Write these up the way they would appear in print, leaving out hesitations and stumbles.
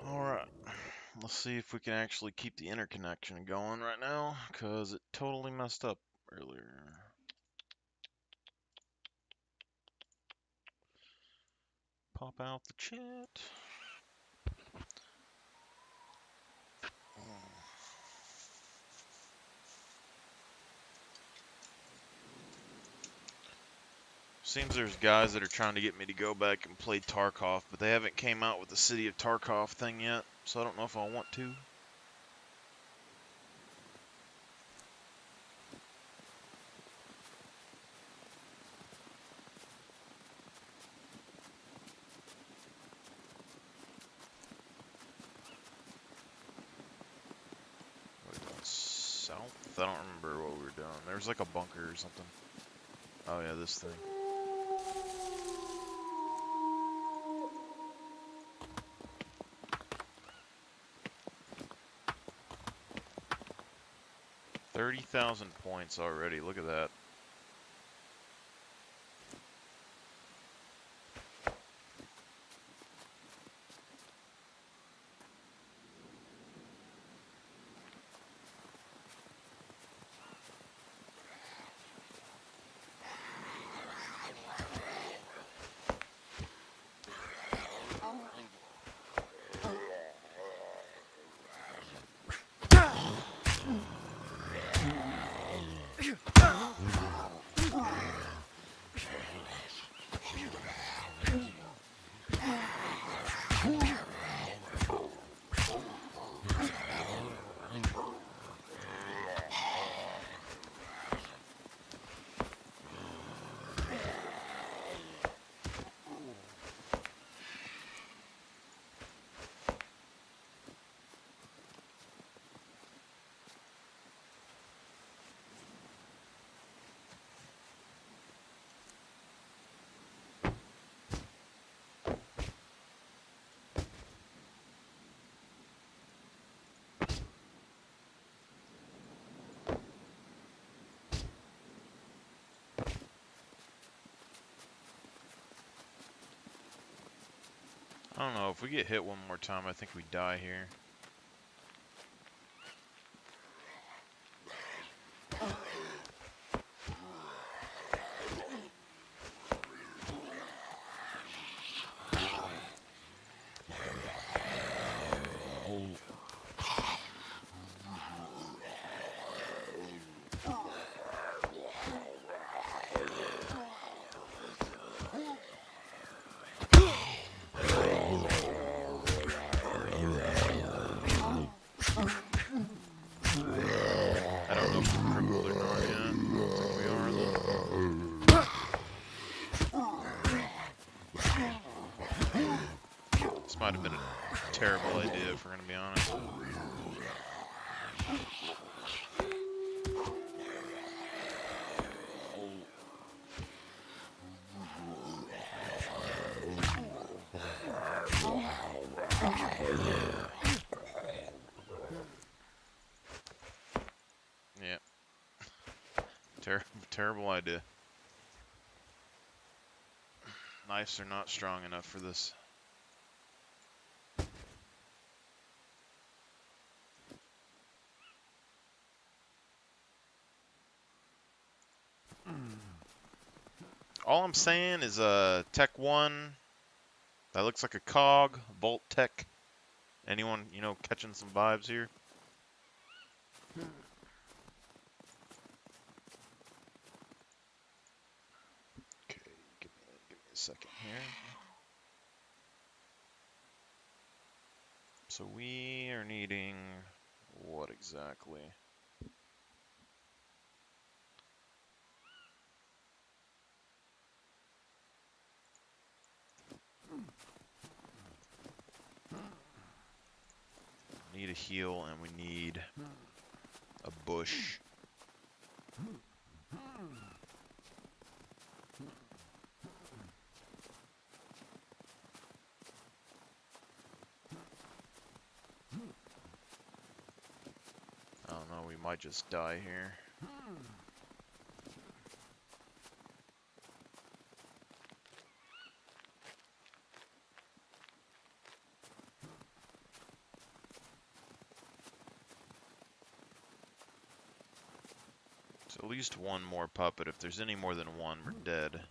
Alright, let's see if we can actually keep the interconnection going right now, because it totally messed up earlier. Pop out the chat. Seems there's guys that are trying to get me to go back and play Tarkov, but they haven't came out with the City of Tarkov thing yet, so I don't know if I want to. What are we doing? South? I don't remember what we were doing. There's like a bunker or something. Oh yeah, this thing. $30,000 points already. Look at that. I don't know, if we get hit one more time, I think we die here. I don't know if we're crippled or not yet. I don't think we are, though. This might have been a terrible idea, if we're going to be honest. Yeah. Terrible idea. Knives are not strong enough for this. All I'm saying is Tech 1, that looks like a cog, Volt Tech. Anyone, you know, catching some vibes here? Okay, give me a second here. So we are needing what exactly? We need a heal and we need a bush. I don't know, we might just die here. So at least one more puppet. If there's any more than one, we're dead.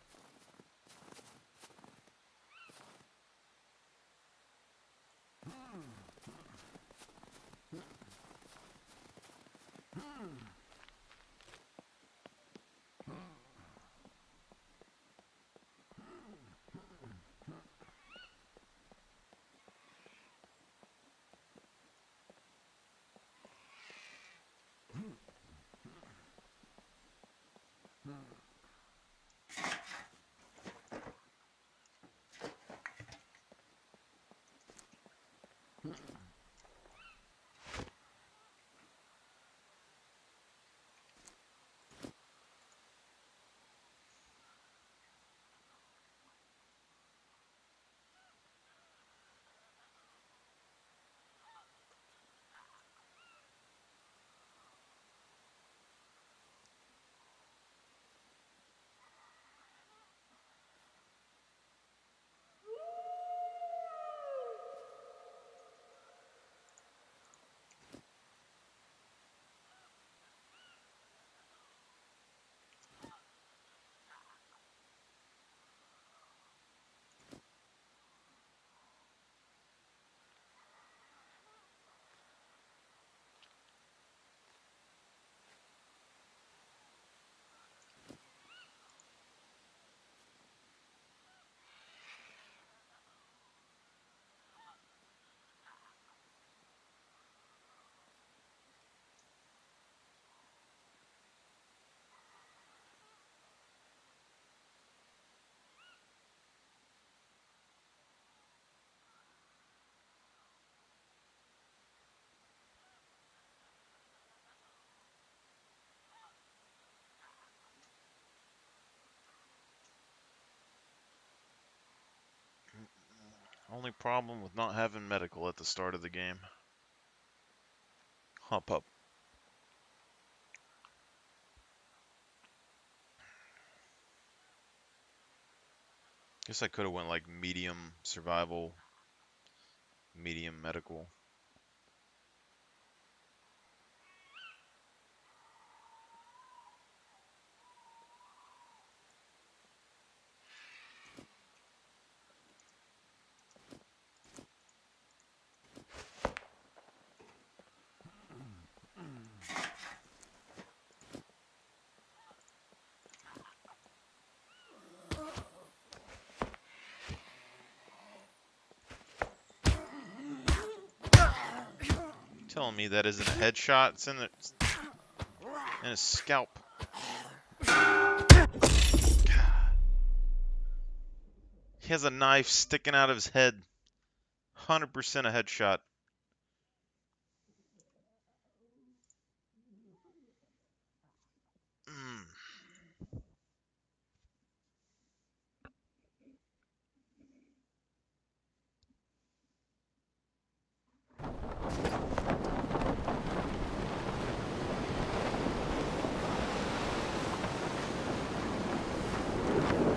Only problem with not having medical at the start of the game. Hop up. Guess I could have went like medium survival, medium medical. Telling me that isn't a headshot. It's in his scalp. He has a knife sticking out of his head. 100% a headshot.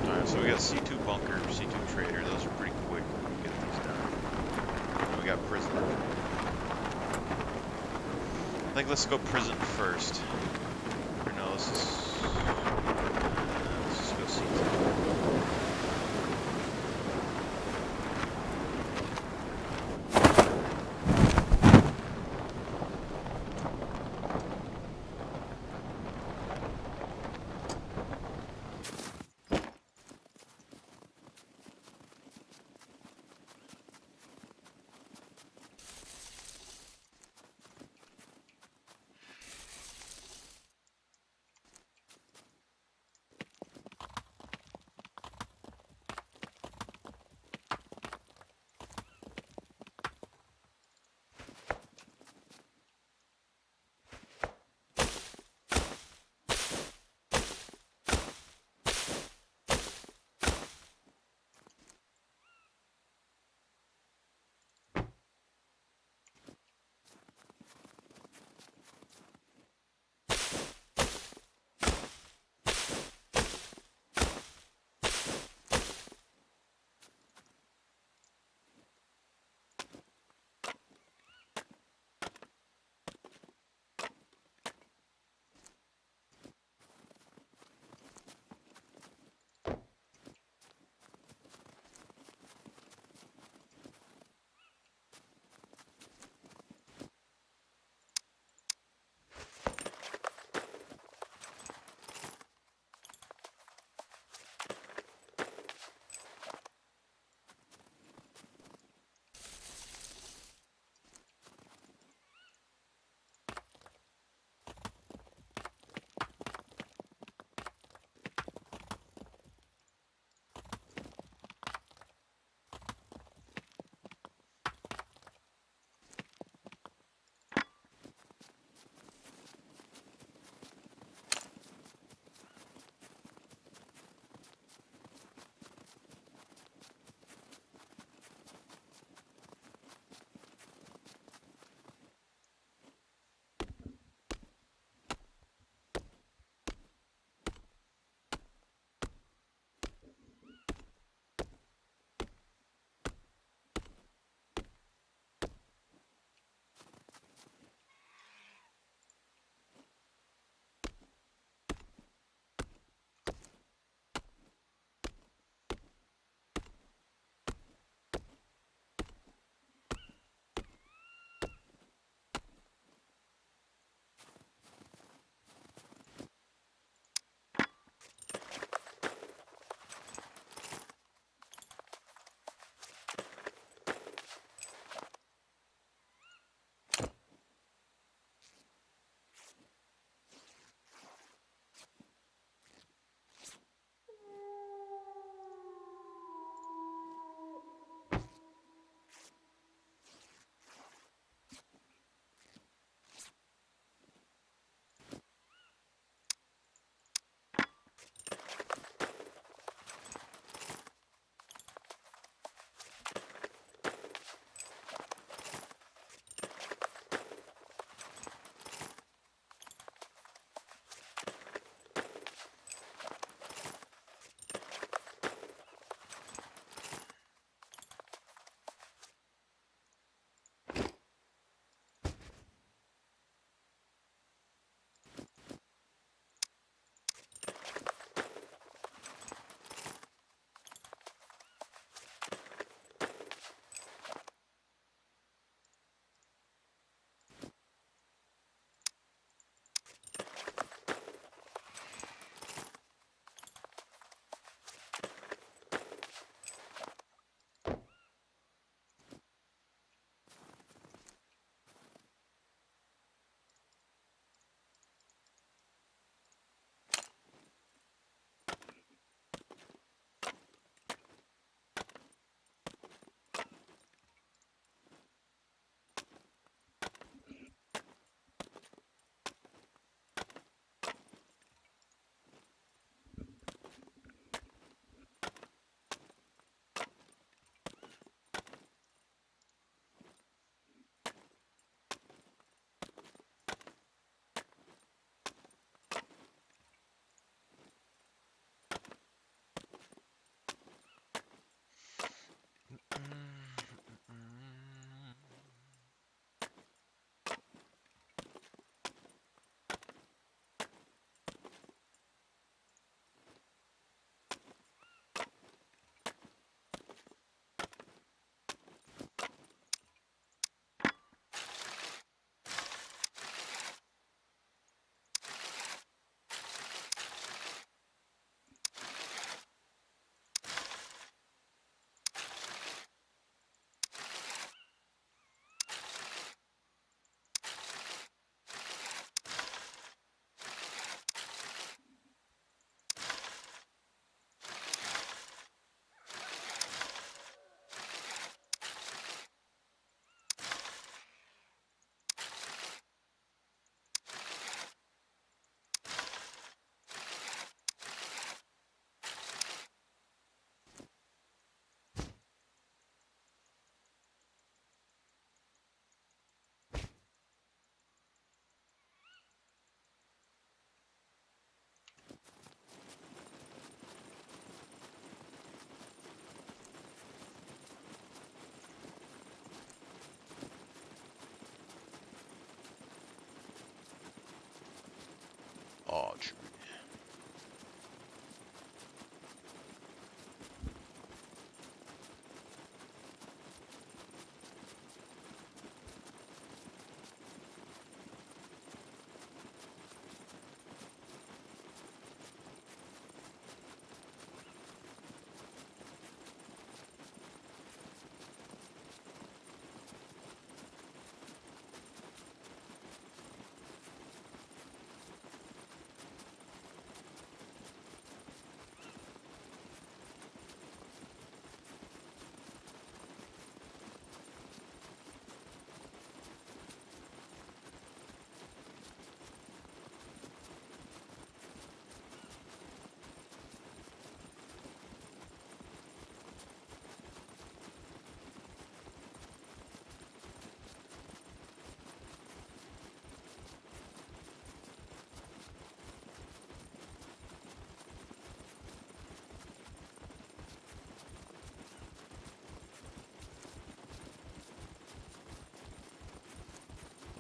Alright, so we got C2 bunker, C2 trader. Those are pretty quick. We can get these done. And we got prisoner. I think let's go prison first. Or no, let's just go C2.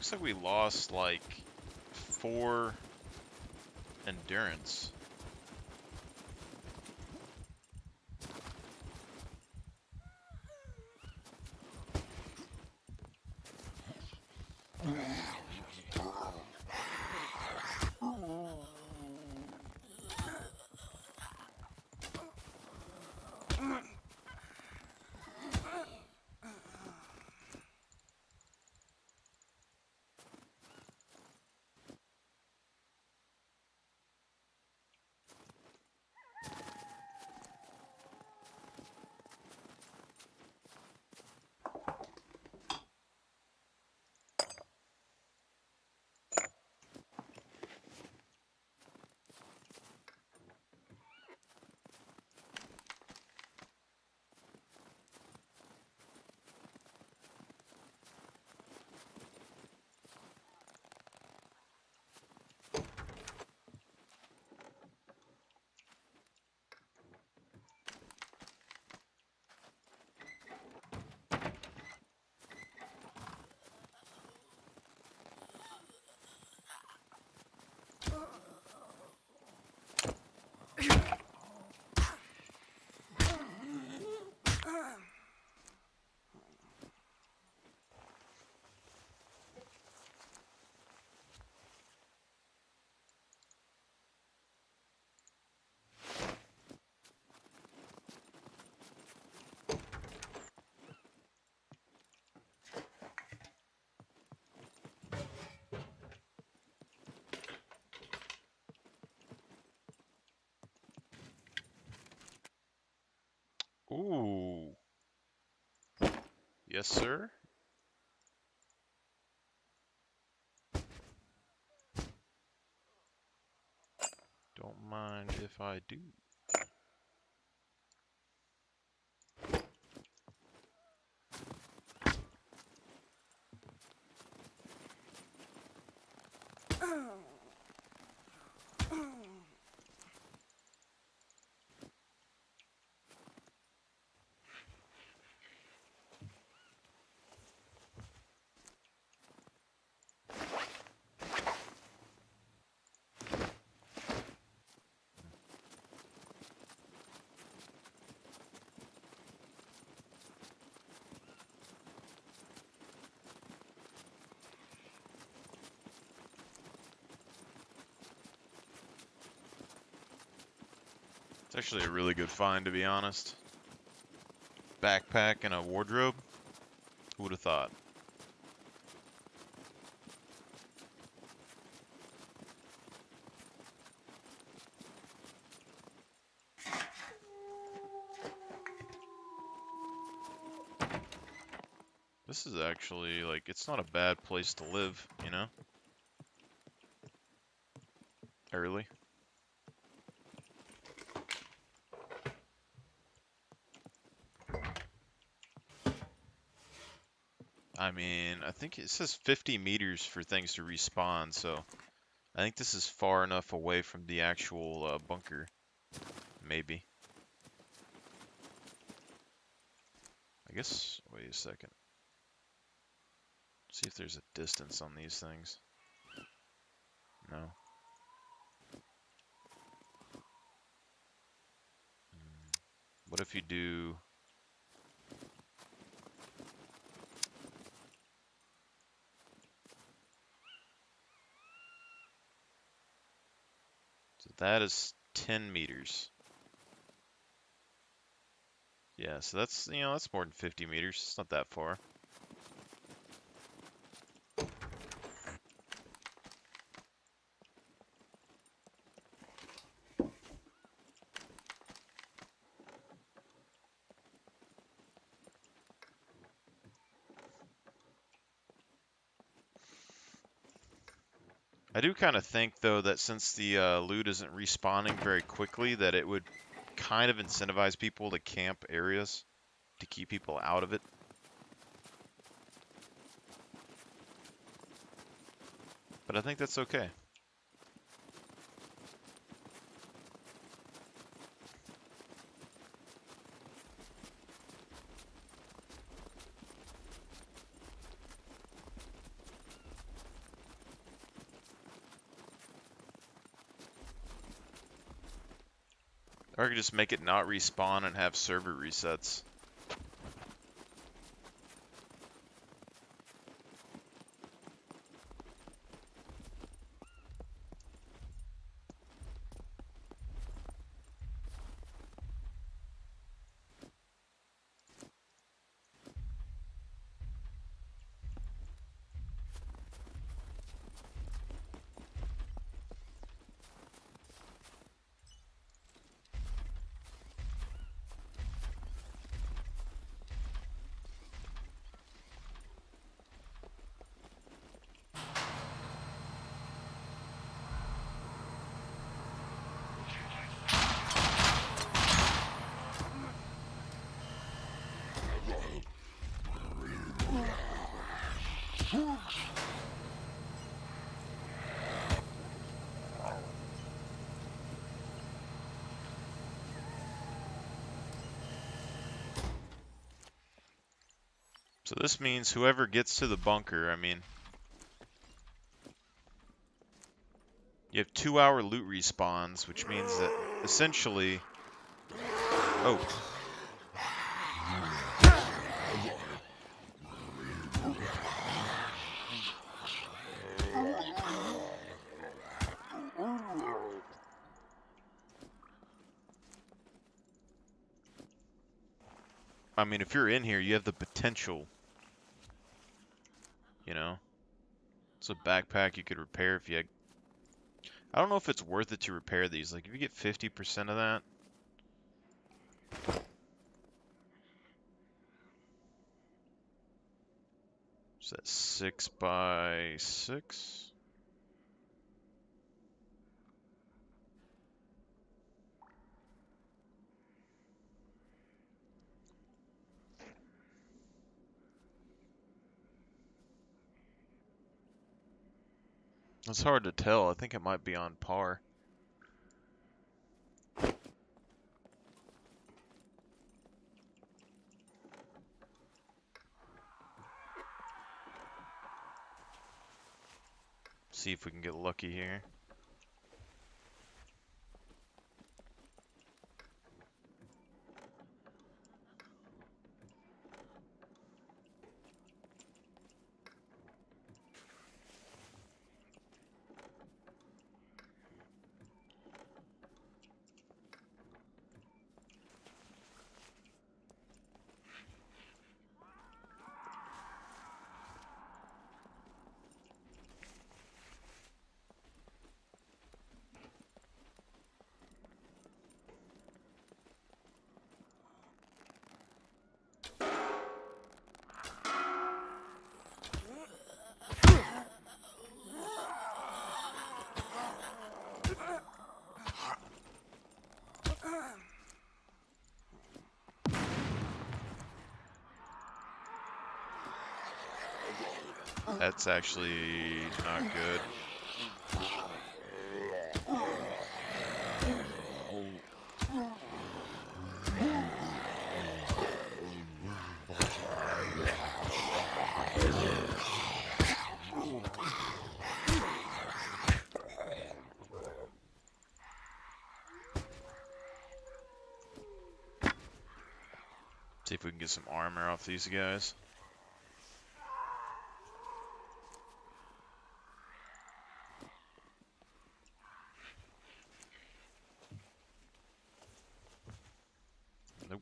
Looks like we lost like 4 endurance. Ooh. Yes, sir. Don't mind if I do. It's actually a really good find, to be honest. Backpack and a wardrobe. Who would have thought? This is actually, like, it's not a bad place to live, you know? Early. I mean, I think it says 50 meters for things to respawn, so I think this is far enough away from the actual bunker. Maybe. I guess, wait a second. See if there's a distance on these things. No. What if you do... So that is 10 meters. Yeah, so that's, you know, that's more than 50 meters. It's not that far. I do kind of think, though, that since the loot isn't respawning very quickly, that it would kind of incentivize people to camp areas to keep people out of it. But I think that's okay. Or I could just make it not respawn and have server resets. So this means whoever gets to the bunker, I mean, you have 2-hour loot respawns, which means that essentially, oh, I mean, if you're in here, you have the potential, you know? It's a backpack you could repair if you had... I don't know if it's worth it to repair these. Like, if you get 50% of that... Is that 6 by 6? It's hard to tell. I think it might be on par. See if we can get lucky here. That's actually not good. See if we can get some armor off these guys. Nope.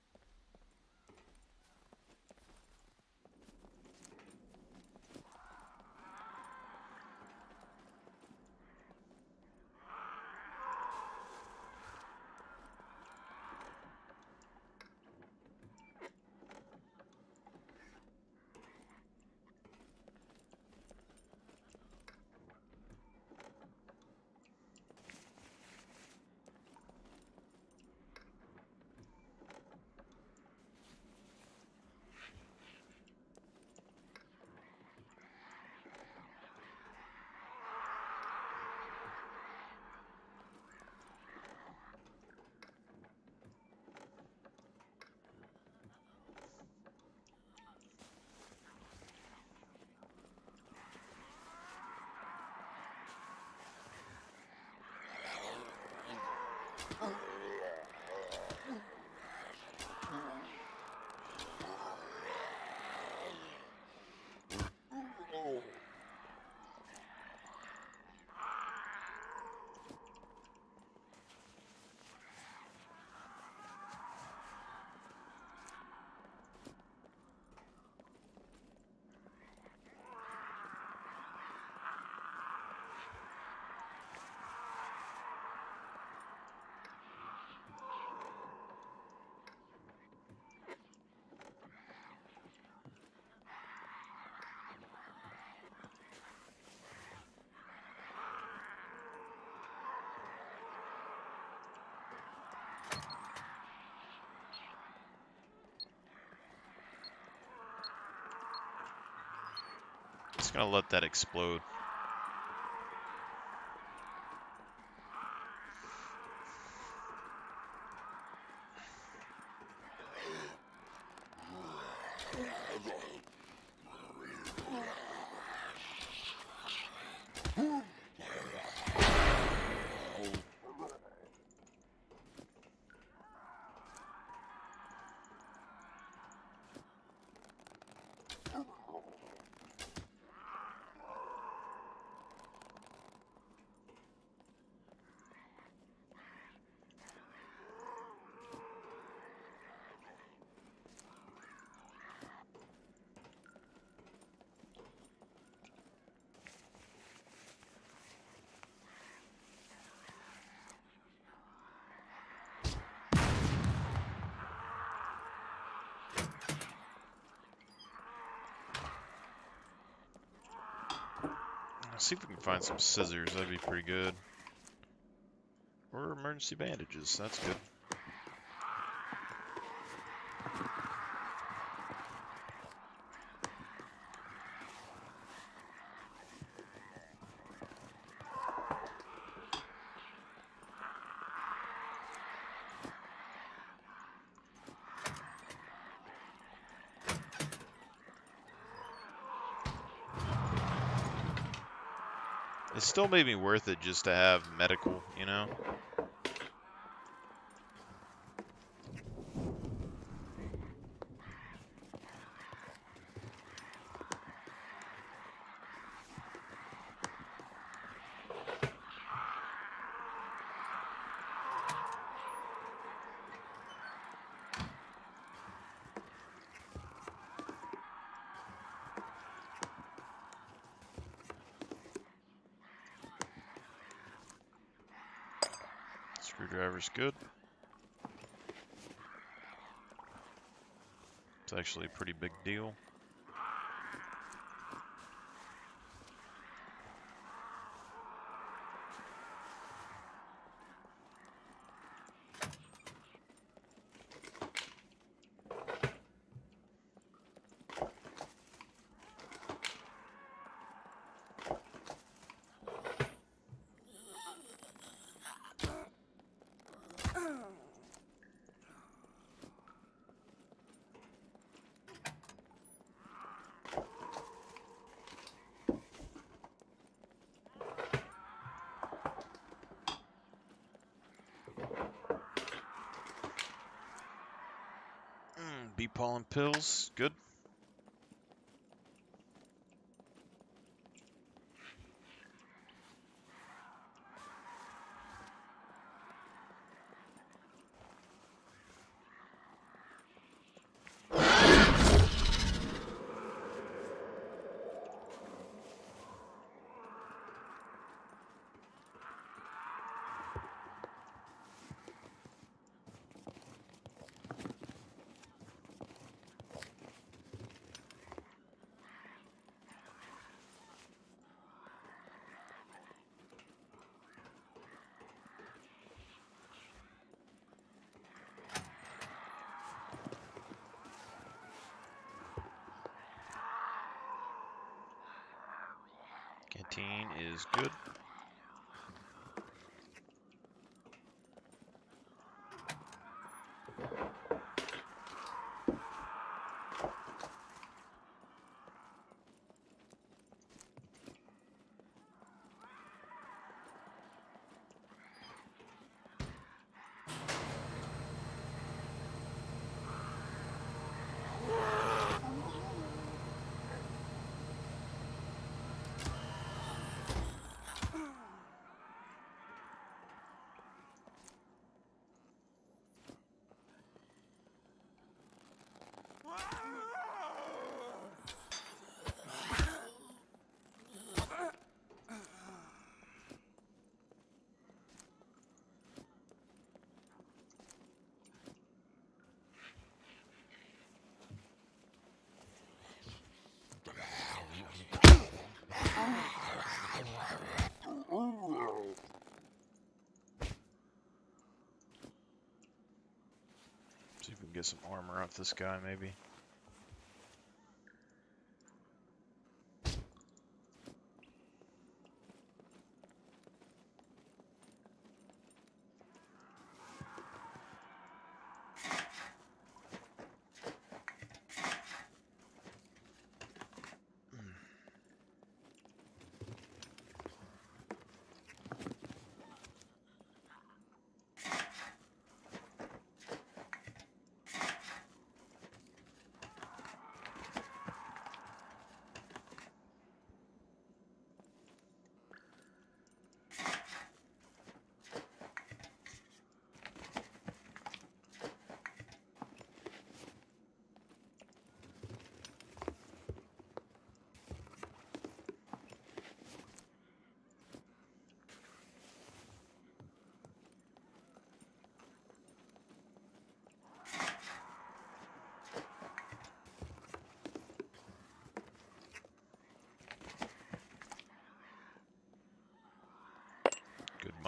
Just gonna let that explode. Let's see if we can find some scissors. That'd be pretty good. Or emergency bandages. That's good. It still made me worth it just to have medical, you know? Screwdriver's good. It's actually a pretty big deal. Bee pollen pills, good. Canteen is good. See if we can get some armor off this guy, maybe.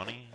money.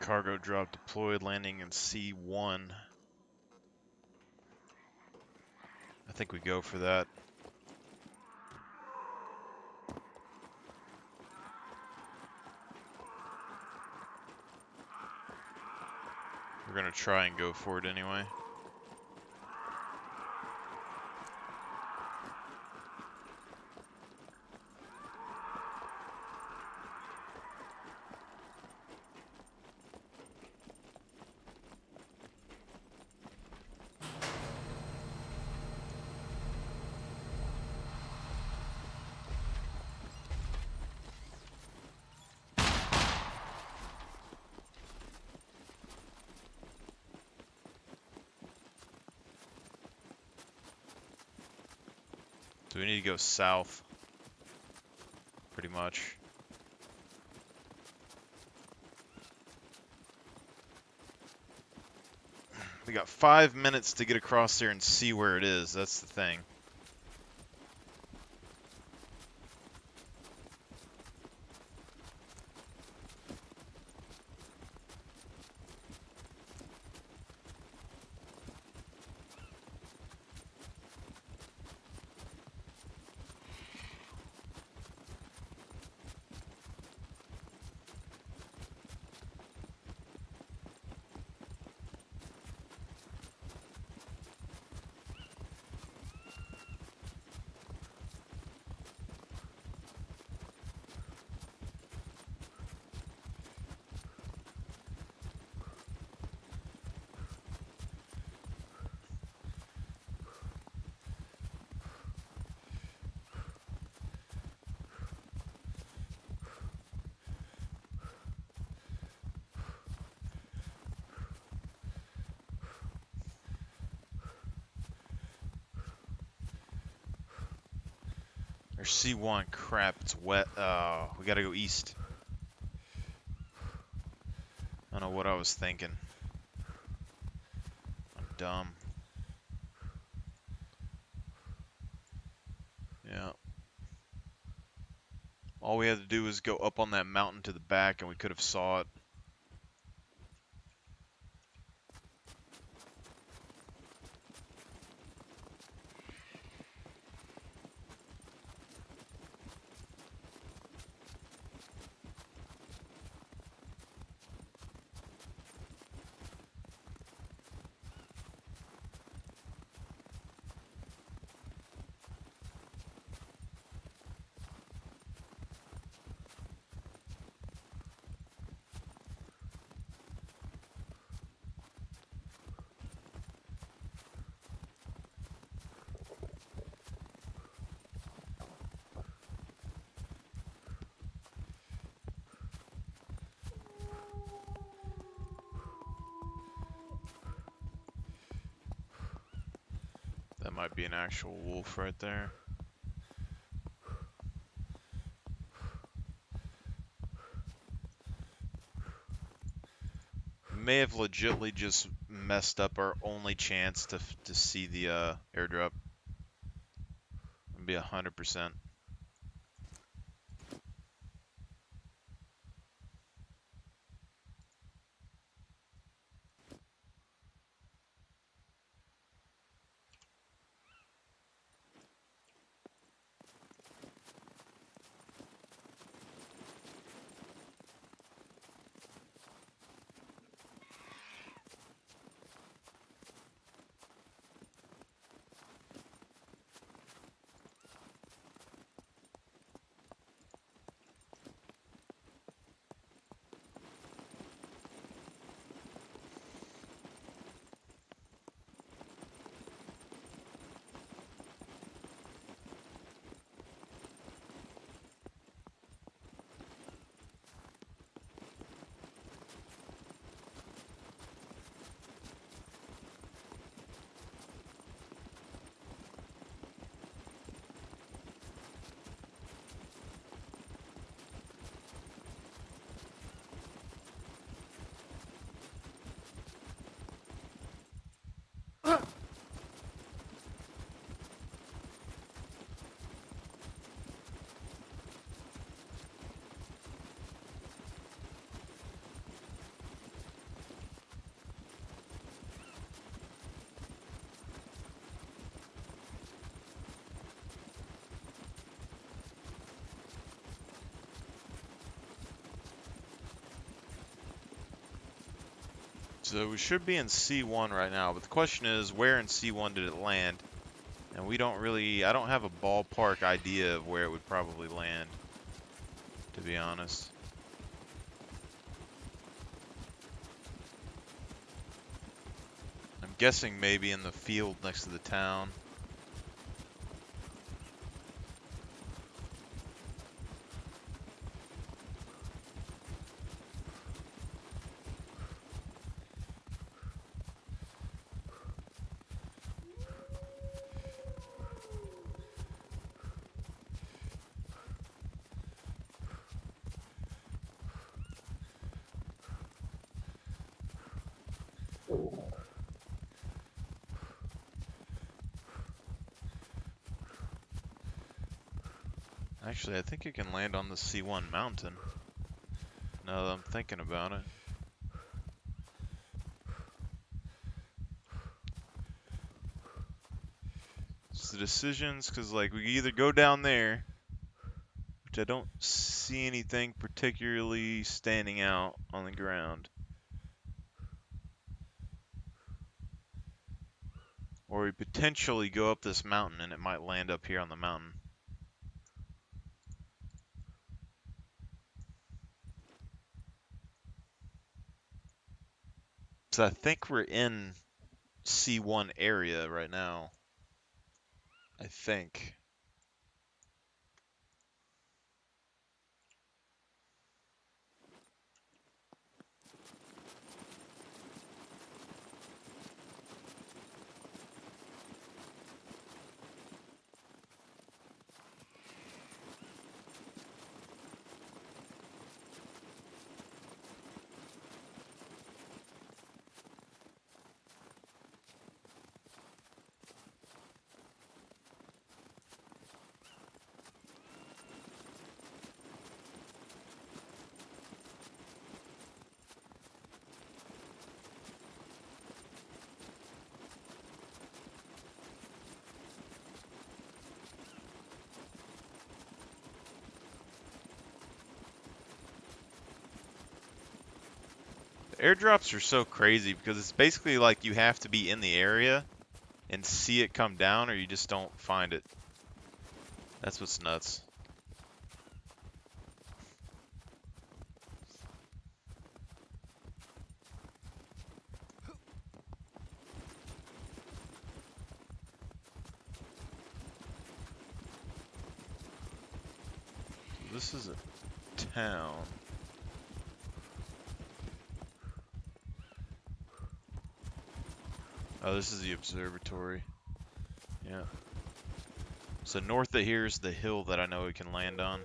cargo drop deployed, landing in C1. I think we go for that. We're gonna try and go for it anyway. So we need to go south, pretty much. We got 5 minutes to get across there and see where it is. That's the thing. There's C1. Crap, it's wet. We gotta go east. I don't know what I was thinking. I'm dumb. Yeah. All we had to do was go up on that mountain to the back and we could have saw it. That might be an actual wolf right there. May have legitly just messed up our only chance to see the airdrop. It'd be 100%. So we should be in C1 right now, but the question is, where in C1 did it land? And we don't really, I don't have a ballpark idea of where it would probably land, to be honest. I'm guessing maybe in the field next to the town. Actually, I think it can land on the C1 mountain, now that I'm thinking about it. It's the decisions, because like we either go down there, which I don't see anything particularly standing out on the ground, or we potentially go up this mountain and it might land up here on the mountain. So I think we're in C1 area right now. I think. Airdrops are so crazy because it's basically like you have to be in the area and see it come down or you just don't find it. That's what's nuts. This is a town. Oh, this is the observatory. Yeah. So north of here is the hill that I know we can land on.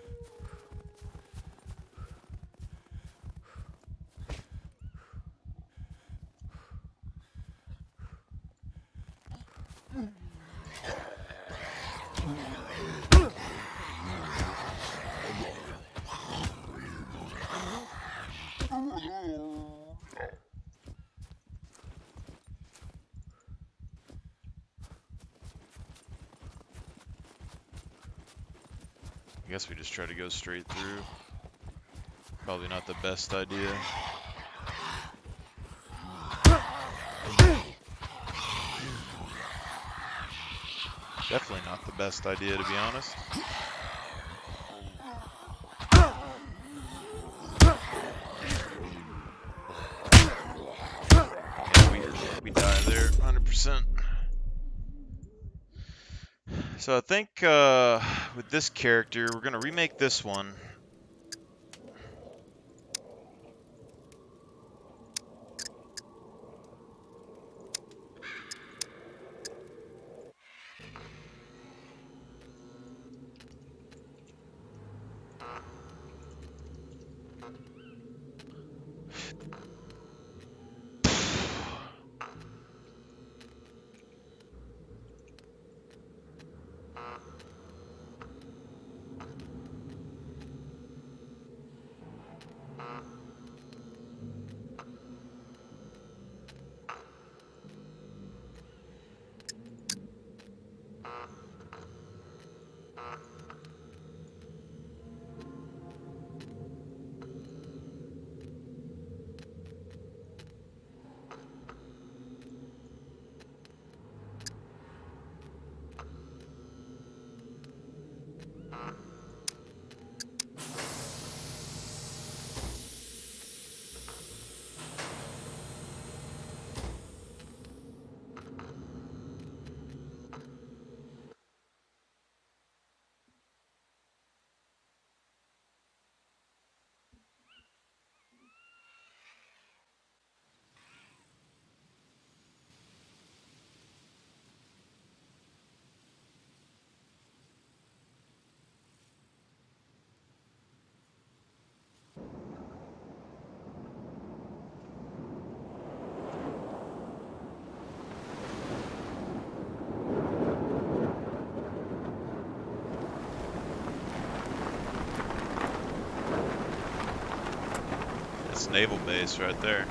I guess we just try to go straight through. Probably not the best idea. Definitely not the best idea, to be honest. Yeah, we die there, 100%. So I think with this character, we're going to remake this one. That's naval base right there.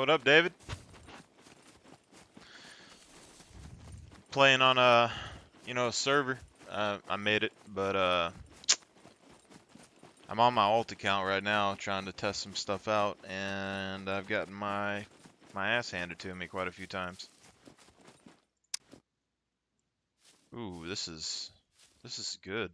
What up, David? Playing on a, a server. I made it, but I'm on my alt account right now, trying to test some stuff out, and I've gotten my ass handed to me quite a few times. Ooh, this is good.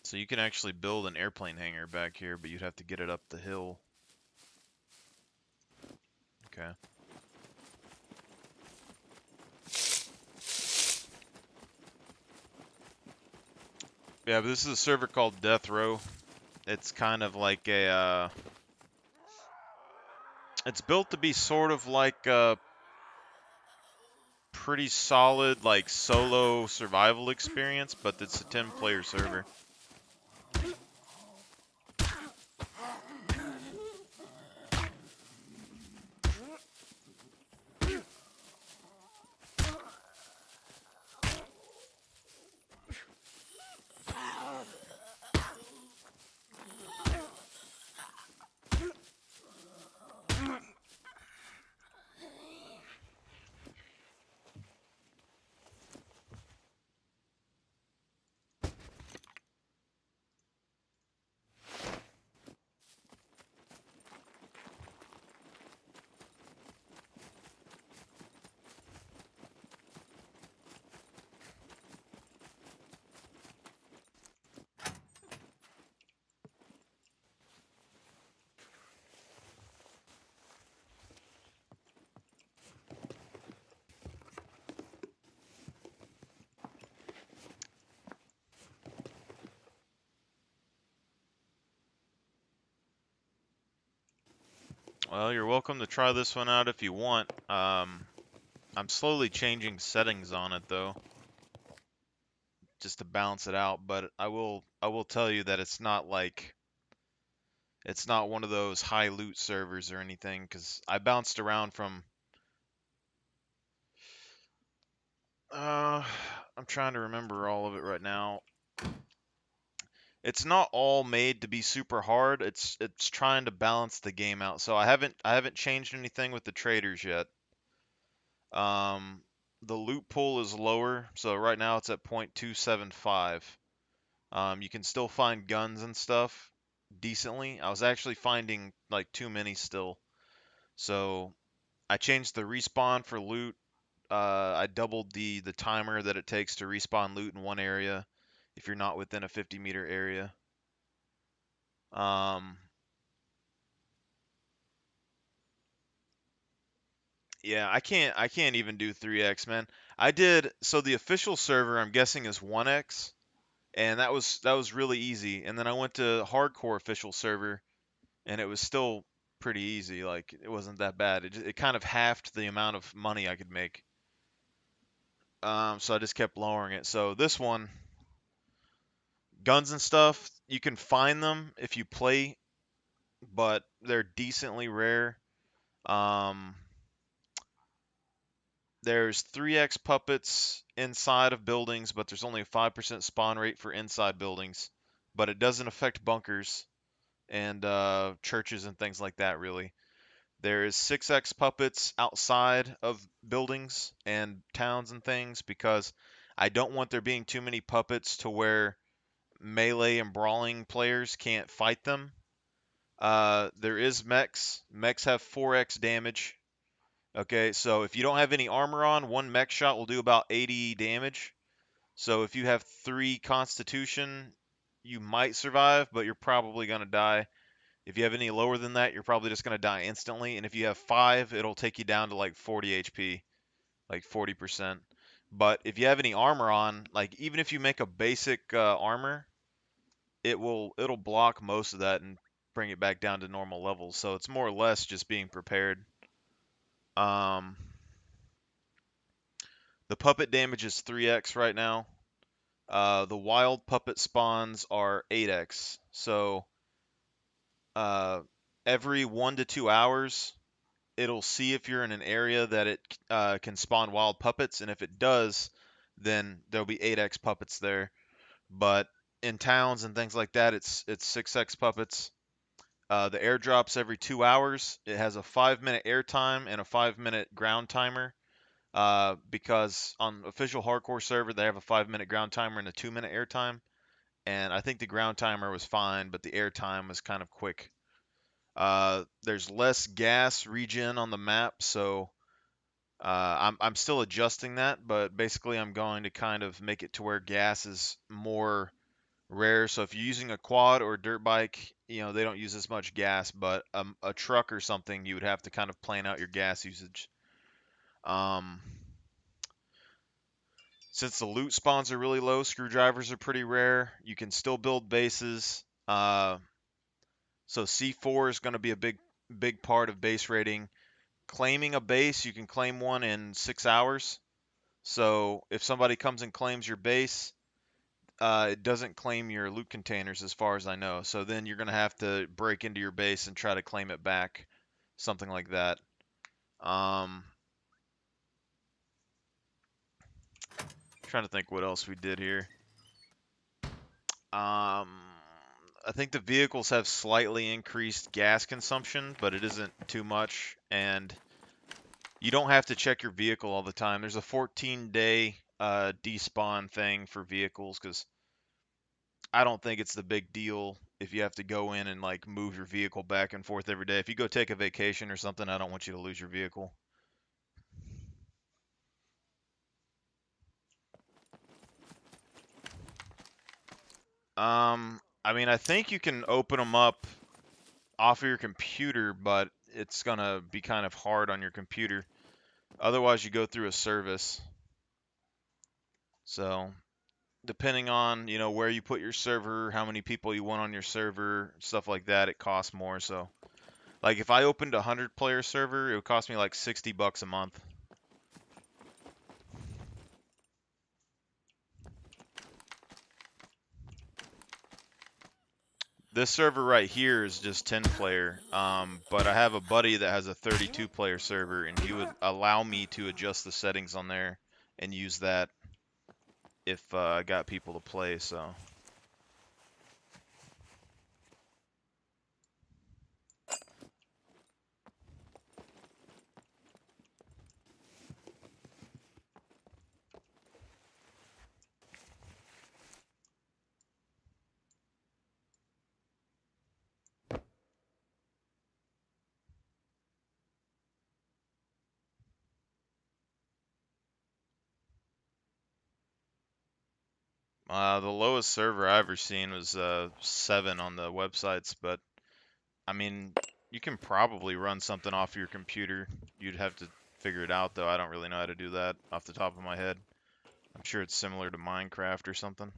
So you can actually build an airplane hangar back here, but you'd have to get it up the hill. Okay. Yeah, but this is a server called Death Row. It's kind of like a, it's built to be sort of like a pretty solid, like, solo survival experience, but it's a 10-player server. Well, you're welcome to try this one out if you want. I'm slowly changing settings on it though, just to balance it out, but I will tell you that it's not one of those high loot servers or anything, because I bounced around from uh I'm trying to remember all of it right now. It's not all made to be super hard. It's trying to balance the game out. So I haven't changed anything with the traders yet. Um, the loot pool is lower, so right now it's at 0.275. You can still find guns and stuff decently. I was actually finding like too many still. So I changed the respawn for loot. I doubled the timer that it takes to respawn loot in one area if you're not within a 50-meter area. Um, yeah, I can't even do 3x, man. I did so the official server I'm guessing is 1x, and that was really easy. And then I went to hardcore official server, and it was still pretty easy. Like it wasn't that bad. It kind of halved the amount of money I could make. So I just kept lowering it. So this one, guns and stuff, you can find them if you play, but they're decently rare. Um, there's 3x puppets inside of buildings, but there's only a 5% spawn rate for inside buildings. But it doesn't affect bunkers and churches and things like that, really. There is 6x puppets outside of buildings and towns and things because I don't want there being too many puppets to where melee and brawling players can't fight them. There is mechs. Mechs have 4x damage. Okay, so if you don't have any armor on, one mech shot will do about 80 damage. So if you have 3 constitution, you might survive, but you're probably going to die. If you have any lower than that, you're probably just going to die instantly. And if you have 5, it'll take you down to like 40 HP, like 40%. But if you have any armor on, like even if you make a basic armor, it'll block most of that and bring it back down to normal levels. So it's more or less just being prepared. Um, the puppet damage is 3x right now. The wild puppet spawns are 8x. So uh, every 1 to 2 hours, it'll see if you're in an area that it can spawn wild puppets, and if it does, then there'll be 8x puppets there. But in towns and things like that, it's 6x puppets. The airdrops every 2 hours. It has a 5-minute air time and a 5-minute ground timer. Because on official hardcore server they have a 5-minute ground timer and a 2-minute air time, and I think the ground timer was fine, but the air time was kind of quick. There's less gas regen on the map, so I'm still adjusting that, but basically I'm going to kind of make it to where gas is more rare. So if you're using a quad or a dirt bike, they don't use as much gas, but a truck or something, you would have to kind of plan out your gas usage. Um, since the loot spawns are really low, screwdrivers are pretty rare. You can still build bases. So C4 is going to be a big part of base raiding. Claiming a base, you can claim one in 6 hours. So if somebody comes and claims your base, it doesn't claim your loot containers as far as I know. So then you're going to have to break into your base and try to claim it back. Something like that. Trying to think what else we did here. I think the vehicles have slightly increased gas consumption, but it isn't too much. And you don't have to check your vehicle all the time. There's a 14-day despawn thing for vehicles because I don't think it's the big deal if you have to go in and like move your vehicle back and forth every day. If you go take a vacation or something, I don't want you to lose your vehicle. I mean, I think you can open them up off of your computer, but it's gonna be kind of hard on your computer. Otherwise, you go through a service. So, depending on, where you put your server, how many people you want on your server, stuff like that, it costs more. So, Like if I opened a 100-player server, it would cost me like $60 a month. This server right here is just 10-player, but I have a buddy that has a 32-player server, and he would allow me to adjust the settings on there and use that if I got people to play, so. The lowest server I ever seen was 7 on the websites, but I mean, you can probably run something off your computer. You'd have to figure it out, though. I don't really know how to do that off the top of my head. I'm sure it's similar to Minecraft or something.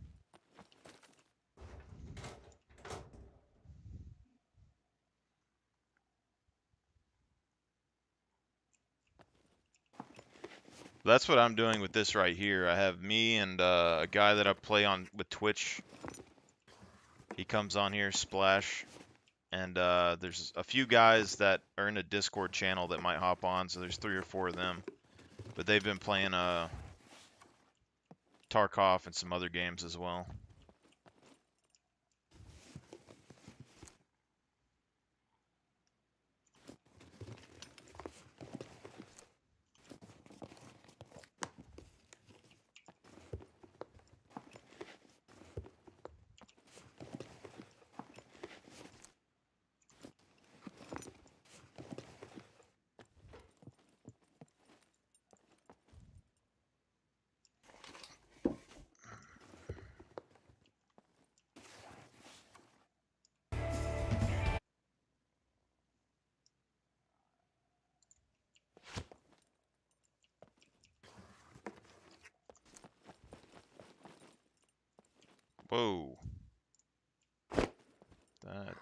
That's what I'm doing with this right here. I have me and a guy that I play on with Twitch. He comes on here, Splash, and there's a few guys that are in a Discord channel that might hop on, so there's 3 or 4 of them. But they've been playing Tarkov and some other games as well. Whoa. That.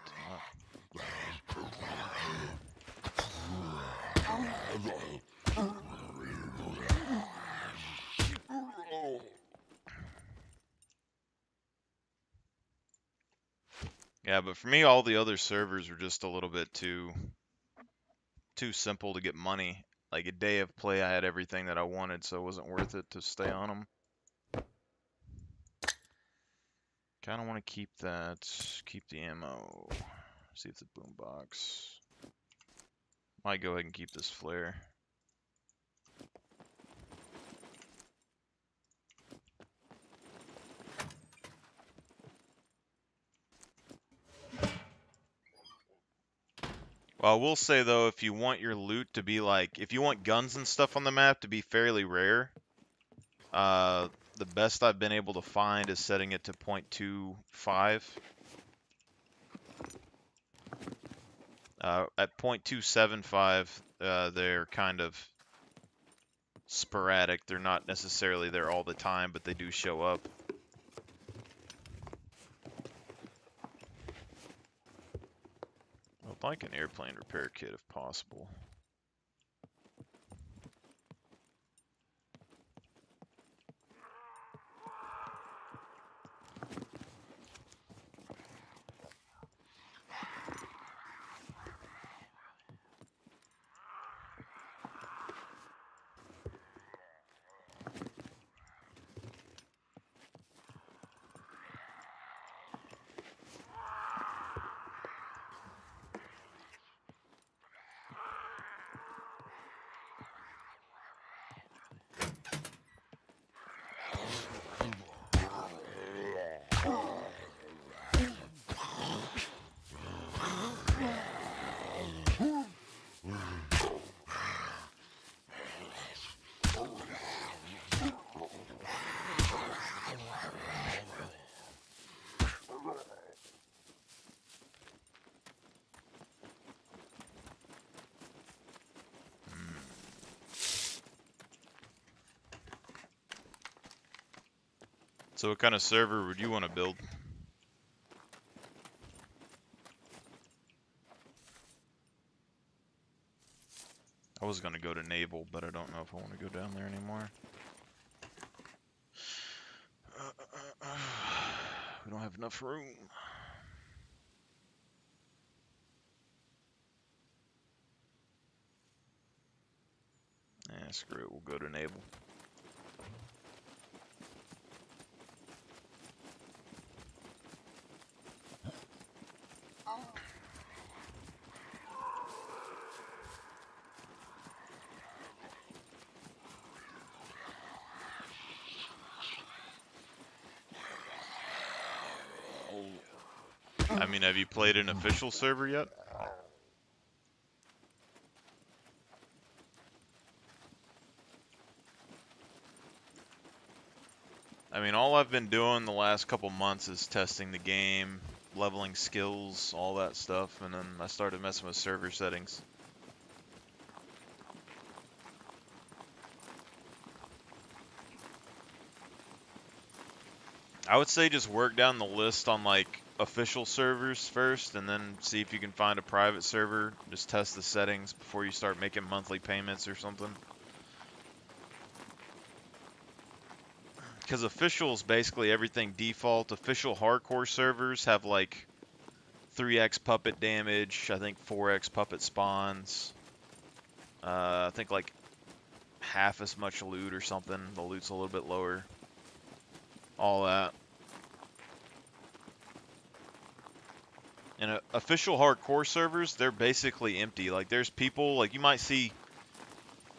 Yeah, but for me, all the other servers were just a little bit too simple to get money. Like a day of play, I had everything that I wanted, so it wasn't worth it to stay on them. Kind of want to keep that. Keep the ammo. See if the boombox. Might go ahead and keep this flare. Well, I will say though, if you want your loot to be like, if you want guns and stuff on the map to be fairly rare, the best I've been able to find is setting it to 0.25. At 0.275, they're kind of sporadic. They're not necessarily there all the time, but they do show up. I'd like an airplane repair kit if possible. So what kind of server would you want to build? was gonna go to Naval, but I don't know if I want to go down there anymore. We don't have enough room. Yeah, screw it. We'll go to Naval. I mean, have you played an official server yet? I mean, all I've been doing the last couple months is testing the game, leveling skills, all that stuff, and then I started messing with server settings. I would say just work down the list on like official servers first, and then see if you can find a private server. Just test the settings before you start making monthly payments or something. Because official is basically everything default. Official hardcore servers have like 3x puppet damage, I think 4x puppet spawns. I think like half as much loot or something. The loot's a little bit lower. All that. And official hardcore servers, they're basically empty. Like there's people, like you might see,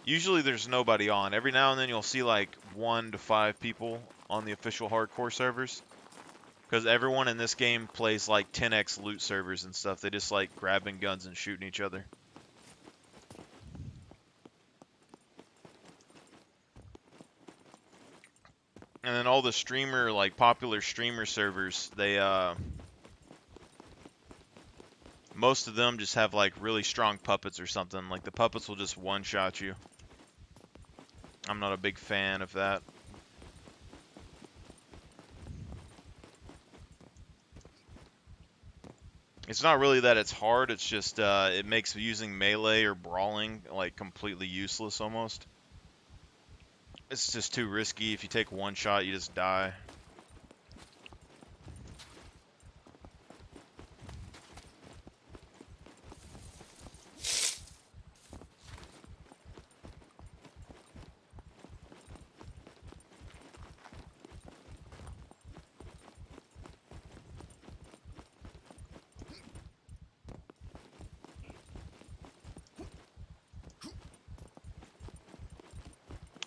usually there's nobody on. Every now and then you'll see like 1 to 5 people on the official hardcore servers. Because everyone in this game plays like 10x loot servers and stuff. They just like grabbing guns and shooting each other. And then all the streamer, like popular streamer servers, they most of them just have like really strong puppets or something. Like the puppets will just one-shot you. I'm not a big fan of that. It's not really that it's hard, it's just it makes using melee or brawling like completely useless almost. It's just too risky. If you take one shot, you just die.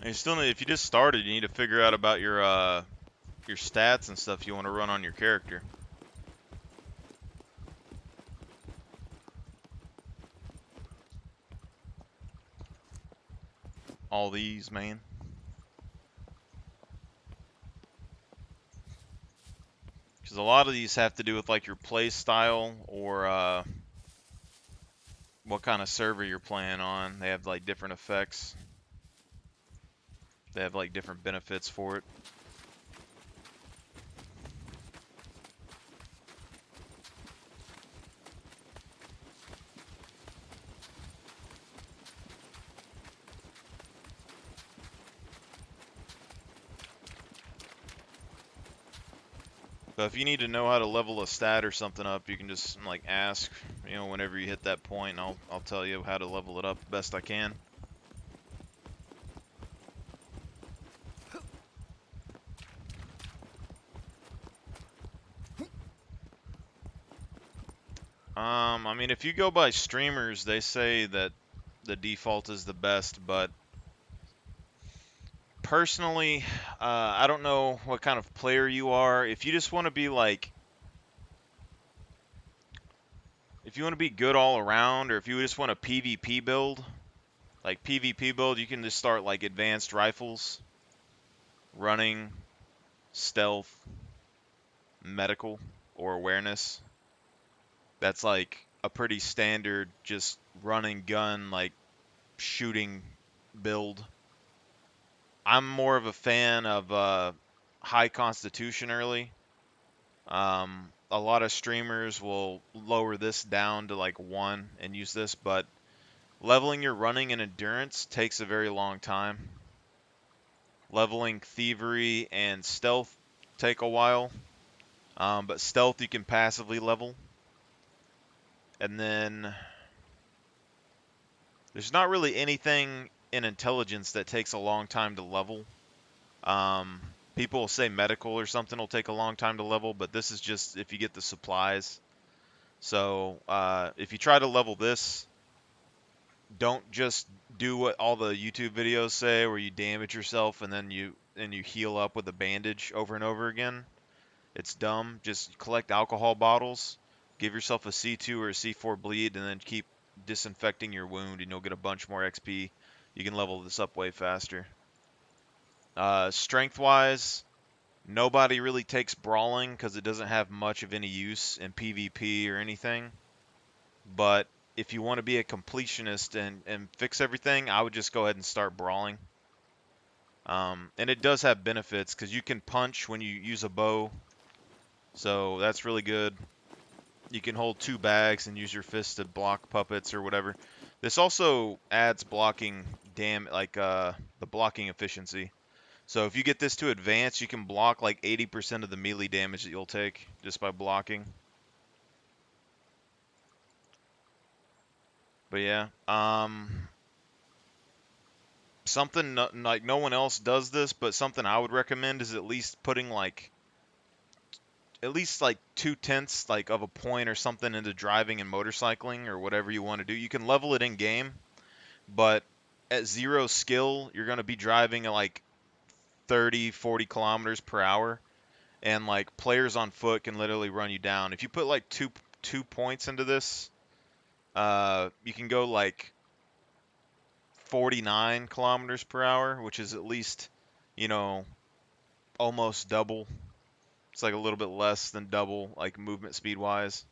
And you still need, if you just started, you need to figure out about your stats and stuff you want to run on your character. All these, man. Because a lot of these have to do with like your play style or what kind of server you're playing on. They have like different effects. They have like different benefits for it. But if you need to know how to level a stat or something up, you can just like ask, you know, whenever you hit that point, and I'll tell you how to level it up the best I can. I mean, if you go by streamers, they say that the default is the best, but personally, I don't know what kind of player you are. If you just want to be like, if you want to be good all around, or if you just want a PvP build, like PvP build, you can just start like advanced rifles, running, stealth, medical, or awareness. That's like a pretty standard just running gun, like shooting build. I'm more of a fan of high constitution early. A lot of streamers will lower this down to like 1 and use this, but Leveling your running and endurance takes a very long time. Leveling thievery and stealth take a while. But stealth you can passively level. And then there's not really anything in intelligence that takes a long time to level. People will say medical or something will take a long time to level, but this is just if you get the supplies. So if you try to level this, don't just do what all the YouTube videos say, where you damage yourself and then you heal up with a bandage over and over again. It's dumb. Just collect alcohol bottles, give yourself a C2 or a C4 bleed, and then keep disinfecting your wound, and you'll get a bunch more XP. You can level this up way faster. Strength-wise, nobody really takes brawling because it doesn't have much of any use in PvP or anything. But if you want to be a completionist and fix everything, I would just go ahead and start brawling. And it does have benefits because you can punch when you use a bow. So that's really good. You can hold 2 bags and use your fist to block puppets or whatever. This also adds blocking the blocking efficiency. So if you get this to advance, you can block like 80% of the melee damage that you'll take just by blocking. But yeah, something like no one else does this, but something I would recommend is at least putting like at least like 2/10 like of a point or something into driving and motorcycling or whatever you want to do. You can level it in game, but at 0 skill, you're going to be driving at like 30, 40 kilometers per hour, and like players on foot can literally run you down. If you put like two points into this, you can go like 49 kilometers per hour, which is at least, you know, almost double. It's like a little bit less than double, like movement speed wise.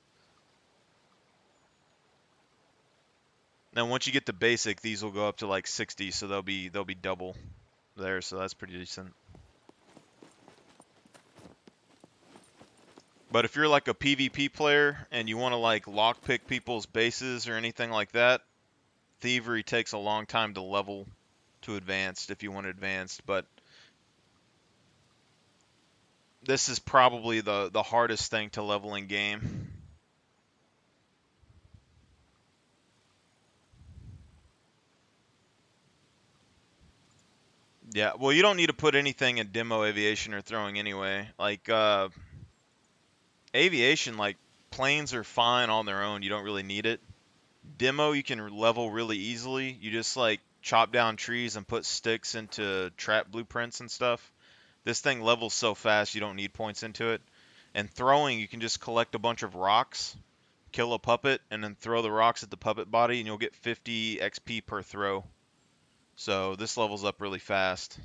Now once you get to basic, these will go up to like 60, so they'll be double there, so that's pretty decent. But if you're like a PvP player and you want to like lockpick people's bases or anything like that, thievery takes a long time to level to advanced if you want advanced, but this is probably the hardest thing to level in game. Yeah, well, you don't need to put anything in demo aviation or throwing anyway. Like aviation, like planes are fine on their own. You don't really need it. Demo, you can level really easily. You just like chop down trees and put sticks into trap blueprints and stuff. This thing levels so fast you don't need points into it. And throwing, you can just collect a bunch of rocks, kill a puppet, and then throw the rocks at the puppet body, and you'll get 50 XP per throw. So this levels up really fast.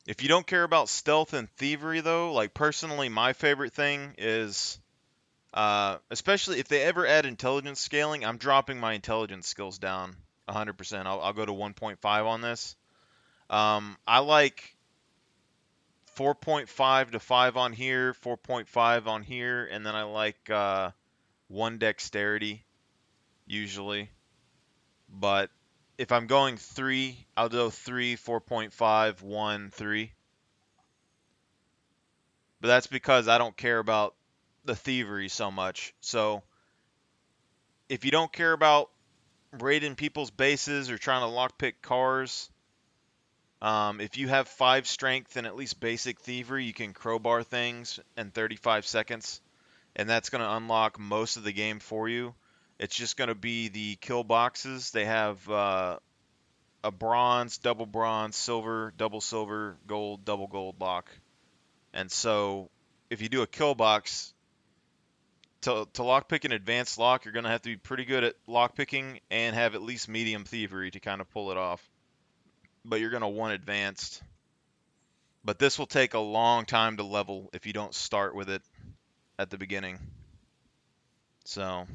If you don't care about stealth and thievery, though, like personally, my favorite thing is, especially if they ever add intelligence scaling, I'm dropping my intelligence skills down 100%. I'll go to 1.5 on this. I like 4.5 to 5 on here, 4.5 on here, and then I like 1 dexterity usually. But if I'm going 3, I'll go 3, 4.5, 1, 3. But that's because I don't care about the thievery so much. So if you don't care about raiding people's bases or trying to lockpick cars, if you have 5 strength and at least basic thievery, you can crowbar things in 35 seconds, and that's going to unlock most of the game for you. It's just going to be the kill boxes. They have a bronze, double silver, gold, double gold lock. And so if you do a kill box, to lockpick an advanced lock, you're going to have to be pretty good at lockpicking and have at least medium thievery to kind of pull it off. But you're going to want advanced. But this will take a long time to level if you don't start with it at the beginning. So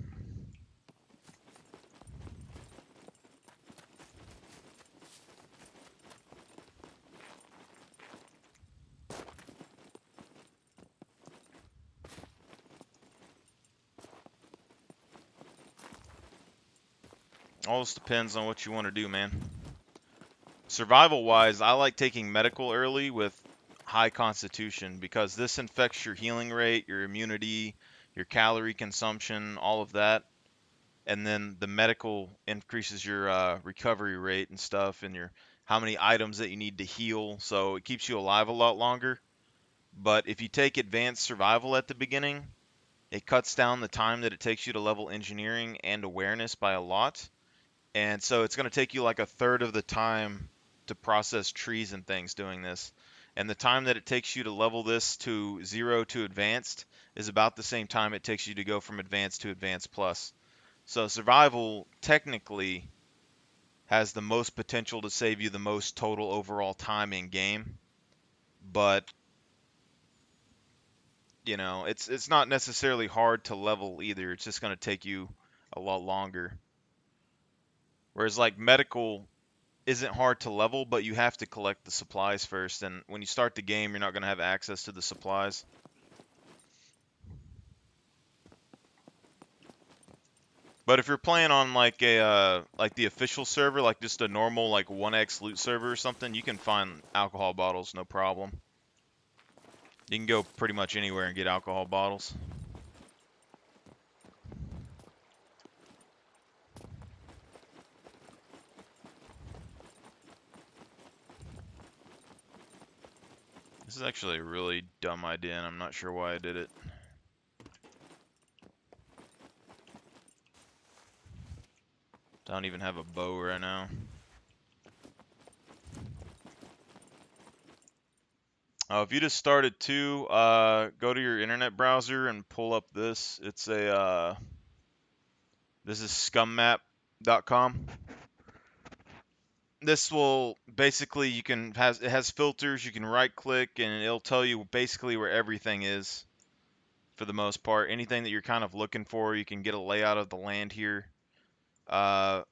All this depends on what you want to do, man. Survival-wise, I like taking medical early with high constitution because this infects your healing rate, your immunity, your calorie consumption, all of that. And then the medical increases your recovery rate and stuff, and your how many items that you need to heal. So it keeps you alive a lot longer. But if you take advanced survival at the beginning, it cuts down the time that it takes you to level engineering and awareness by a lot. And so it's going to take you like a third of the time to process trees and things doing this. And the time that it takes you to level this to 0 to advanced is about the same time it takes you to go from advanced to advanced plus. So survival technically has the most potential to save you the most total overall time in game, but you know, it's not necessarily hard to level either. It's just going to take you a lot longer. Whereas like medical isn't hard to level, but you have to collect the supplies first, and when you start the game, you're not going to have access to the supplies. But if you're playing on like the official server, like just a normal like 1x loot server or something, you can find alcohol bottles no problem. You can go pretty much anywhere and get alcohol bottles. This is actually a really dumb idea, and I'm not sure why I did it. I don't even have a bow right now. If you just started too, go to your internet browser and pull up this. It's a this is scummap.com. This will basically it has filters. You can right click and it'll tell you basically where everything is for the most part. Anything that you're kind of looking for, you can get a layout of the land here. The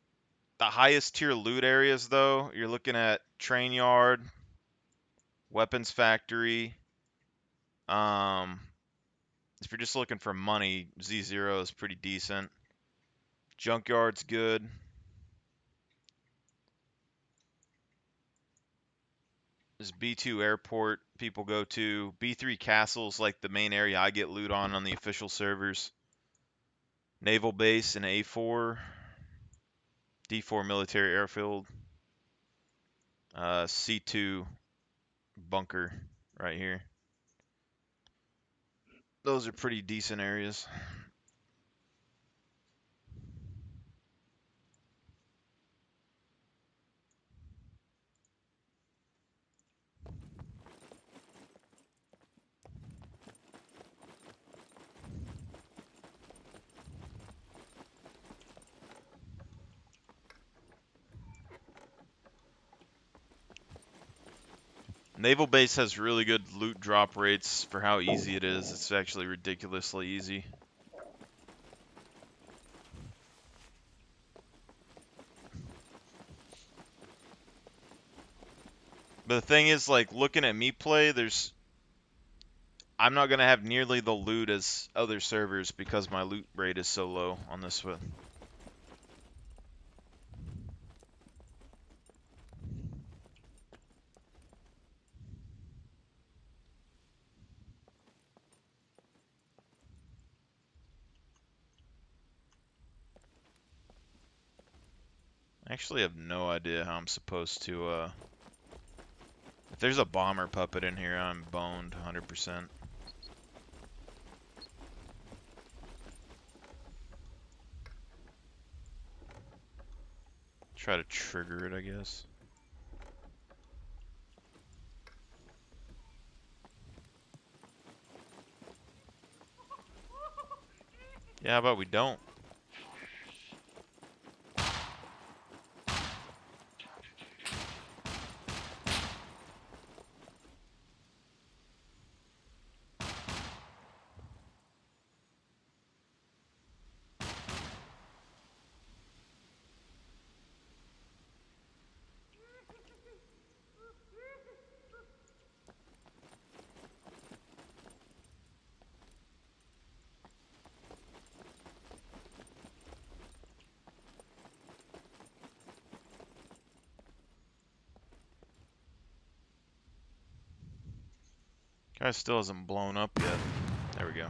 highest tier loot areas though, you're looking at train yard, weapons factory. If you're just looking for money, Z0 is pretty decent. Junkyard's good. This B2 airport people go to. B3 castle's like the main area I get loot on the official servers. Naval base and A4. D4 military airfield. C2 bunker right here. Those are pretty decent areas. Naval base has really good loot drop rates for how easy it is. It's actually ridiculously easy. But the thing is, like, looking at me play, I'm not going to have nearly the loot as other servers because my loot rate is so low on this one. I actually have no idea how I'm supposed to, if there's a bomber puppet in here, I'm boned 100%. Try to trigger it, I guess. Yeah, how about we don't? Guy still hasn't blown up yet. There we go.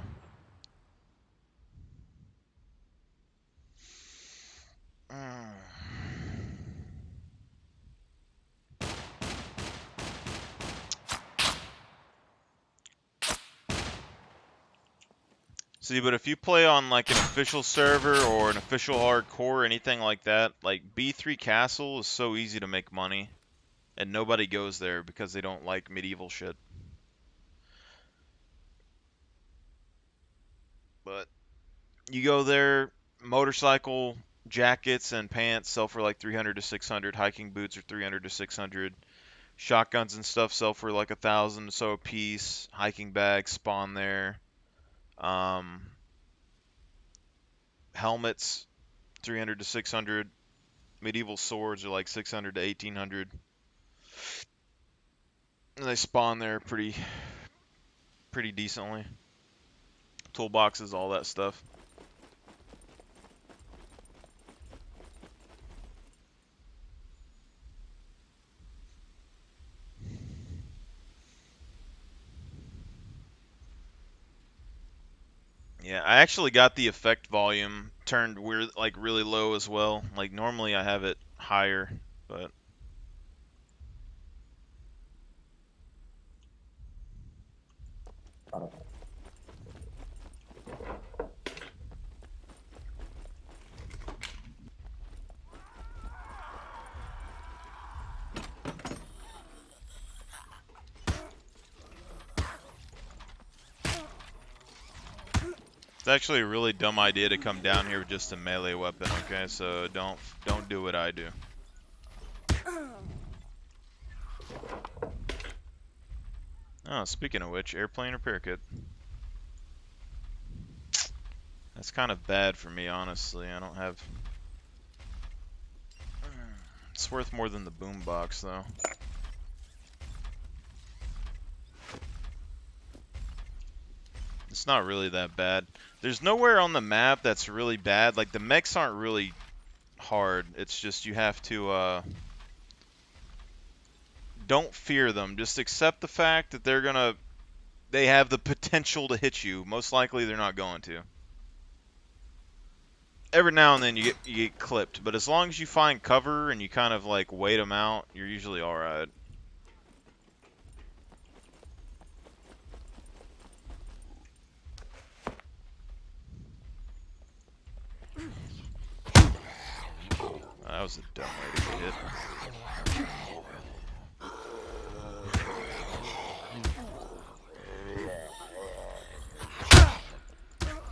See, but if you play on like an official server or an official hardcore or anything like that, like B3 Castle is so easy to make money, and nobody goes there because they don't like medieval shit. But you go there, motorcycle jackets and pants sell for like 300 to 600. Hiking boots are 300 to 600. Shotguns and stuff sell for like 1,000 or so a piece. Hiking bags spawn there. Helmets 300 to 600. Medieval swords are like 600 to 1,800. And they spawn there pretty decently. Toolboxes, all that stuff. Yeah, I actually got the effect volume turned weird, like really low as well. Like normally I have it higher, but it's actually a really dumb idea to come down here with just a melee weapon, okay? So don't do what I do. Oh, speaking of which, airplane repair kit. That's kind of bad for me, honestly. I don't have... It's worth more than the boombox, though. It's not really that bad. There's nowhere on the map that's really bad. Like, the mechs aren't really hard. It's just you have to, don't fear them. Just accept the fact that they have the potential to hit you. Most likely they're not going to. Every now and then you get clipped, but as long as you find cover and you kind of like wait them out, you're usually alright. That was a dumb way to get hit.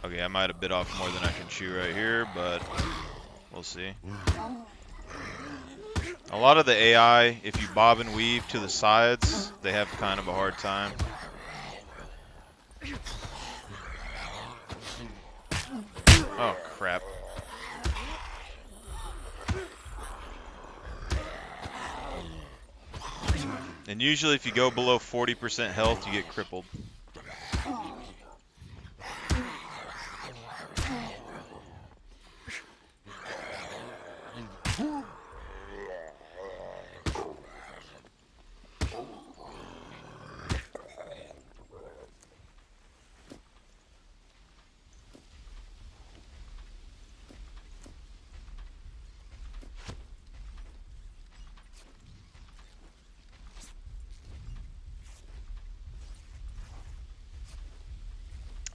Okay, I might have bit off more than I can chew right here, but we'll see. A lot of the AI, if you bob and weave to the sides, they have kind of a hard time. Oh, crap. And usually if you go below 40% health, you get crippled.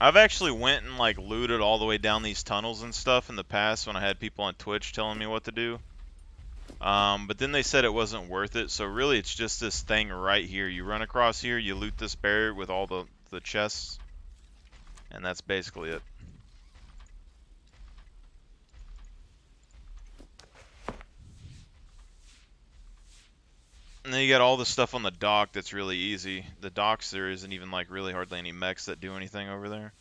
I've actually went and like looted all the way down these tunnels and stuff in the past when I had people on Twitch telling me what to do. But then they said it wasn't worth it, so really it's just this thing right here. You run across here, you loot this barrier with all the chests, and that's basically it. And then you got all the stuff on the dock that's really easy. The docks, there isn't even like really hardly any mechs that do anything over there.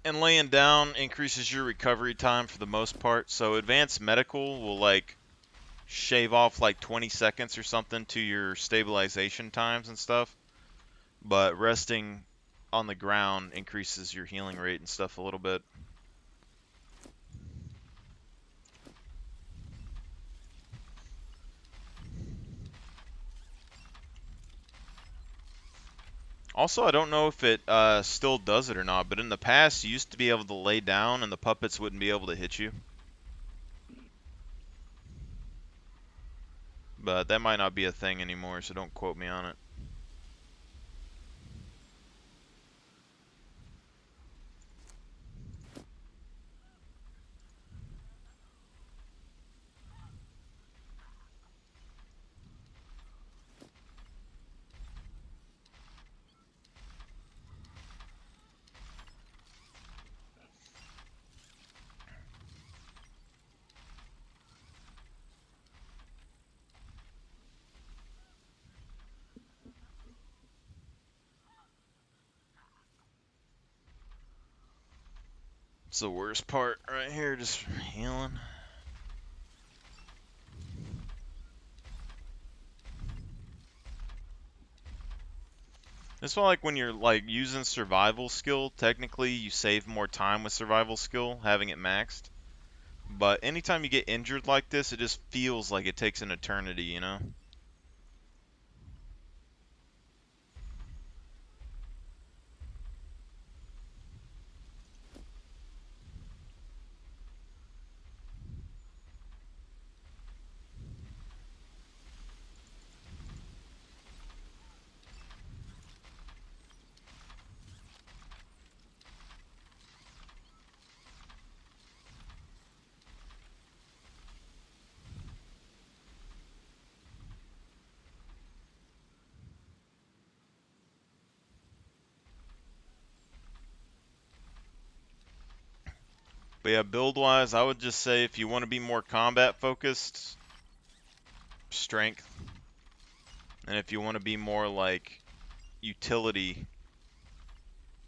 And laying down increases your recovery time for the most part. So advanced medical will like shave off like 20 seconds or something to your stabilization times and stuff. But resting on the ground increases your healing rate and stuff a little bit. Also, I don't know if it still does it or not, but in the past, you used to be able to lay down and the puppets wouldn't be able to hit you. But that might not be a thing anymore, so don't quote me on it. It's the worst part right here, just healing. It's why, like, when you're like using survival skill, technically you save more time with survival skill, having it maxed. But anytime you get injured like this, it just feels like it takes an eternity, you know? But yeah, build-wise, I would just say if you want to be more combat-focused, strength. And if you want to be more like utility,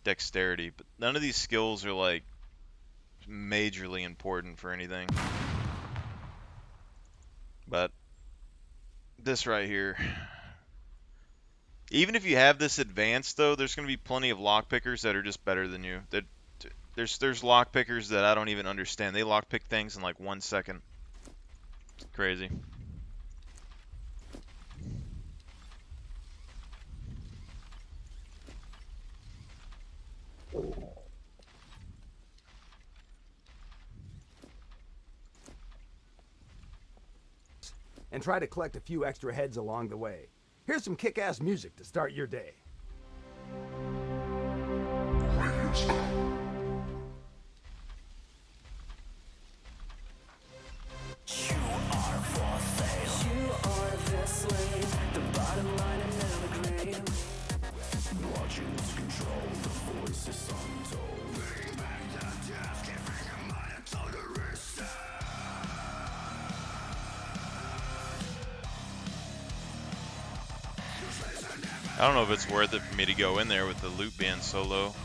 dexterity. But none of these skills are like majorly important for anything. But this right here, even if you have this advanced though, there's going to be plenty of lockpickers that are just better than you. There's lockpickers that I don't even understand. They lockpick things in like 1 second. It's crazy. And try to collect a few extra heads along the way. Here's some kick-ass music to start your day. I don't know if it's worth it for me to go in there with the loot being so low.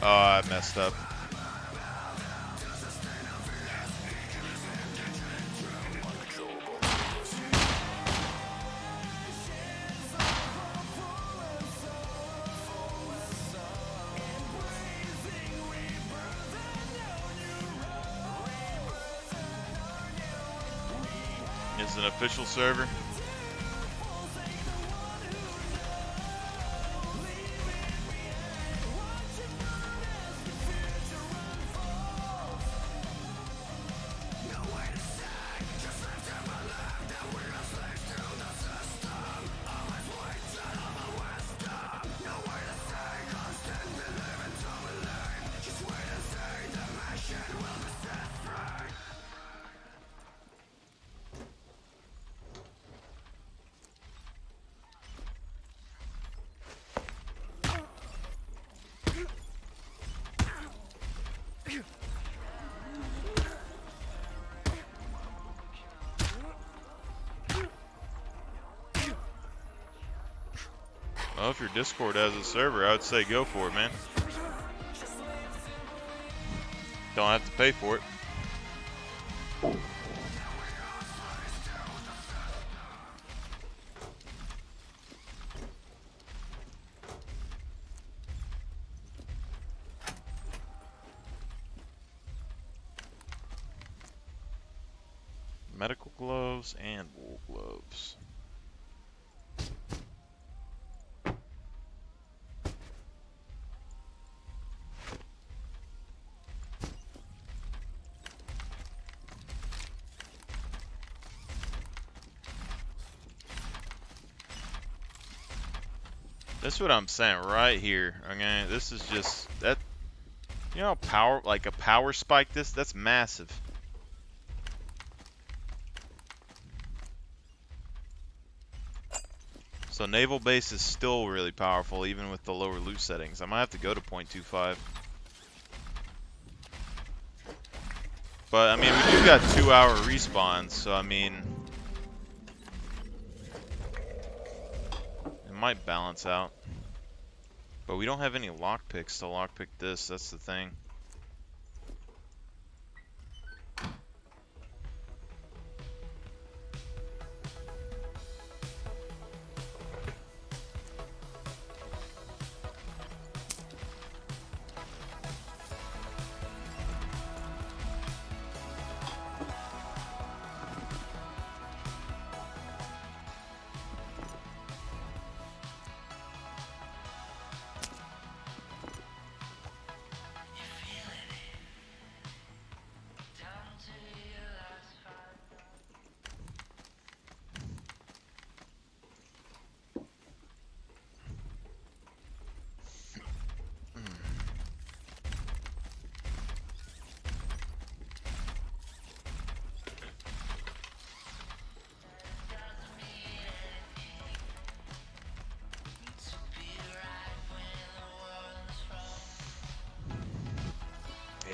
Oh, I messed up. Is it an official server? Well, if your Discord has a server, I would say go for it, man. Don't have to pay for it. Medical gloves and wool gloves. That's what I'm saying right here. Okay, this is just that. You know, like a power spike. That's massive. So naval base is still really powerful, even with the lower loot settings. I might have to go to 0.25. But I mean, we do got 2-hour respawns, so I mean, it might balance out. But we don't have any lockpicks to lockpick this. That's the thing.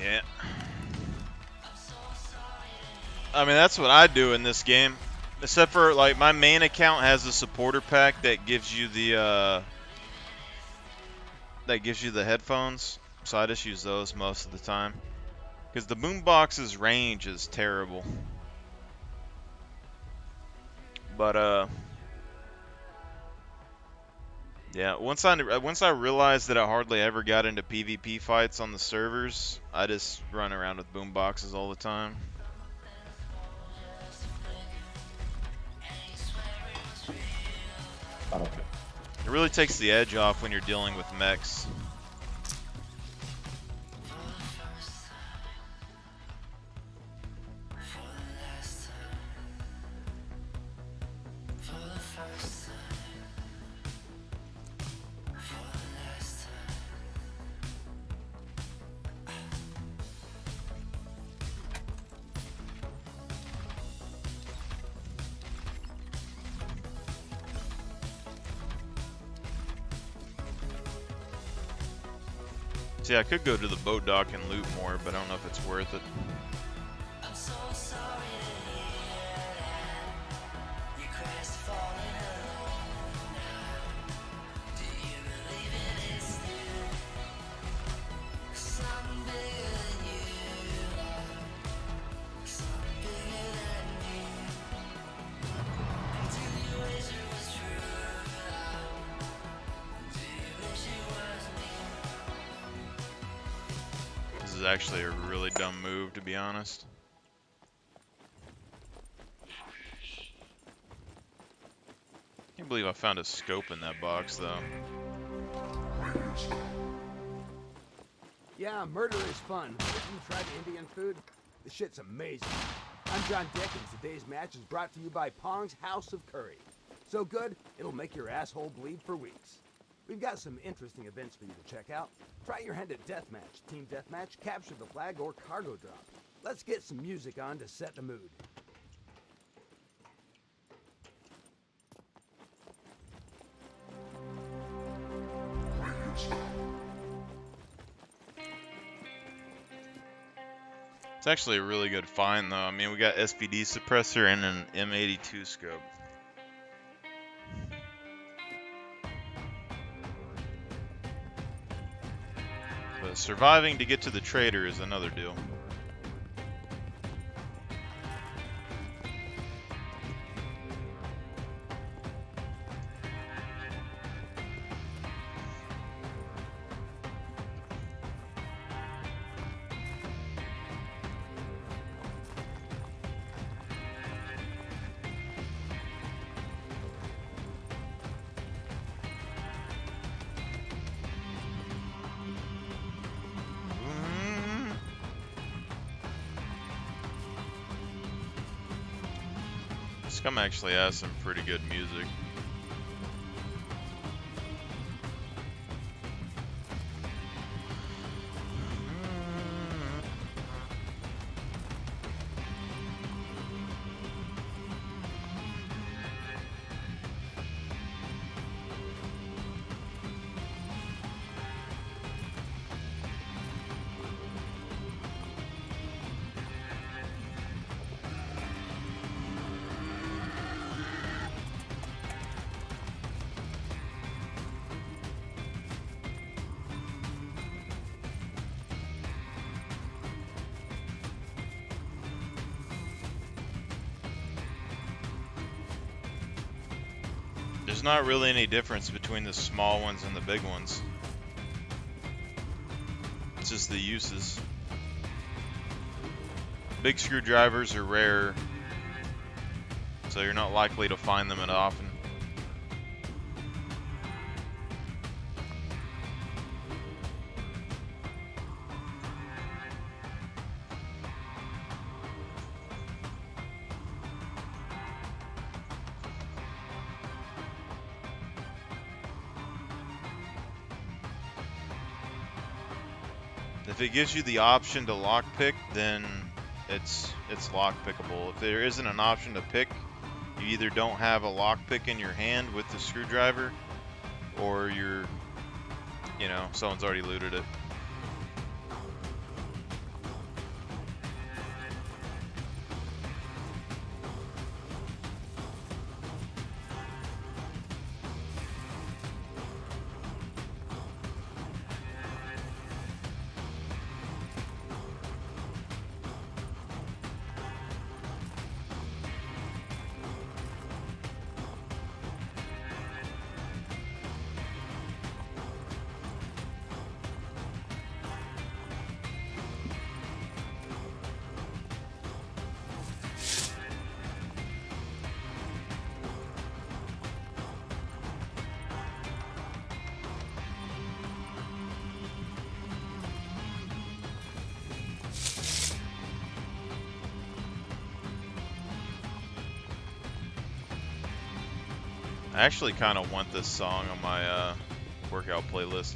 Yeah. I mean, that's what I do in this game. Except for, like, my main account has a supporter pack that gives you the, headphones. So I just use those most of the time. Because the boombox's range is terrible. But, yeah, once I realized that I hardly ever got into PvP fights on the servers, I just run around with boomboxes all the time. It really takes the edge off when you're dealing with mechs. See, I could go to the boat dock and loot more, but I don't know if it's worth it. This is actually a really dumb move, to be honest. Can't believe I found a scope in that box, though. Yeah, murder is fun. Have you tried Indian food? The shit's amazing. I'm John Dickens. Today's match is brought to you by Pong's House of Curry. So good, it'll make your asshole bleed for weeks. We've got some interesting events for you to check out. Try your hand at deathmatch, team deathmatch, capture the flag, or cargo drop. Let's get some music on to set the mood. It's actually a really good find, though. I mean, we got SPD suppressor and an M82 scope. But surviving to get to the trader is another deal. Scum actually has some pretty good music. There's not really any difference between the small ones and the big ones. It's just the uses. Big screwdrivers are rare, so you're not likely to find them as often. If it gives you the option to lockpick, then it's lockpickable. If there isn't an option to pick, you either don't have a lockpick in your hand with the screwdriver, or someone's already looted it. I actually kind of want this song on my workout playlist.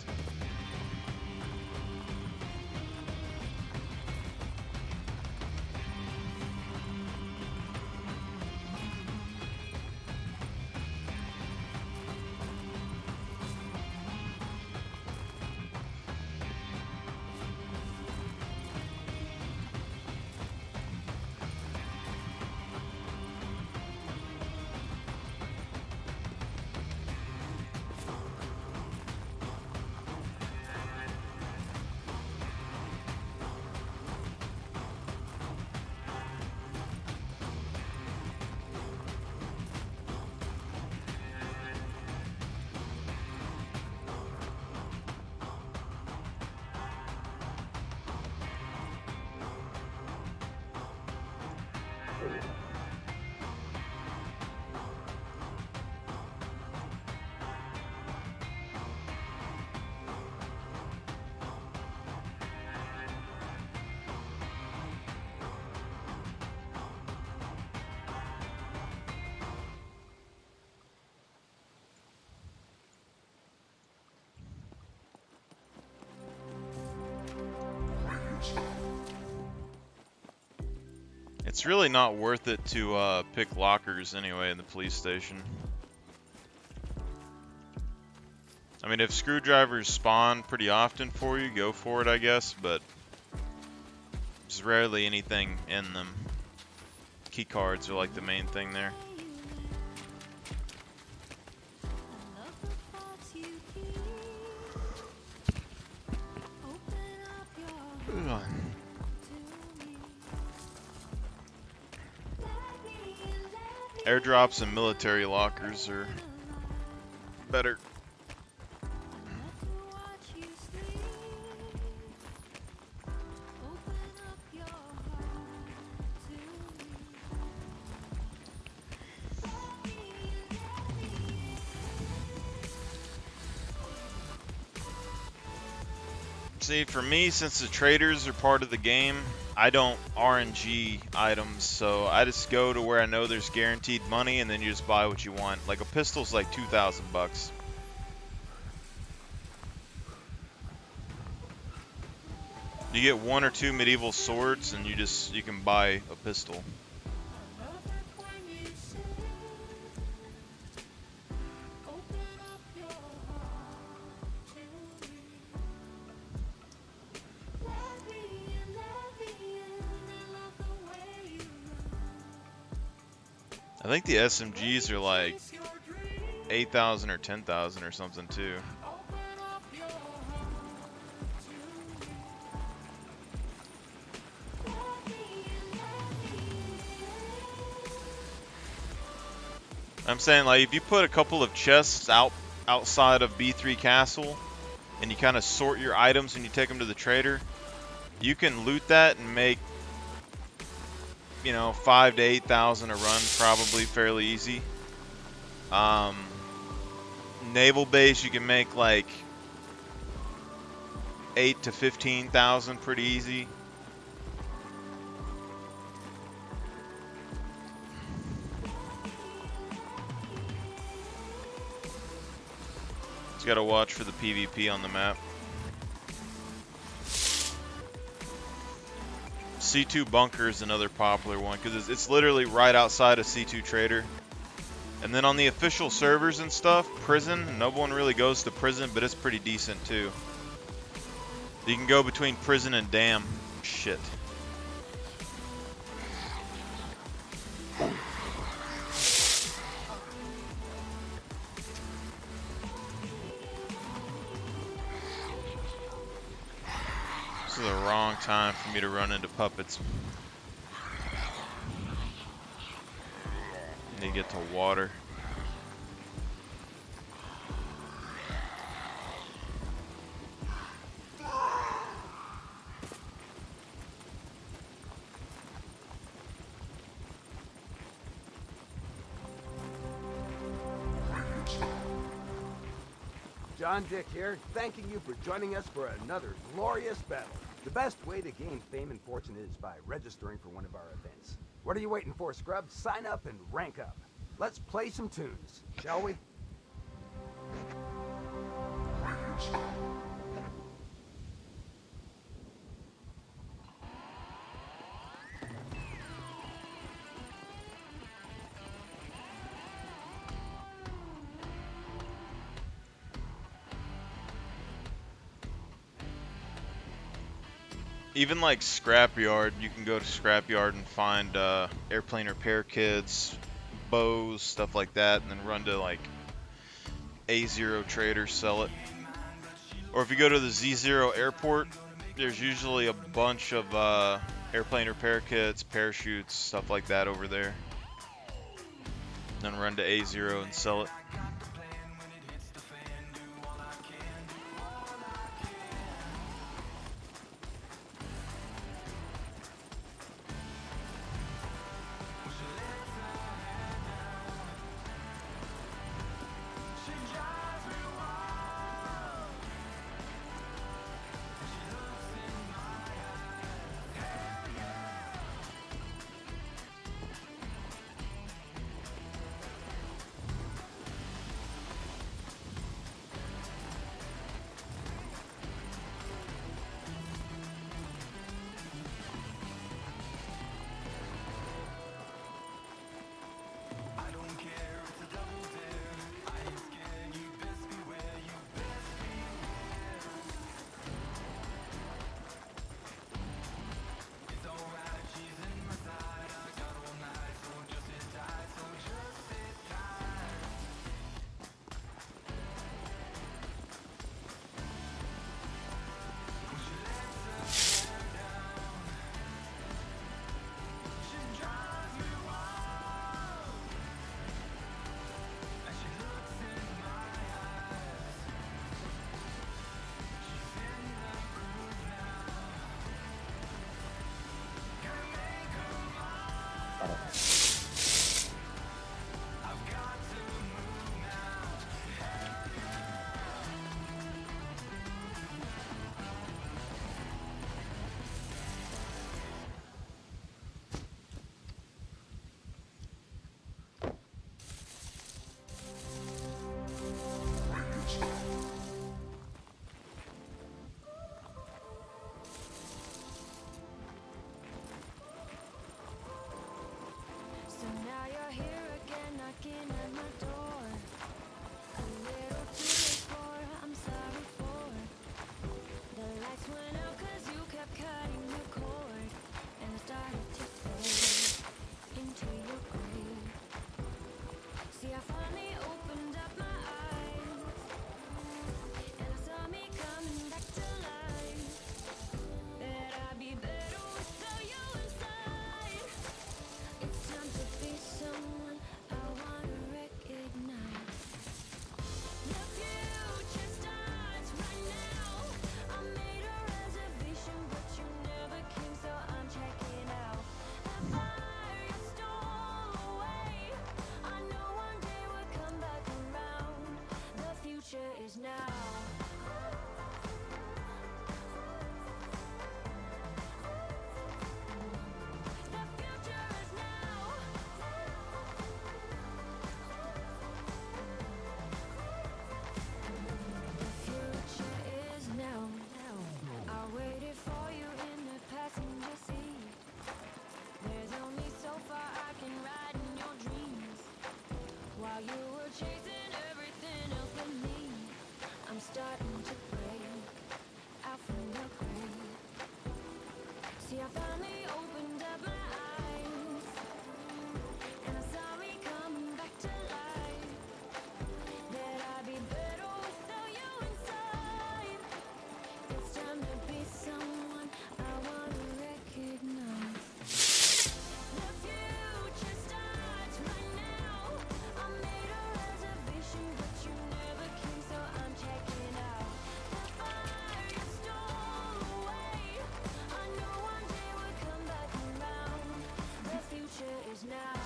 It's really not worth it to pick lockers anyway in the police station. I mean, if screwdrivers spawn pretty often for you, go for it, I guess, but there's rarely anything in them. Key cards are like the main thing there. Open Airdrops and military lockers are better. See, for me, since the traders are part of the game, I don't RNG items, so I just go to where I know there's guaranteed money, and then you just buy what you want. Like a pistol's like 2,000 bucks. You get 1 or 2 medieval swords, and you can buy a pistol. I think the SMGs are like 8,000 or 10,000 or something too. I'm saying, like, if you put a couple of chests outside of B3 Castle and you kind of sort your items and you take them to the trader, you can loot that and make, you know, 5,000 to 8,000 a run, probably fairly easy. Naval base, you can make like 8,000 to 15,000 pretty easy. Just gotta watch for the PvP on the map. C2 Bunker is another popular one because it's literally right outside of C2 Trader. And then on the official servers and stuff, Prison, no one really goes to Prison, but it's pretty decent too. You can go between Prison and Dam. Shit. This is the wrong time for me to run into puppets. Need to get to water. John Dick here, thanking you for joining us for another glorious battle. The best way to gain fame and fortune is by registering for one of our events. What are you waiting for, Scrub? Sign up and rank up. Let's play some tunes, shall we? Even like Scrapyard, you can go to Scrapyard and find airplane repair kits, bows, stuff like that, and then run to like A0 traders, sell it. Or if you go to the Z0 airport, there's usually a bunch of airplane repair kits, parachutes, stuff like that over there. Then run to A0 and sell it. So now you're here again, knocking at my door. A little too late for, I'm sorry for. The lights went out 'cause you kept cutting your cord, and I started to fade into your grave. See, I finally opened up my eyes, and I saw me coming back to life. That I'd be better without you inside. It's time to be someone I wanna recognize. The future starts right now. I made a reservation, but you never came, so I'm checking out. The fire you stole away, I know one day we'll come back around. The future is now. The future is now. The future is now. I waited for you in the passenger seat. There's only so far I can ride in your dreams. While you were chasing everything else but me, I'm starting to break out from the grave. See, I finally opened up my eyes, and I saw me coming back to life. That I'd be better without you inside. It's time to be someone I wanna recognize. The future starts right now. I made a reservation, but you never came, so I'm checking out. The fire you stole away, I know one day we'll come back around. The future is now.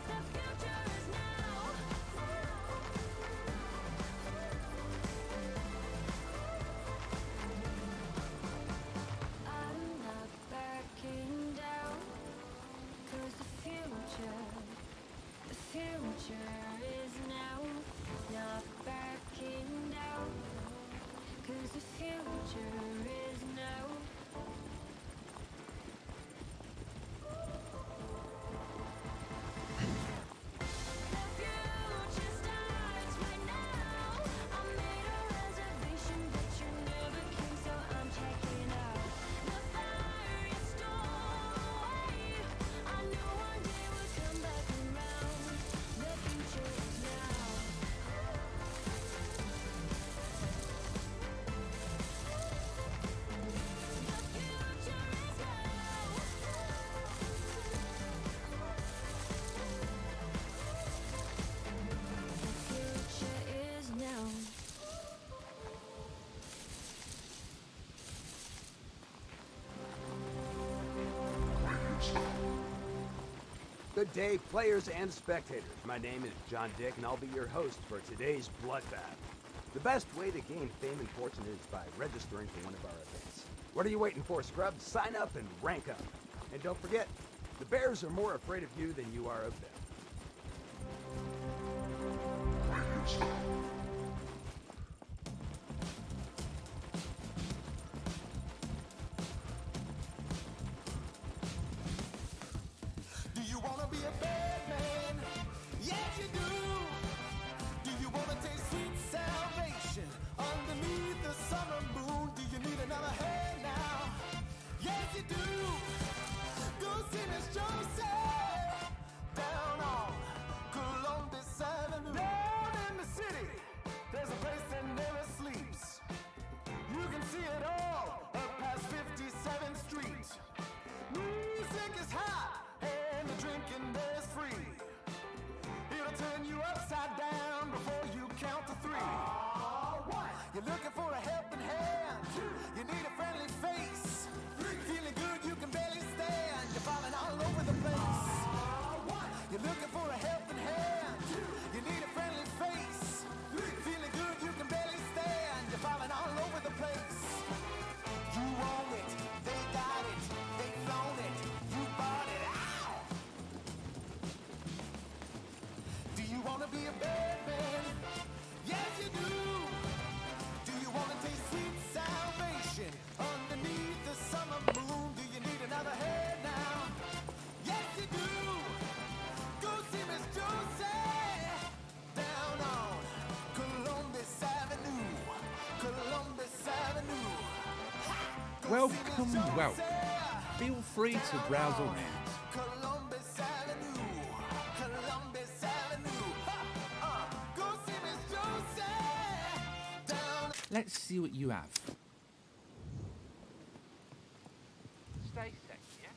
The future is now. I'm not backing down, 'cause the future is now. Not backing down, 'cause the future is now. The future starts right now. I made a reservation, but you never came, so I'm checking out. The fire you stole away, I know one day we'll come back around. The future is now. The future is now. The future is now. Good day, players and spectators. My name is John Dick, and I'll be your host for today's Bloodbath. The best way to gain fame and fortune is by registering for one of our events. What are you waiting for, scrubs? Sign up and rank up. And don't forget, the bears are more afraid of you than you are of them. Do you wanna be a bad man? Yes, you do. Do you wanna taste sweet salvation underneath the summer moon? Do you need another hand now? Yes, you do. Go see Miss Joseph down on Columbus Avenue. Down in the city, there's a place that never sleeps. You can see it all up past 57th Street. Music is hot and the drinking is free. It'll turn you upside down before you count to three. You're looking for a helping hand. You need a friendly face. Feeling good, you can barely Welcome, welcome. Feel free to browse around. Columbus Avenue, Columbus Avenue. Go see Miss Josie down. Let's see what you have. Stay safe, yeah?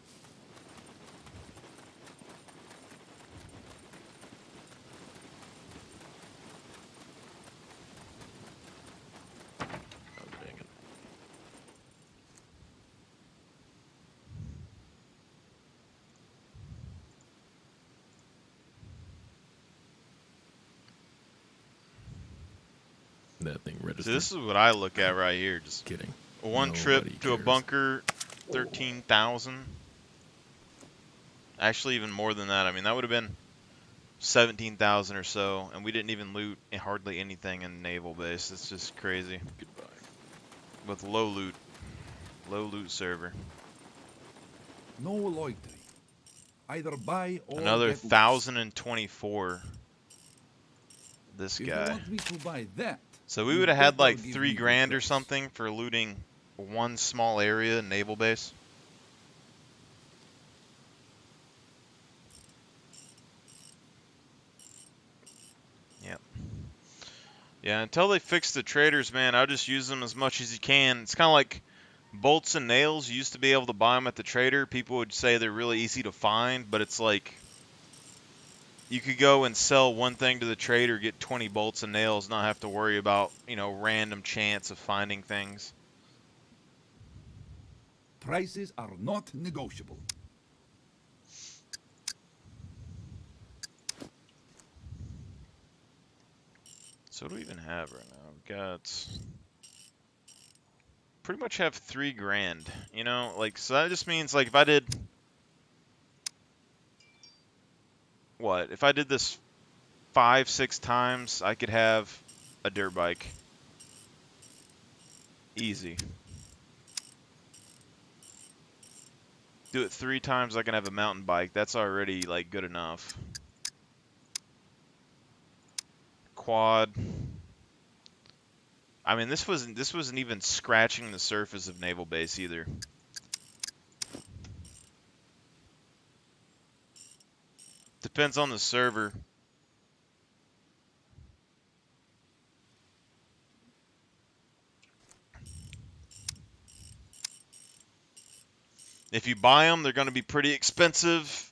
Oh, dang it. That thing So registered. this is what I look at right here. Just Kidding. one Nobody trip to a cares. bunker, 13,000. Actually, even more than that. I mean, that would have been 17,000 or so, and we didn't even loot hardly anything in naval base. It's just crazy. Goodbye. With low loot server. No loitering. Either buy or Another get lost. 1,024. This If you guy. want me to buy that, So we you would have had better like give 3 me the grand or price. something for looting one small area in naval base. Yep. Yeah, until they fix the traders, man, I'll just use them as much as you can. It's kind of like bolts and nails. You used to be able to buy them at the trader. People would say they're really easy to find, but it's like you could go and sell one thing to the trader, get 20 bolts and nails, not have to worry about, you know, random chance of finding things. Prices are not negotiable. So what do we even have right now? We've got pretty much have 3 grand, you know, like, so that just means like if I did what? If I did this 5-6 times, I could have a dirt bike. Easy. Do it 3 times, I can have a mountain bike. That's already like good enough. Quad. I mean, this wasn't even scratching the surface of naval base either. Depends on the server. If you buy them, they're going to be pretty expensive.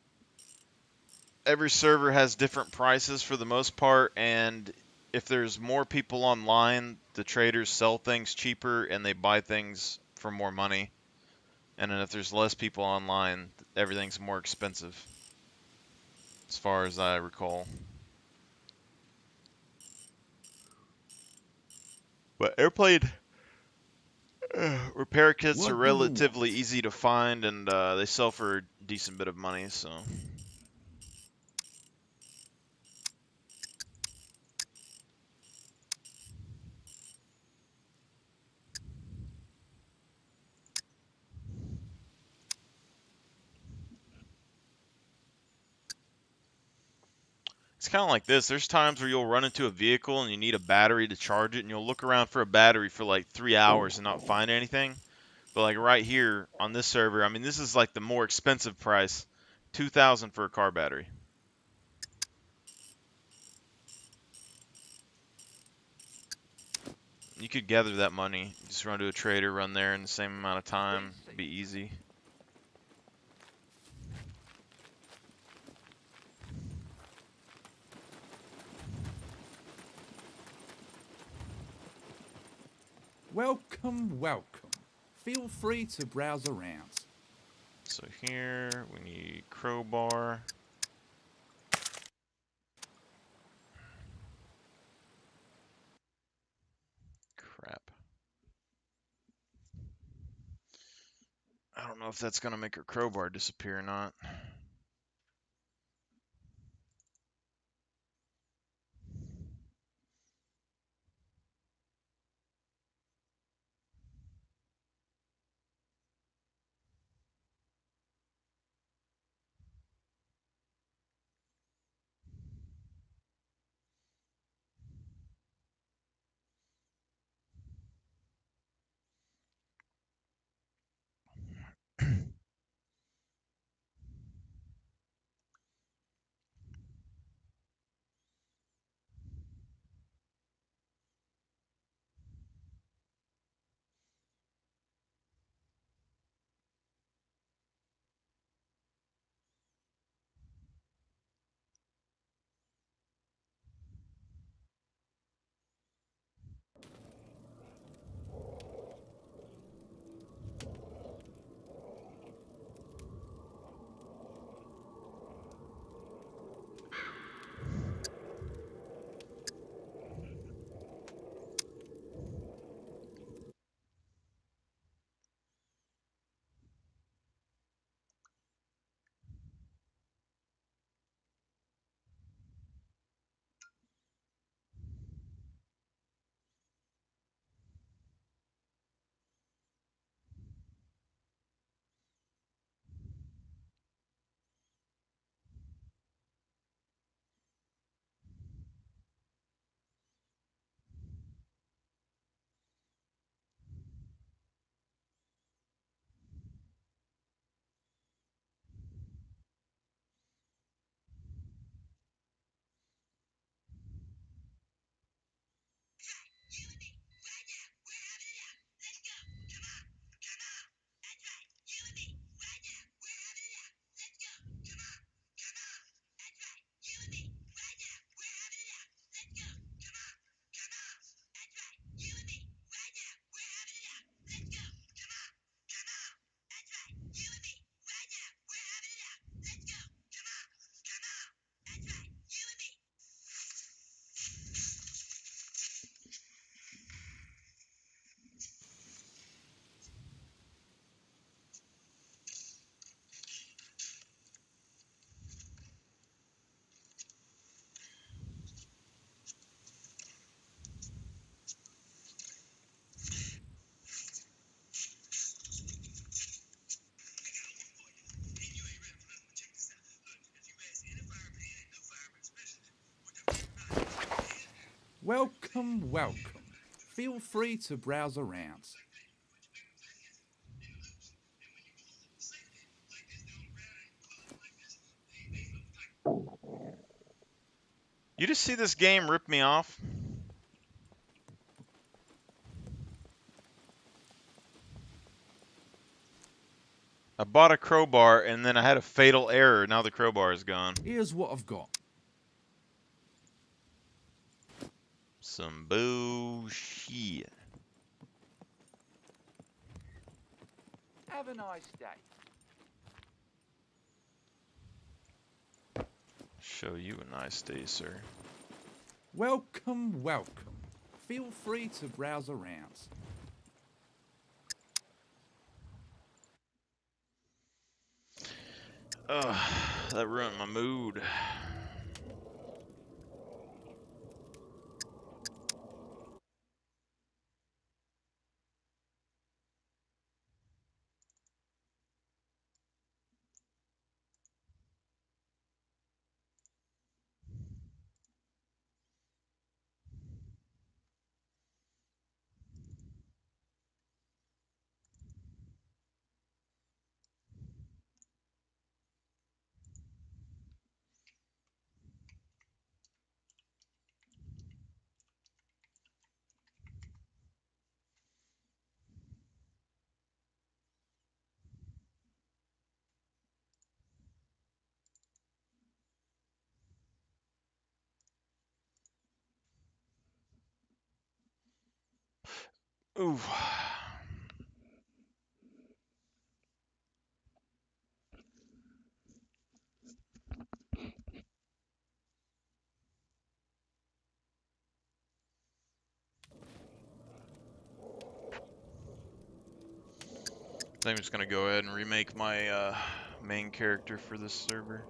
Every server has different prices for the most part, and if there's more people online, the traders sell things cheaper and they buy things for more money. And then if there's less people online, everything's more expensive, as far as I recall. But airplane repair kits What are do you relatively want? easy to find, and they sell for a decent bit of money, so. It's kind of like this. There's times where you'll run into a vehicle and you need a battery to charge it, and you'll look around for a battery for like 3 hours and not find anything. But like right here on this server, I mean, this is like the more expensive price, 2,000 for a car battery. You could gather that money, just run to a trader, run there in the same amount of time, be easy. Welcome, welcome. Feel free to browse around. So here we need crowbar. Crap. I don't know if that's gonna make her crowbar disappear or not. Welcome, welcome. Feel free to browse around. You just see this game rip me off? I bought a crowbar and then I had a fatal error. Now the crowbar is gone. Here's what I've got. Some bullshit. Have a nice day. Show you a nice day, sir. Welcome, welcome. Feel free to browse around. Ugh, that ruined my mood. Ooh. I'm just gonna go ahead and remake my main character for this server.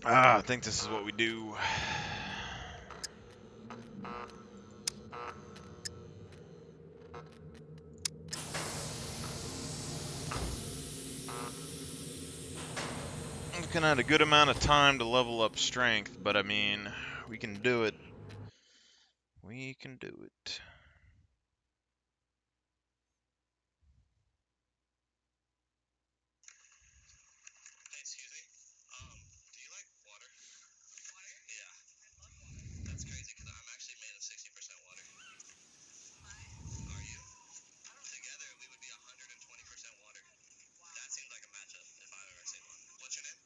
Ah, I think this is what we do. Looking at a good amount of time to level up strength, but I mean, we can do it. We can do it. Excuse me. Do you like water? Water? Yeah. I love water. That's crazy because I'm actually made of 60% water. Are you? Together we would be 120% water. Wow. That seems like a matchup if I've ever seen one. What's your name?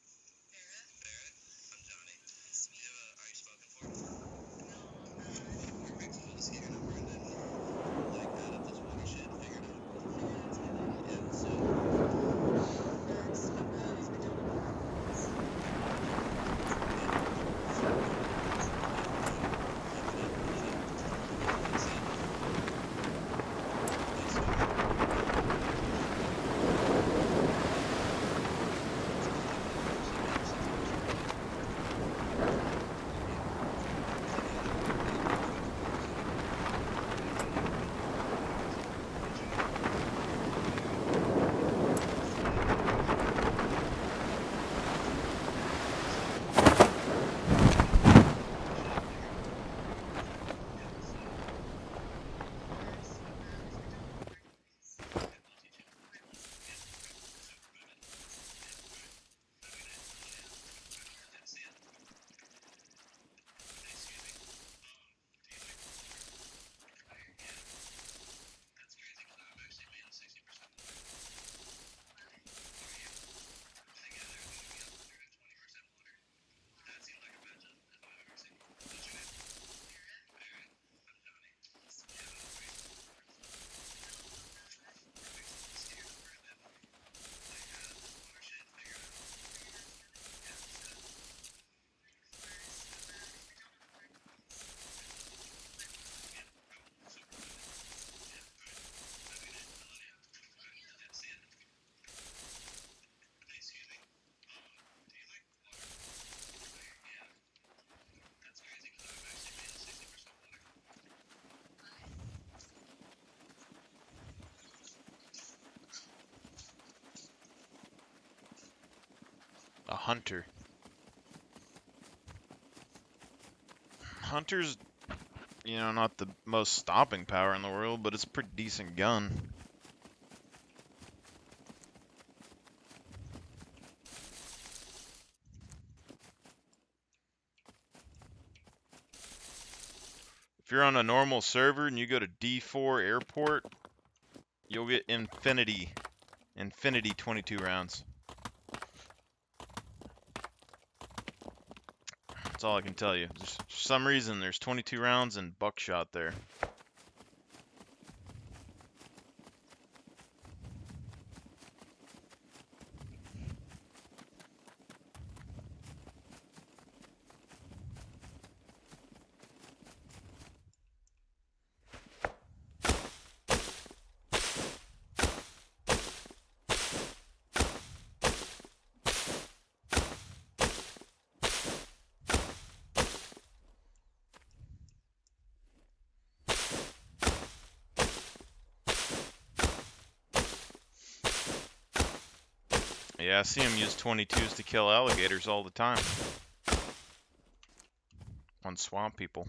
Barrett. Barrett? I'm Johnny. Do you have are you spoken for? No, I'm not. Perfect. I'll just get your number and then like add up this water shit and figure it out. We'll figure it out together. Yeah, so that's what we've been doing. A hunter. Hunter's, you know, not the most stopping power in the world, but it's a pretty decent gun. If you're on a normal server and you go to D4 airport, you'll get infinity 22 rounds. That's all I can tell you. For some reason, there's 22 rounds and buckshot there. Yeah, I see him use 22s to kill alligators all the time. On swamp people.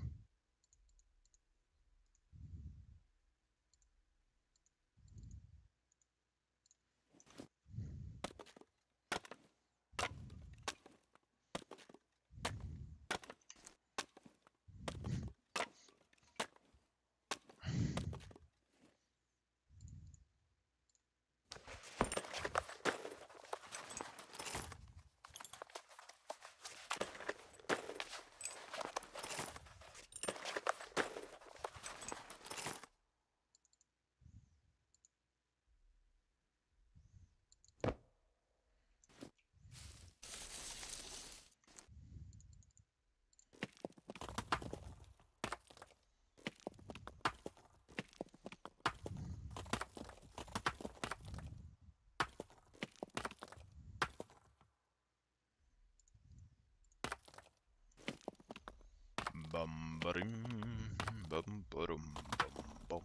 Bum ba-dum, bum ba-dum, bum bum.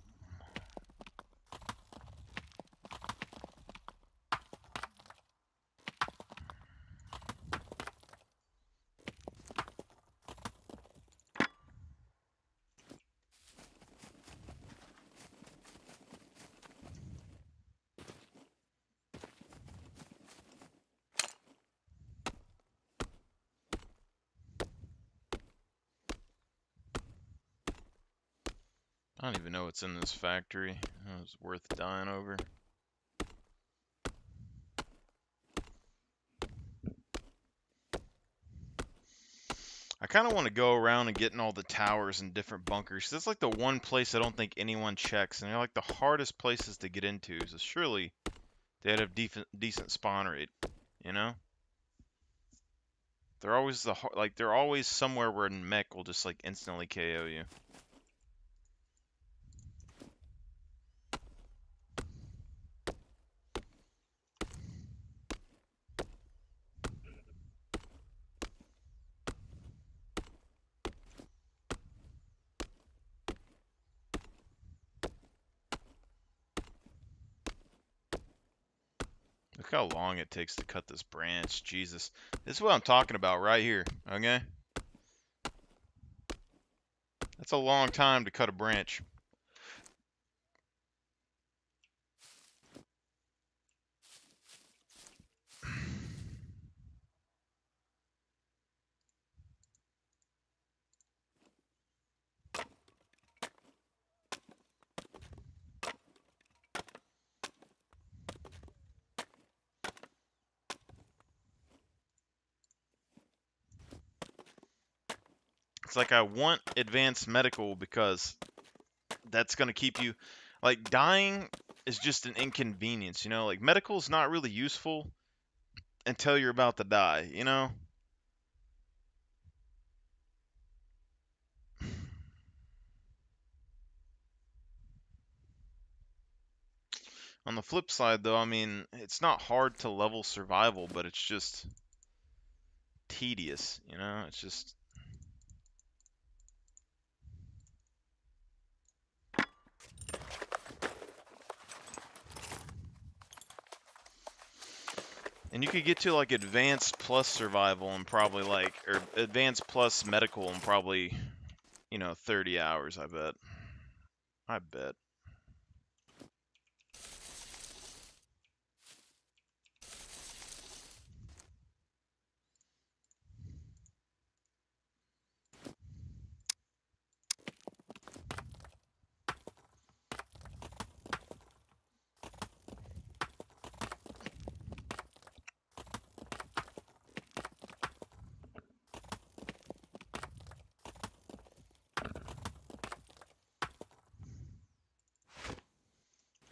I don't even know what's in this factory. It was worth dying over. I kind of want to go around and get in all the towers and different bunkers. That's like the one place I don't think anyone checks, and they're like the hardest places to get into. So surely they'd have decent spawn rate, you know? They're always they're always somewhere where mech will just like instantly KO you. Look how long it takes to cut this branch. Jesus. This is what I'm talking about right here, okay? That's a long time to cut a branch. It's like I want advanced medical because that's going to keep you... Like, dying is just an inconvenience, you know? Like, medical is not really useful until you're about to die, you know? On the flip side, though, I mean, it's not hard to level survival, but it's just tedious, you know? It's just... And you could get to, like, advanced plus survival and probably, like... Or advanced plus medical in probably, you know, 30 hours, I bet. I bet.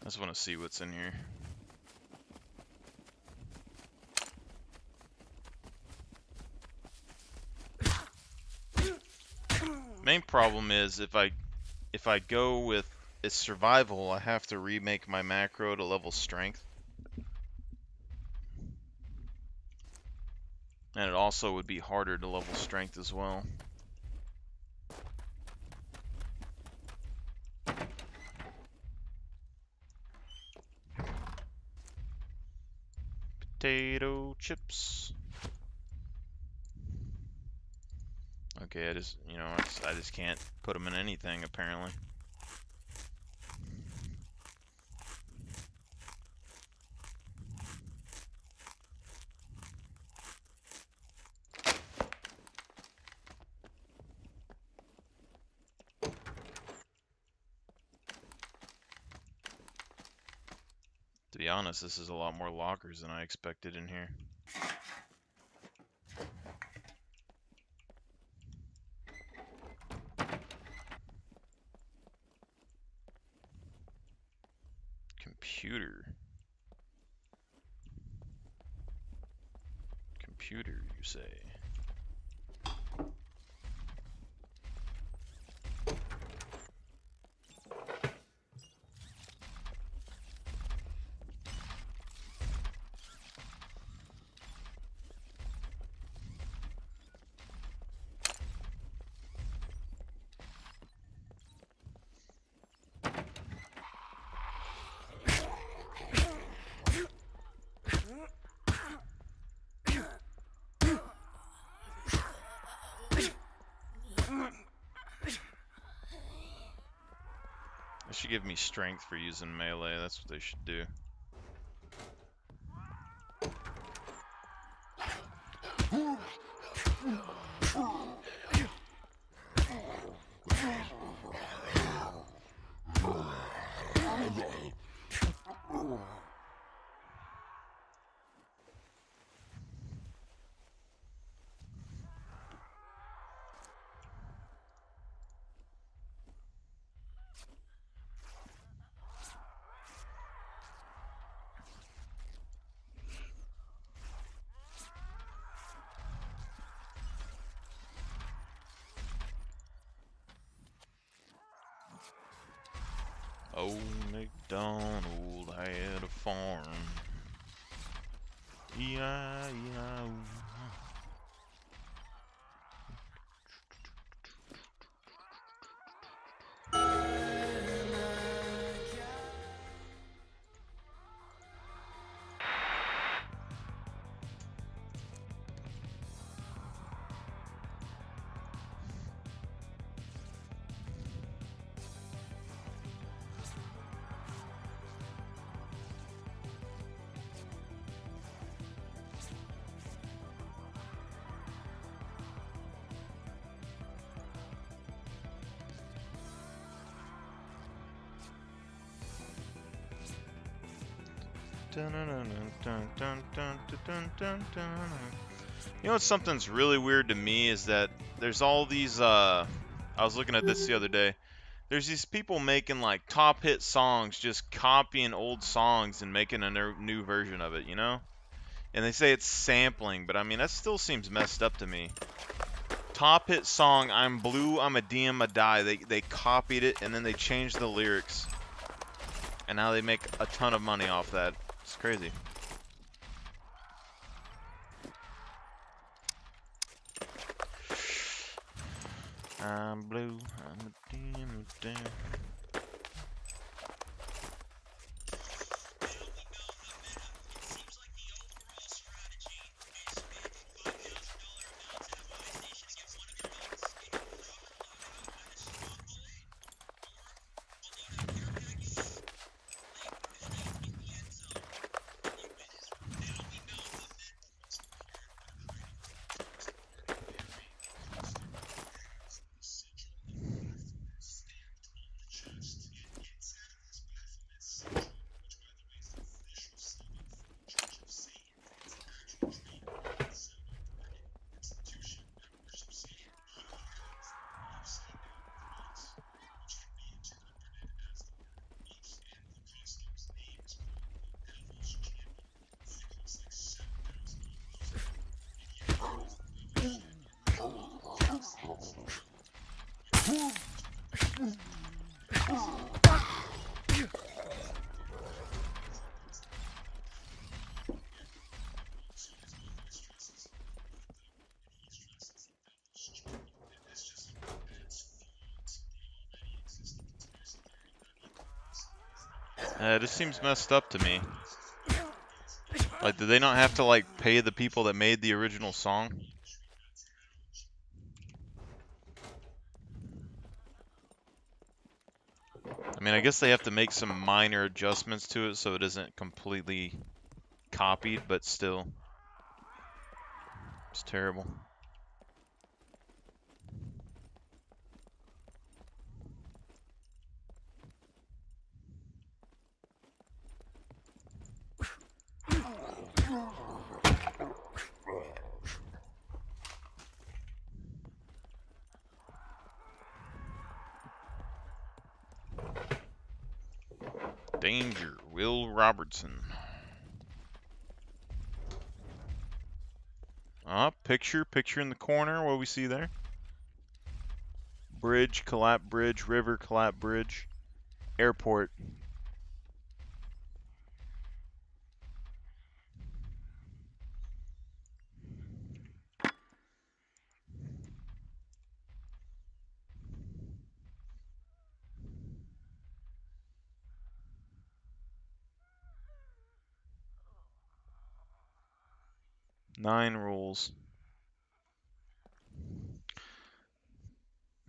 I just want to see what's in here. Main problem is if I go with its survival, I have to remake my macro to level strength. And it also would be harder to level strength as well. potato chips. Okay, I just, you know, I just can't put them in anything apparently. To be honest, this is a lot more lockers than I expected in here. Computer. Computer, you say? They should give me strength for using melee. That's what they should do. Old MacDonald had a farm. E-I-E-I-O. You know what something's really weird to me is that there's all these I was looking at this the other day. There's these people making like top hit songs, just copying old songs and making a new version of it, you know? And they say it's sampling, but I mean that still seems messed up to me. Top hit song, I'm blue, I'm a D, I'm a die. They copied it and then they changed the lyrics. And now they make a ton of money off that. It's crazy. I'm blue, I'm a damn damn. This seems messed up to me. Like, did they not have to like pay the people that made the original song? I mean, I guess they have to make some minor adjustments to it so it isn't completely copied, but still, it's terrible. Danger, Will Robertson. Picture in the corner. What we see there? Bridge, collapse bridge, river, collapse bridge, airport. Nine rules.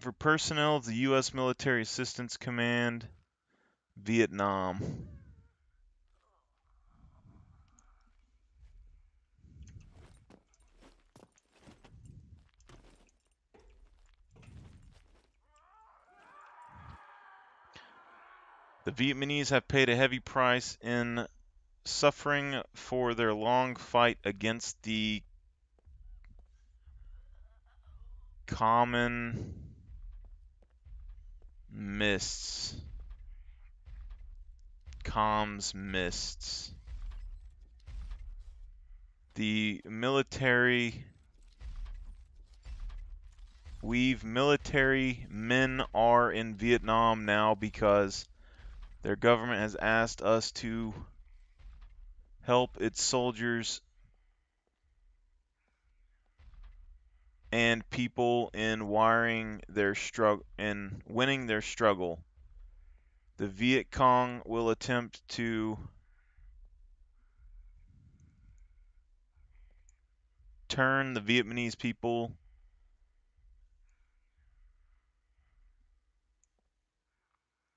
For personnel of the U.S. Military Assistance Command, Vietnam. The Vietnamese have paid a heavy price in suffering for their long fight against the common mists. Comms mists. The military men are in Vietnam now because their government has asked us to help its soldiers and people in winning their struggle. The Viet Cong will attempt to turn the Vietnamese people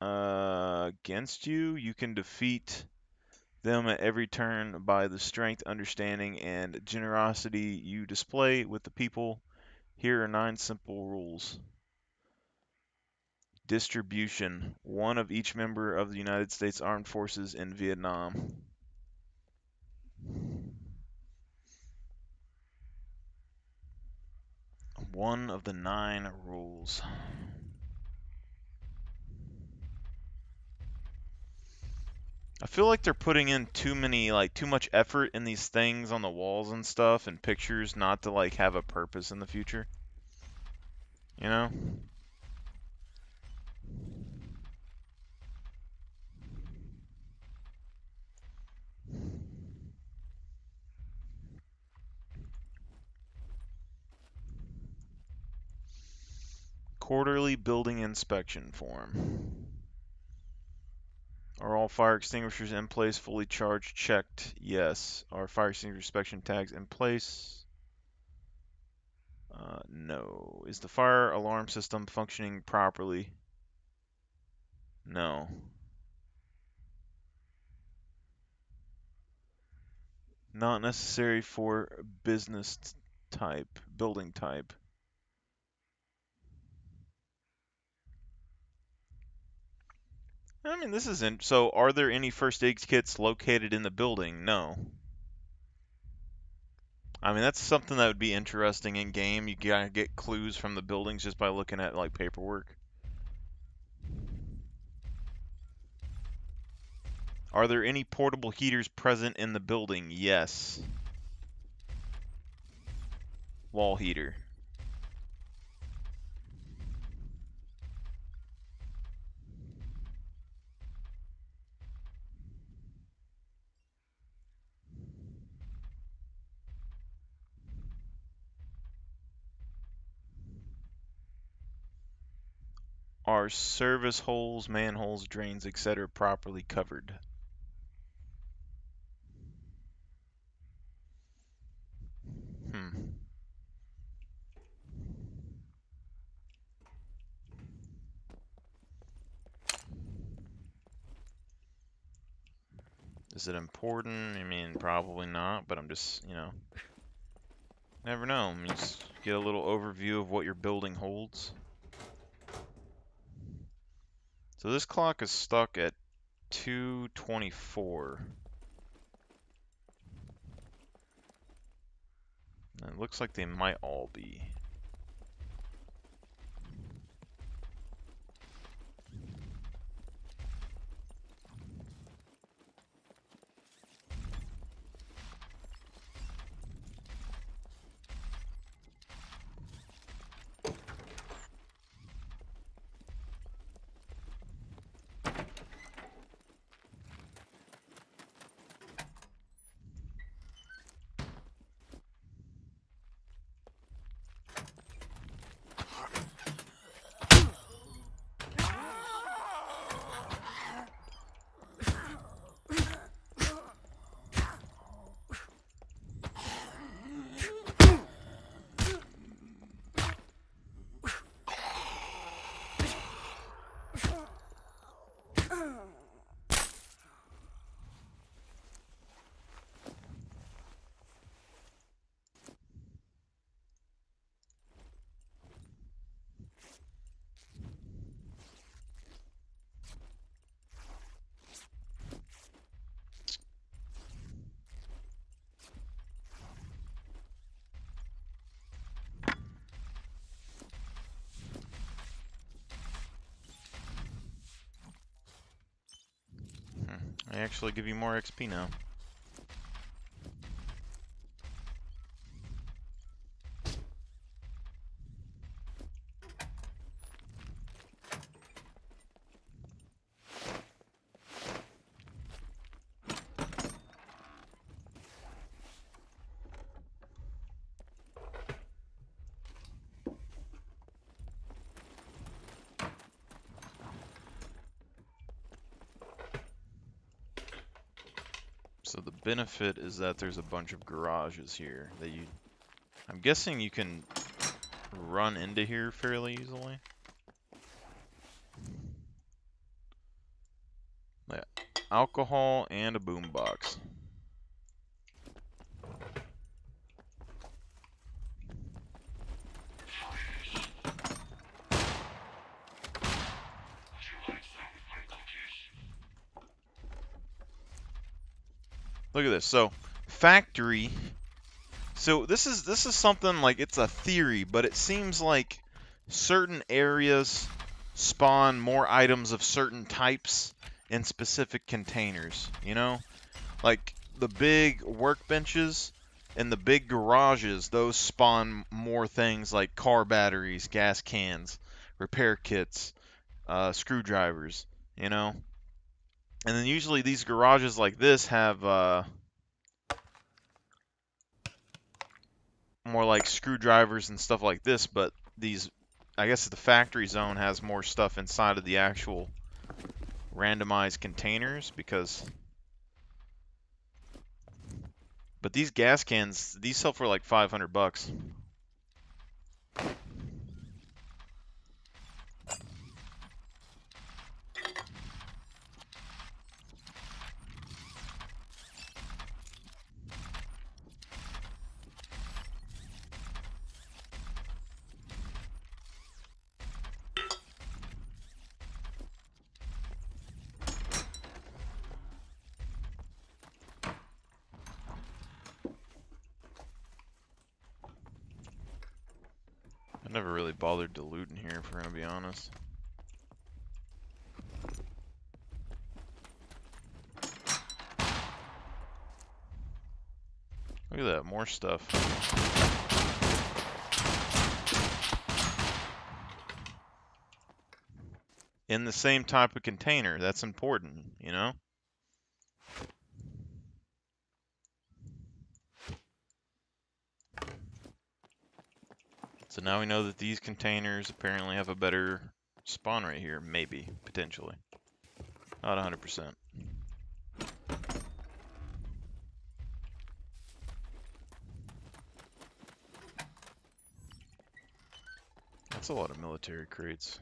against you. You can defeat them at every turn by the strength, understanding, and generosity you display with the people. Here are 9 simple rules. Distribution. One of each member of the United States Armed Forces in Vietnam. One of the 9 rules. I feel like they're putting in too much effort in these things on the walls and stuff and pictures not to like have a purpose in the future. You know? Quarterly building inspection form. Are all fire extinguishers in place, fully charged, checked? Yes. Are fire extinguisher inspection tags in place? No. Is the fire alarm system functioning properly? No. Not necessary for building type. I mean, this isn't. So, are there any first aid kits located in the building? No. I mean, that's something that would be interesting in game. You gotta get clues from the buildings just by looking at like paperwork. Are there any portable heaters present in the building? Yes. Wall heater. Are service holes, manholes, drains, etc. properly covered? Is it important? I mean, probably not, but I'm just, you know, never know. I mean, just get a little overview of what your building holds. So this clock is stuck at 2:24. And it looks like they might all be. I actually give you more XP now. So the benefit is that there's a bunch of garages here that I'm guessing you can run into here fairly easily. Yeah, alcohol and a boombox. Look at this. So factory. So this is something like, it's a theory, but it seems like certain areas spawn more items of certain types in specific containers, you know? Like the big workbenches and the big garages, those spawn more things like car batteries, gas cans, repair kits, screwdrivers, you know? And then usually these garages like this have more like screwdrivers and stuff like this, but these, I guess the factory zone has more stuff inside of the actual randomized containers but these gas cans, these sell for like 500 bucks. I never really bothered to loot in here, if we're gonna be honest. Look at that, more stuff. In the same type of container, that's important, you know? So now we know that these containers apparently have a better spawn rate here, maybe, potentially. Not 100%. That's a lot of military crates.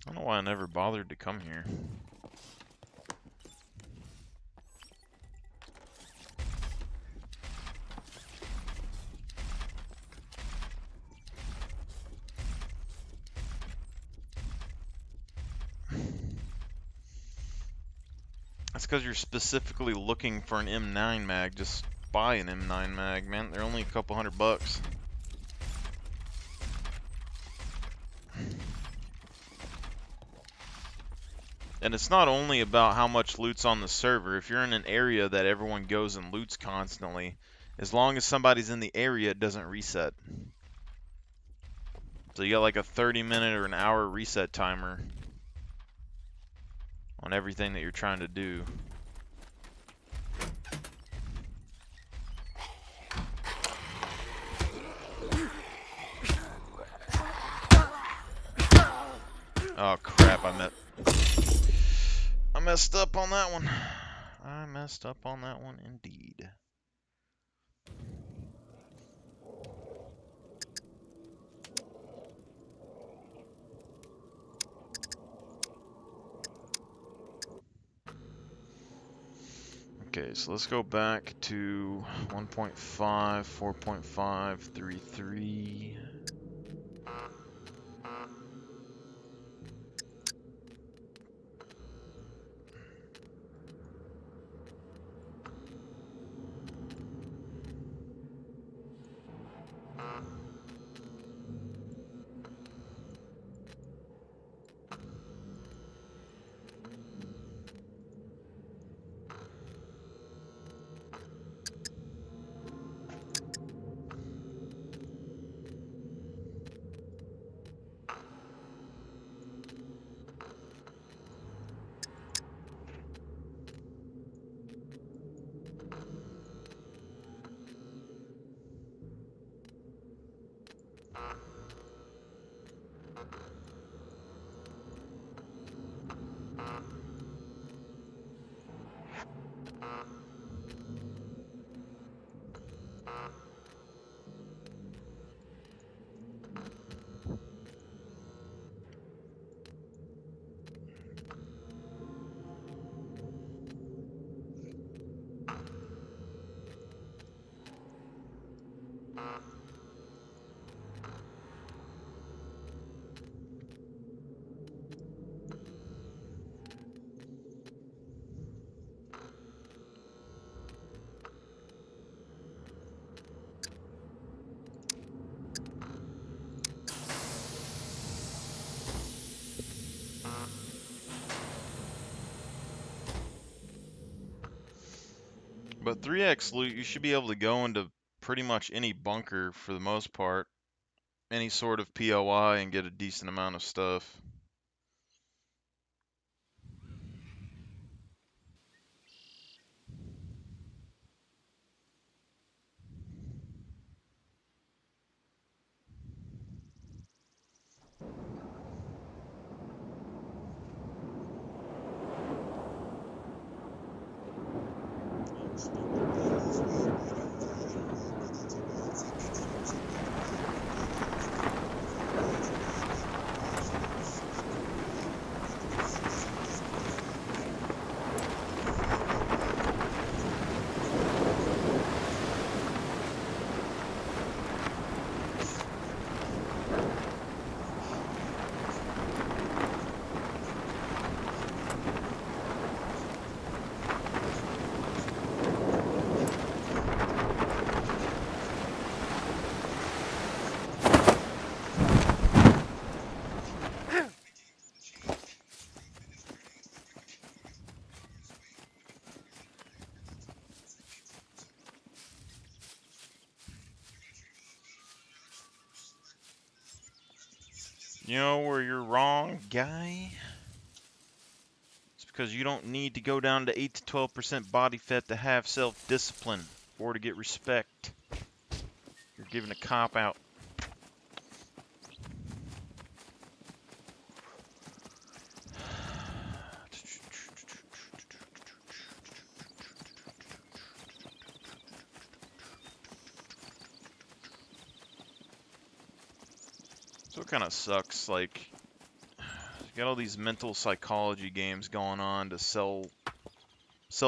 I don't know why I never bothered to come here. That's because you're specifically looking for an M9 mag. Just buy an M9 mag, man. They're only a couple $100. And it's not only about how much loot's on the server. If you're in an area that everyone goes and loots constantly, as long as somebody's in the area, it doesn't reset. So you got like a 30-minute or an hour reset timer on everything that you're trying to do. Oh crap, I messed up on that one. I messed up on that one indeed. Okay, so let's go back to 1.5, 4.5, 3.3. But 3x loot, you should be able to go into pretty much any bunker for the most part, any sort of POI, and get a decent amount of stuff. You know where you're wrong, guy? It's because you don't need to go down to 8 to 12% body fat to have self-discipline or to get respect. You're giving a cop out. So it kind of sucks, like, got all these mental psychology games going on to sell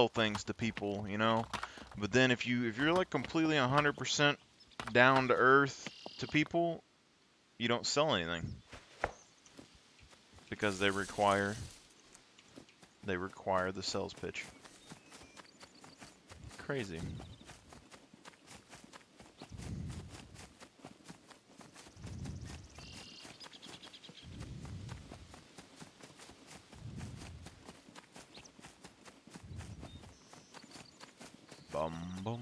things to people, you know. But then if you're like completely 100% down to earth to people, you don't sell anything because they require the sales pitch. Crazy. Bum bum.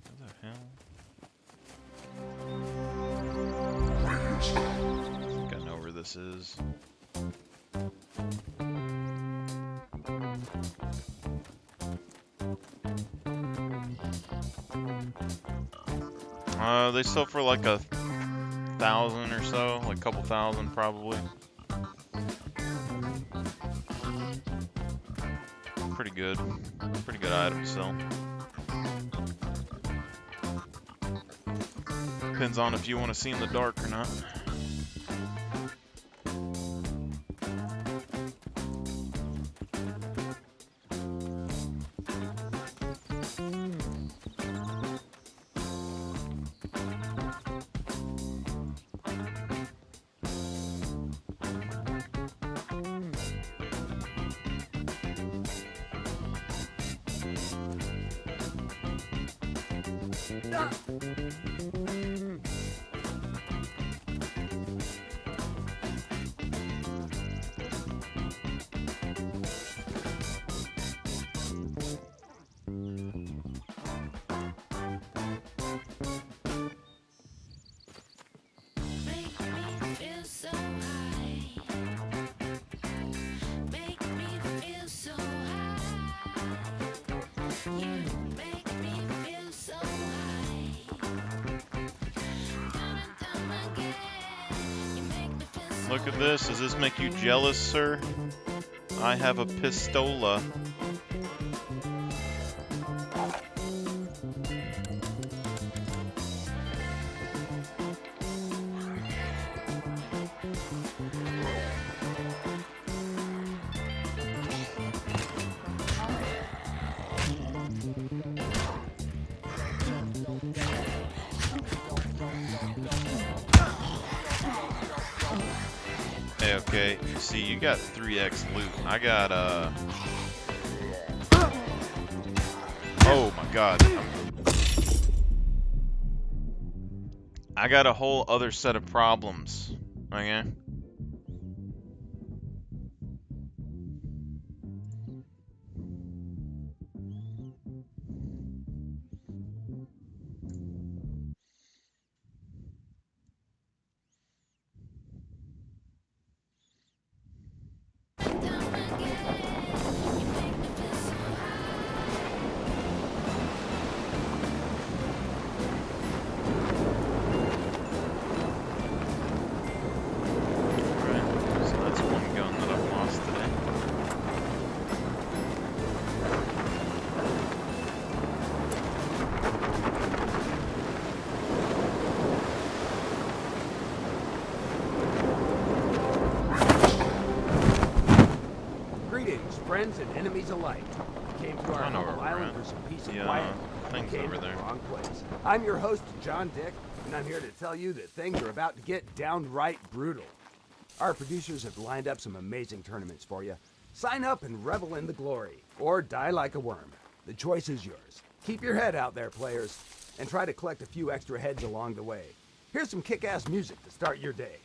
What the hell? I think I know where this is. They sell for like 1,000 or so, like a couple thousand probably. Pretty good item to sell. Depends on if you want to see in the dark or not. Make me feel so high. Make me feel so high. You make me feel so high. Down and down again. You make me feel so Look at this. Does this make you jealous, sir? I have a pistola. Hey, okay, see, you got 3x loot. I got, oh my god. I got a whole other set of problems, okay? Alright, so that's one gun that I've lost today. Greetings, friends and enemies alike. You came to our I know humble where we're island at. for some peace and Yeah, quiet. things You came over to the there. wrong place. I'm your host, John Dick, and I'm here to tell you that things are about to get downright brutal. Our producers have lined up some amazing tournaments for you. Sign up and revel in the glory, or die like a worm. The choice is yours. Keep your head out there, players, and try to collect a few extra heads along the way. Here's some kick-ass music to start your day.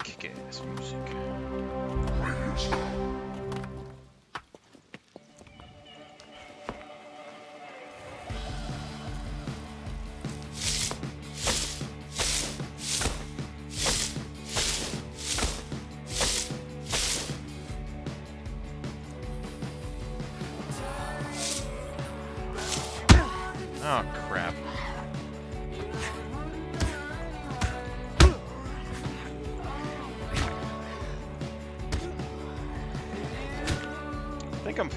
Kick-ass music. Oh, crap.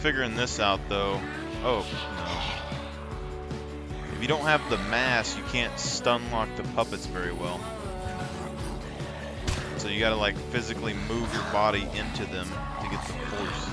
figuring this out though. Oh, no. If you don't have the mass, you can't stun lock the puppets very well. So you gotta like physically move your body into them to get the force.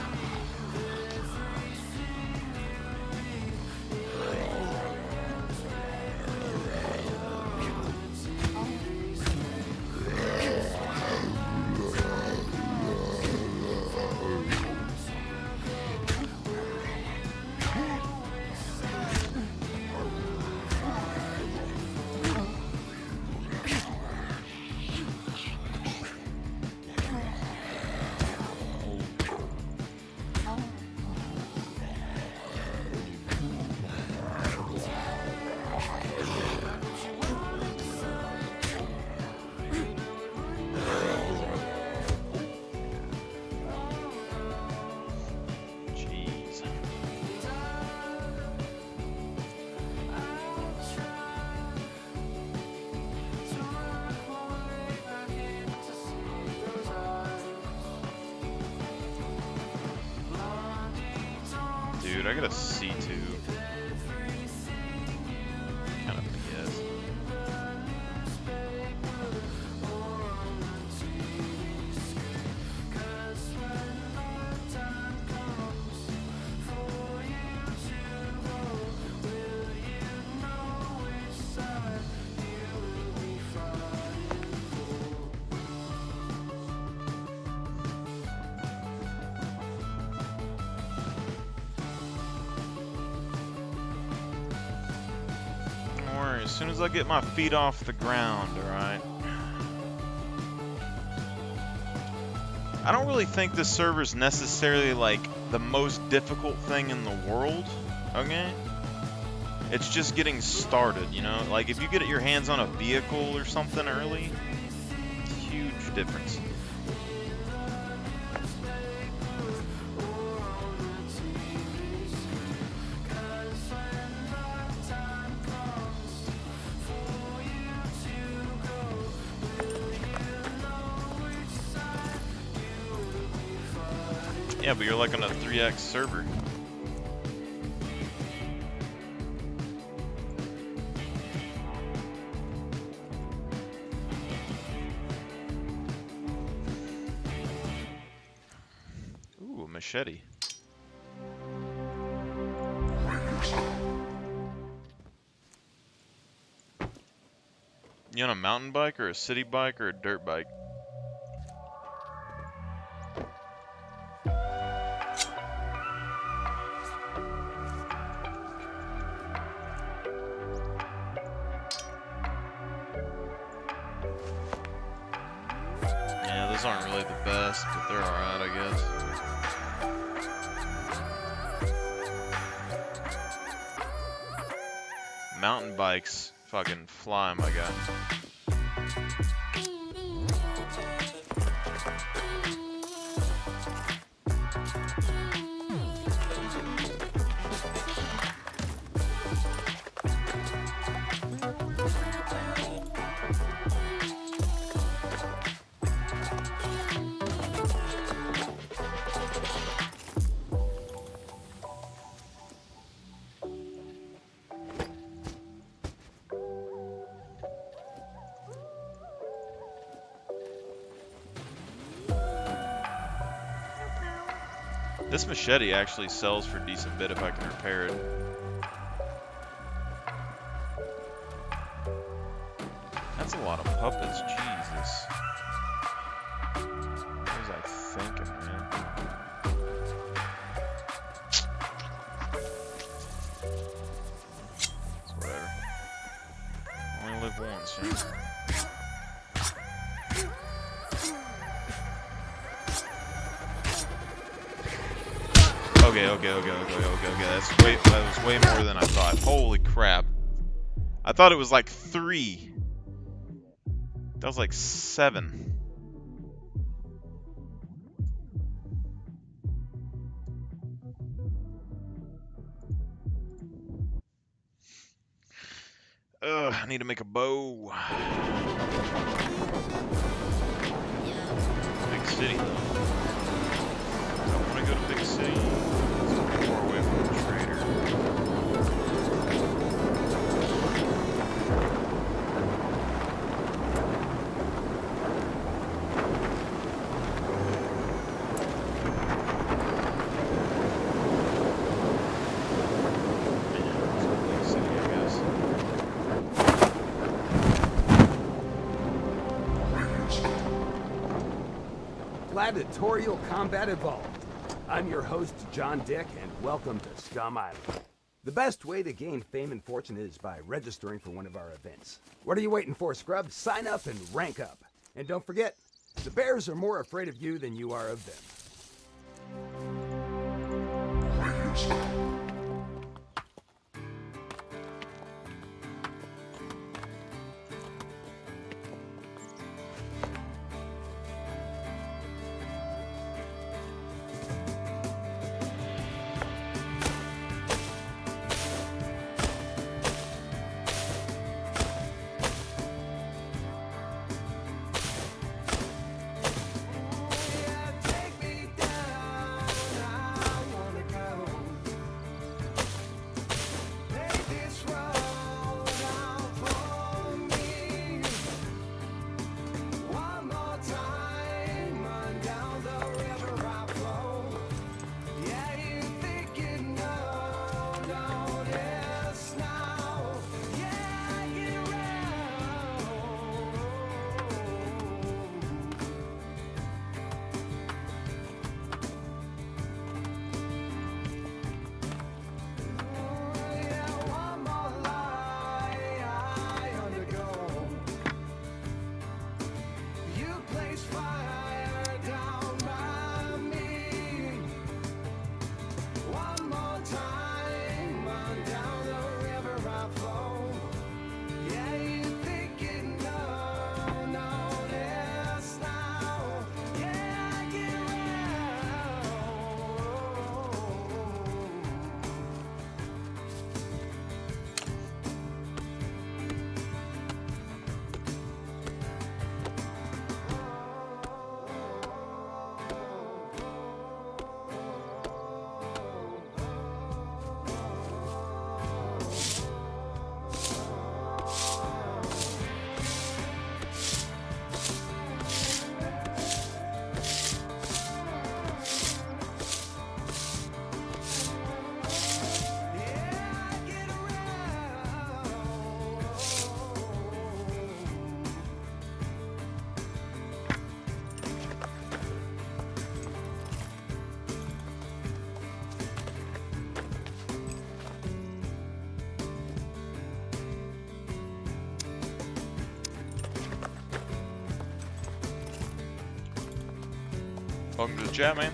Dude, I got a C2. Kind of BS. As soon as I get my feet off the ground, alright? I don't really think this server's necessarily like the most difficult thing in the world, okay? It's just getting started, you know? Like if you get your hands on a vehicle or something early, it's a huge difference. Yeah, but you're like on a 3x server. Ooh, a machete. You on a mountain bike or a city bike or a dirt bike? Those aren't really the best, but they're alright, I guess. Mountain bikes fucking fly, my guy. This machete actually sells for a decent bit if I can repair it. That's a lot of puppets, Jesus. What was I thinking, man? It's whatever. Only live once, yeah. Okay. That was way more than I thought. Holy crap. I thought it was like 3. That was like 7. Ugh, I need to make a bow. Big city though. I want to go to big city. Gladiatorial Combat Evolved. I'm your host, John Dick, and welcome to Scum Island. The best way to gain fame and fortune is by registering for one of our events. What are you waiting for, scrub? Sign up and rank up. And don't forget, the bears are more afraid of you than you are of them. Welcome to the chat, man.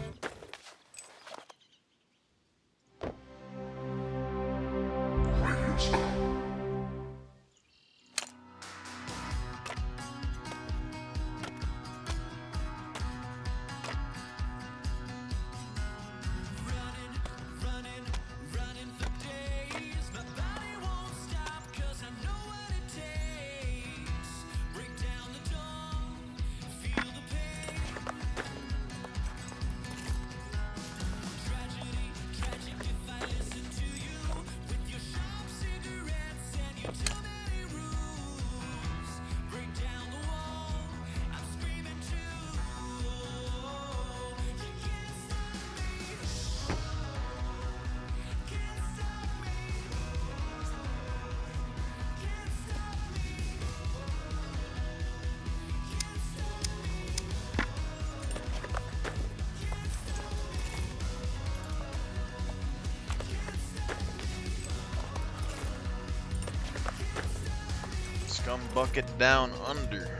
Scum bucket down under.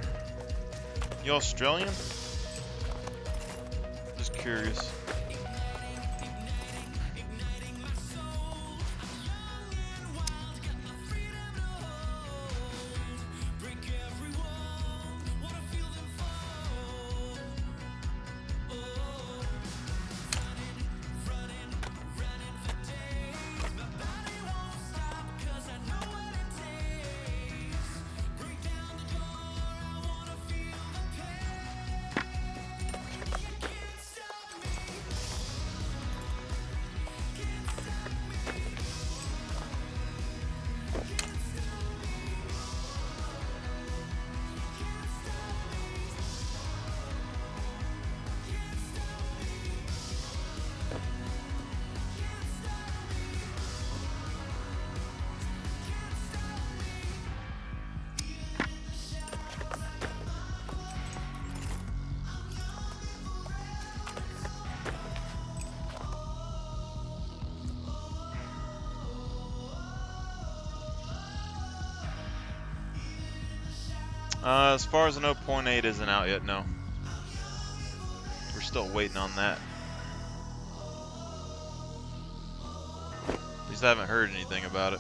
You Australian? Just curious. As far as I know, 0.8 isn't out yet, no. We're still waiting on that. At least I haven't heard anything about it.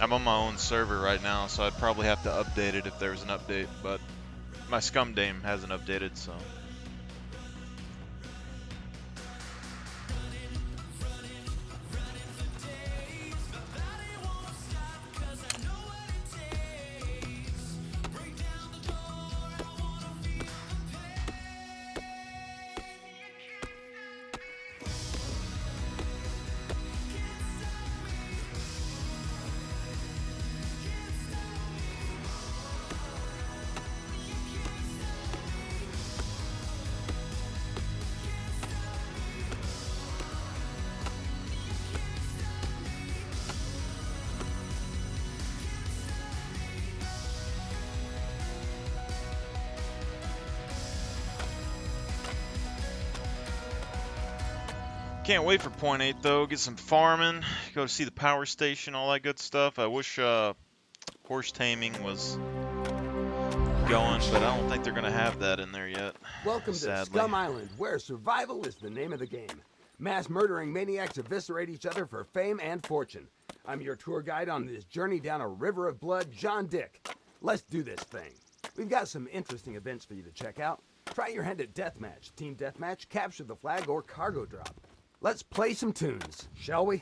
I'm on my own server right now, so I'd probably have to update it if there was an update, but my Scum Dame hasn't updated, so. Can't wait for 0.8 though. Get some farming, go to see the power station, all that good stuff. I wish horse taming was going, but I don't think they're gonna have that in there yet. Welcome sadly. to Scum Island, where survival is the name of the game. Mass murdering maniacs eviscerate each other for fame and fortune. I'm your tour guide on this journey down a river of blood, John Dick. Let's do this thing. We've got some interesting events for you to check out. Try your hand at deathmatch, team deathmatch, capture the flag, or cargo drop. Let's play some tunes, shall we?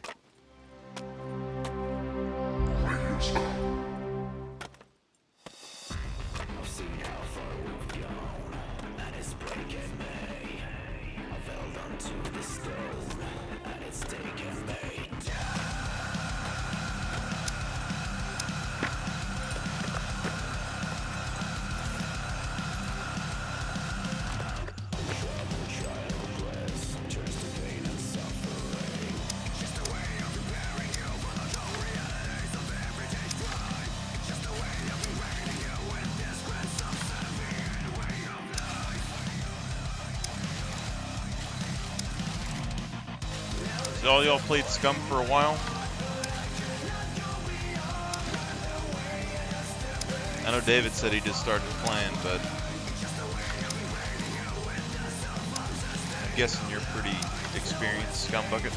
So all y'all played Scum for a while? I know David said he just started playing, but I'm guessing you're pretty experienced, Scum Bucket.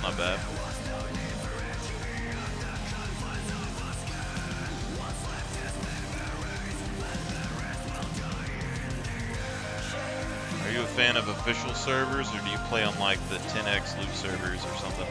Not bad. Are you a fan of official servers, or do you play on like the 10x loot servers or something?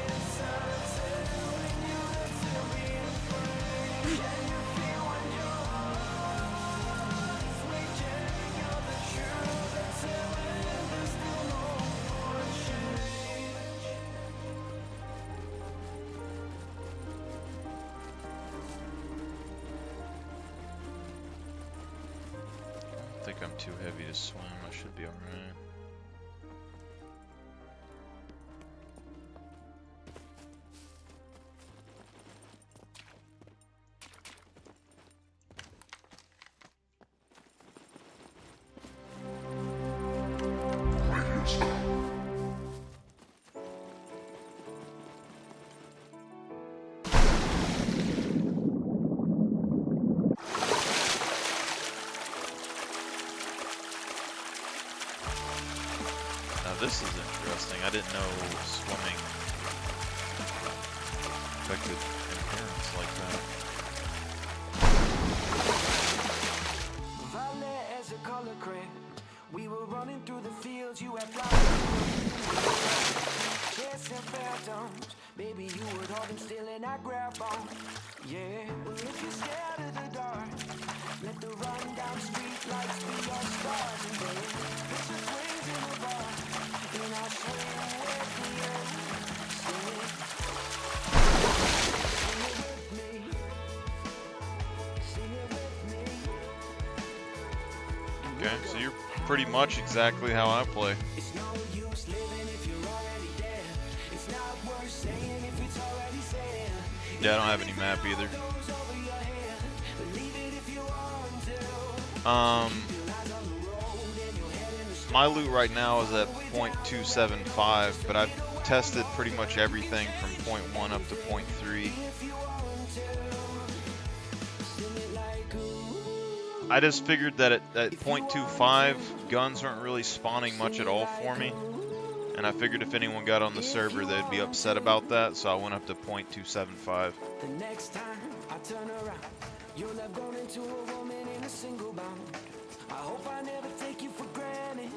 I think I'm too heavy to swim. I should be alright. This is interesting. I didn't know swimming expected appearance like that. Violet as a color crayon. We were running through the fields, you had flowers. Chasing phantoms, baby, you would hold them still and I grab on. Yeah, well, if you're scared of the dark, let the run down street lights be your stars. And baby, put your swings in the bar, and I'll swing with you. Sing it. Sing it with me. Sing it with me. Okay, so you're pretty much exactly how I play. It's no use living if you're already dead. It's not worth saying if it's already said. Yeah, I don't have any map either. Goes over your head. Believe it if you want to. Um, Your eyes on the road and your head in the street. my loot right now is at .275, but I've tested pretty much everything from .1 up to .3. If you want to. Sing it like ooh. I just figured that at .25, guns weren't really spawning much at all for me. And I figured if anyone got on the server, they'd be upset about that, so I went up to .275. The next time I turn around, you'll have grown into a woman in a single bound. I hope I never take you for granted.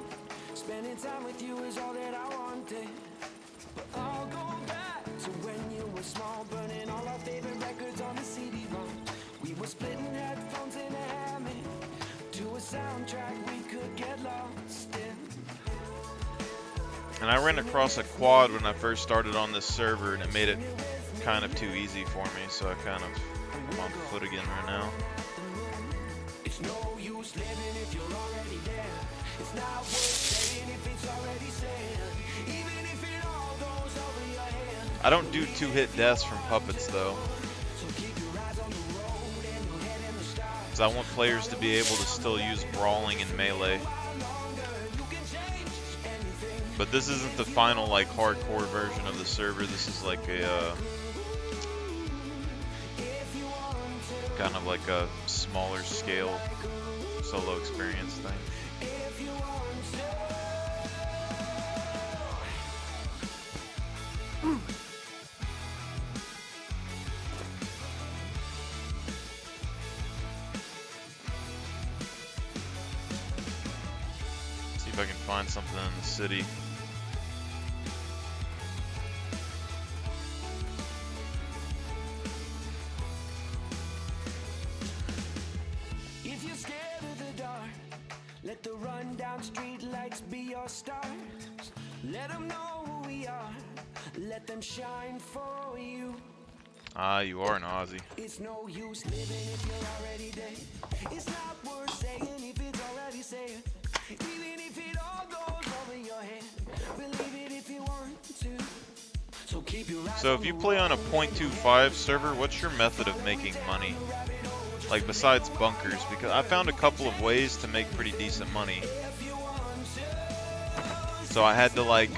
Spending time with you is all that I wanted. But I'll go back to when you were small, burning all our favorite records on the CD-ROM. We were splitting headphones in a hammock to a soundtrack we could get lost in. And I ran across a quad when I first started on this server, and it made it kind of too easy for me, so I kind of am on foot again right now. It's no use living if you're already there. It's not worth saying if it's already said. Even if it all goes over your head. I don't do two-hit deaths from puppets, though, So keep your eyes on the road and your head in the stars. because I want players to be able to still use brawling and melee. But this isn't the final, like, hardcore version of the server. This is like a, kind of like a smaller scale solo experience thing. See if I can find something in the city. If you're scared of the dark, let the rundown street lights be your stars. Let them know who we are. Let them shine for you. Ah, you are an Aussie. It's no use living if you're already dead. It's not worth saying if it's already said. Even if it all goes over your head. Believe it if you want to. So keep your eyes So on if you the play on a road. .25 server, what's your method of making money? Like, besides bunkers, because I found a couple of ways to make pretty decent money. So I had to, like,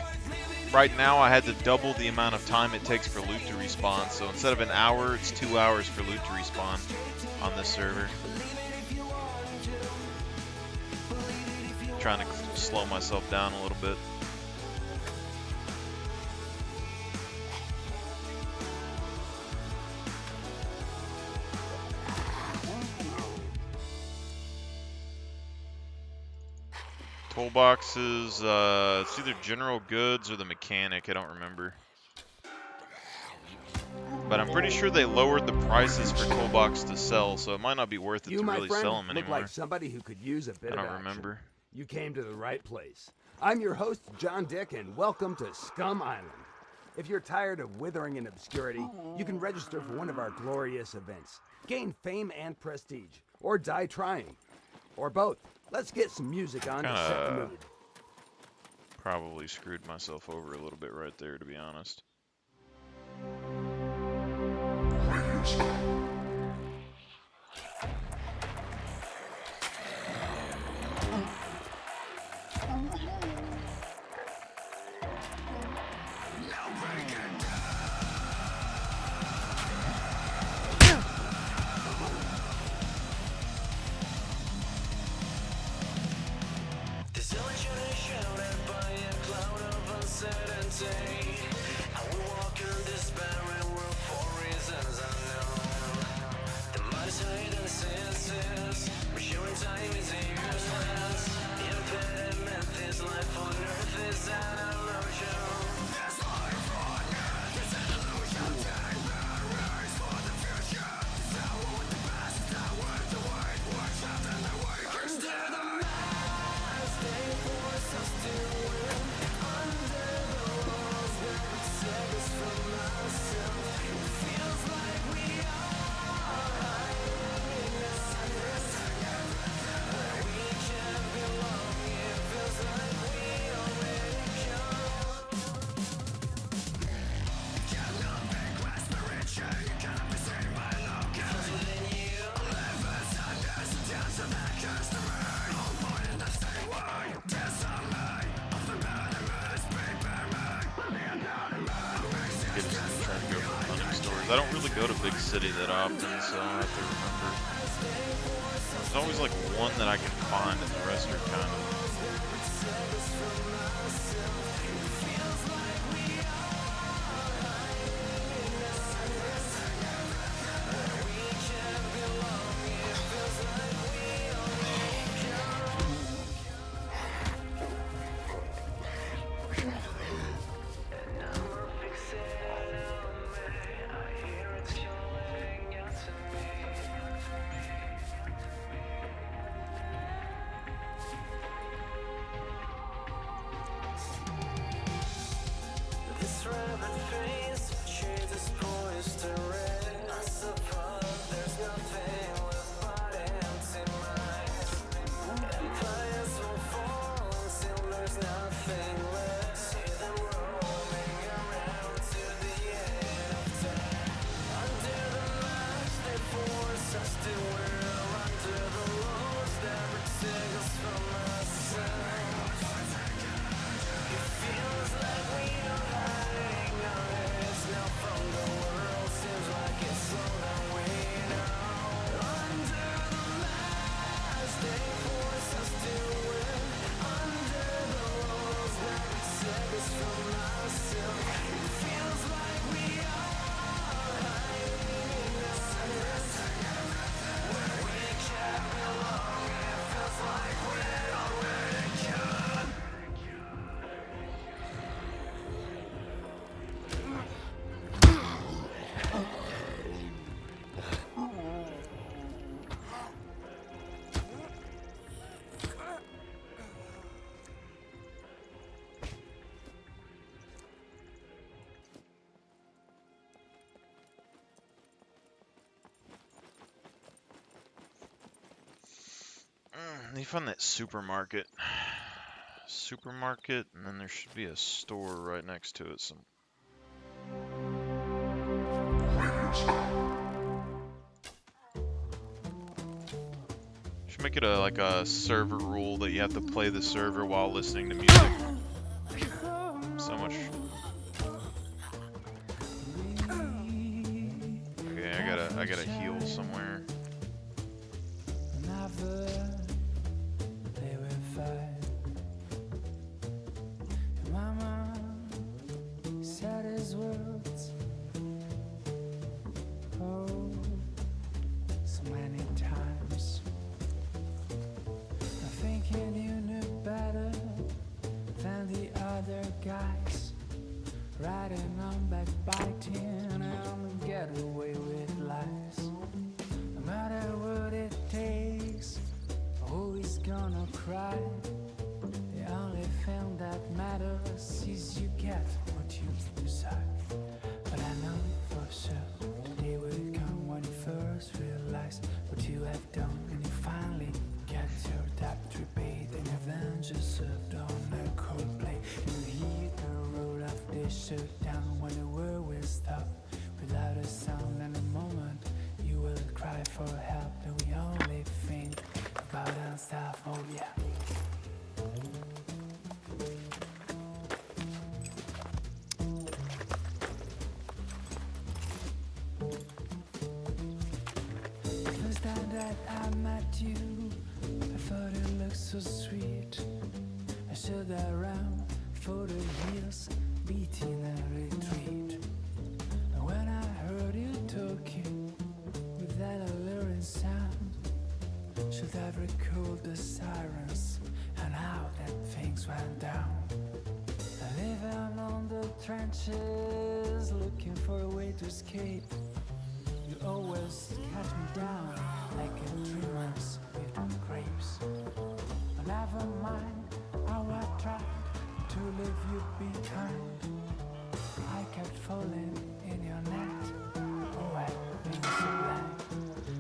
right now I had to double the amount of time it takes for loot to respawn. So instead of an hour, it's 2 hours for loot to respawn on this server. Trying to slow myself down a little bit. Toolboxes, it's either general goods or the mechanic, I don't remember. But I'm pretty sure they lowered the prices for toolbox to sell, so it might not be worth it You, to my really friend, sell them look anymore. like somebody who could use a bit I don't of action. remember. You came to the right place. I'm your host, John Dick, and welcome to Scum Island. If you're tired of withering in obscurity, you can register for one of our glorious events. Gain fame and prestige, or die trying, or both. Let's get some music on to set the mood. Probably screwed myself over a little bit right there, to be honest. Uncertainty. I will walk in despair and root for faces. We're showing time is useless. The impediment this life on earth is an illusion. This life on earth is an illusion. Take memories for the future. Is that what the past? Is that worth the wait? What's happening the wake? Under the mask, they force us to win. Under the walls that protect us from ourselves. It feels like we are hiding in a secret where we can't belong. It feels like we already come. You cannot make respiration. You cannot be saved by love. Cause within you live as sadness and dance of that customer. All point in the same way. Disarm me of the venomous paper man. Kids trying to go for hunting stores. I don't really go to big city that often, so I have to remember. There's always like one that I can find, and the rest are kind of. This rabbit face changes poised to red. I suppose there's nothing left but empty minds. Empires will fall until there's nothing left. See them roaming around to the end of time. Under the mask they force us to wear. Under the laws that protect us from ourselves. It feels like we are hiding our heads now from the world. Seems like it's slowed away now. Under the mask they force us to win. Under the laws that protect us from ourselves. It feels like we are hiding in a secret where we can't belong. It feels like we're already gone. You find that supermarket. Supermarket, and then there should be a store right next to it. Some. Should make it like a server rule that you have to play the server while listening to music. So much. Okay, I gotta heal somewhere. They will fight. Mama said his words. Oh, so many times. I'm thinking you knew better than the other guys. Riding on backbiting and get away with lies. No matter what it takes, always gonna cry. The only thing that matters is you get what you decide. But I know for sure the day will come when you first realize what you have done, and you finally get your debt repaid, and your vengeance served on a cold plate. You hear the roll of the shutdown when the world will stop without a sound. And the moment you will cry for help, and we only think about our stuff. Oh yeah. First time that I met you, I thought it looked so sweet. I stood around for the heels, beating a retreat. And when I heard you talking with that alluring sound, should have recalled the sirens and how that things went down. Living on the trenches, looking for a way to escape. You always cut me down like a tree once with grapes. But never mind how I tried to leave you behind. I kept falling in your net. Oh, I've been so blind.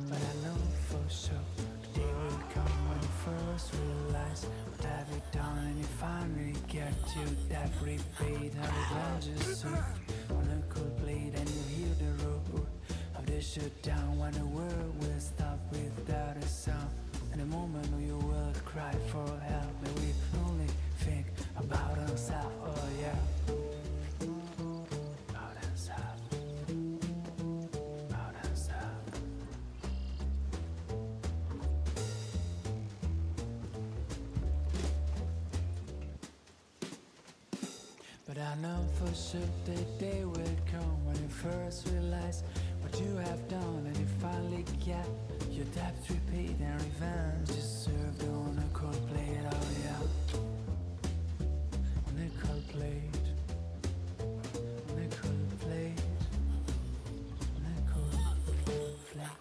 But I know for sure the day will come when you first realize what have you done, and you finally get to that repeat. And revenge is served on a cold blade, and you hear the roar of the shutdown when the world will stop without a sound. And the moment when you will cry for help, and we only think about ourselves. Oh yeah. About ourselves. About ourselves. But I know for sure the day will come when you first realize what you have done, and you finally get your debt repaid, and revenge is served on a cold plate. Oh yeah, on a cold plate, on a cold plate, on a cold plate.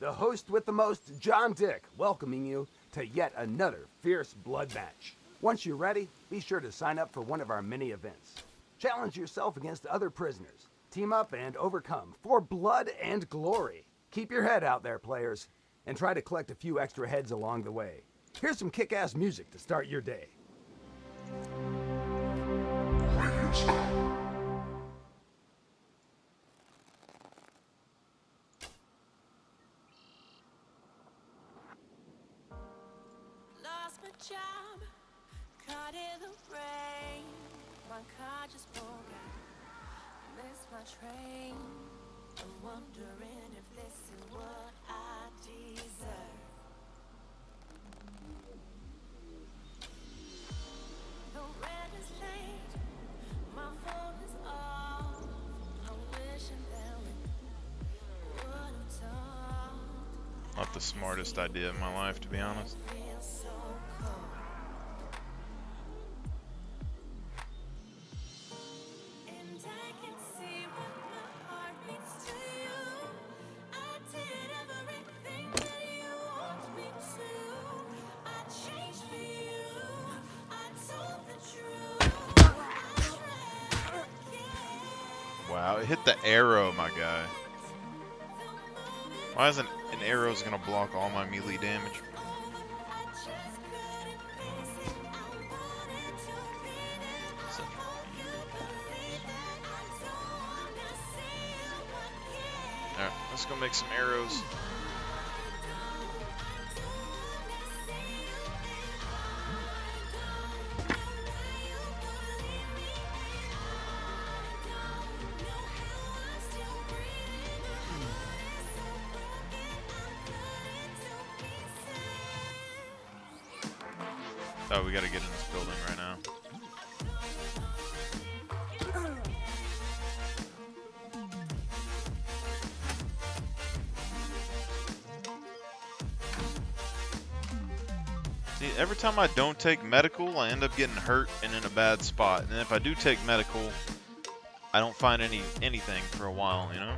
The host with the most, John Dick, welcoming you to yet another fierce blood match. Once you're ready, be sure to sign up for one of our mini events. Challenge yourself against other prisoners. Team up and overcome for blood and glory. Keep your head out there, players, and try to collect a few extra heads along the way. Here's some kick-ass music to start your day. Lost my job, caught in the rain. My car just broke out, missed my train. I'm wondering if this is what I deserve. The rent is late, my phone is off. I'm wishing that we would have talked. Not the smartest idea of my life, to be honest. Feels so cold. And I can see what my heart means to you. I did everything that you want me to. I changed for you. I told the truth. I tried again. Wow, it hit the arrow, my guy. Why isn't an arrow's gonna block all my melee damage? I just couldn't face it. I wanted to be there. Such I hope you believe that. I don't wanna see you again. Alright, let's go make some arrows. Oh, we gotta get in this building right now. See, every time I don't take medical, I end up getting hurt and in a bad spot. And if I do take medical, I don't find anything for a while, you know?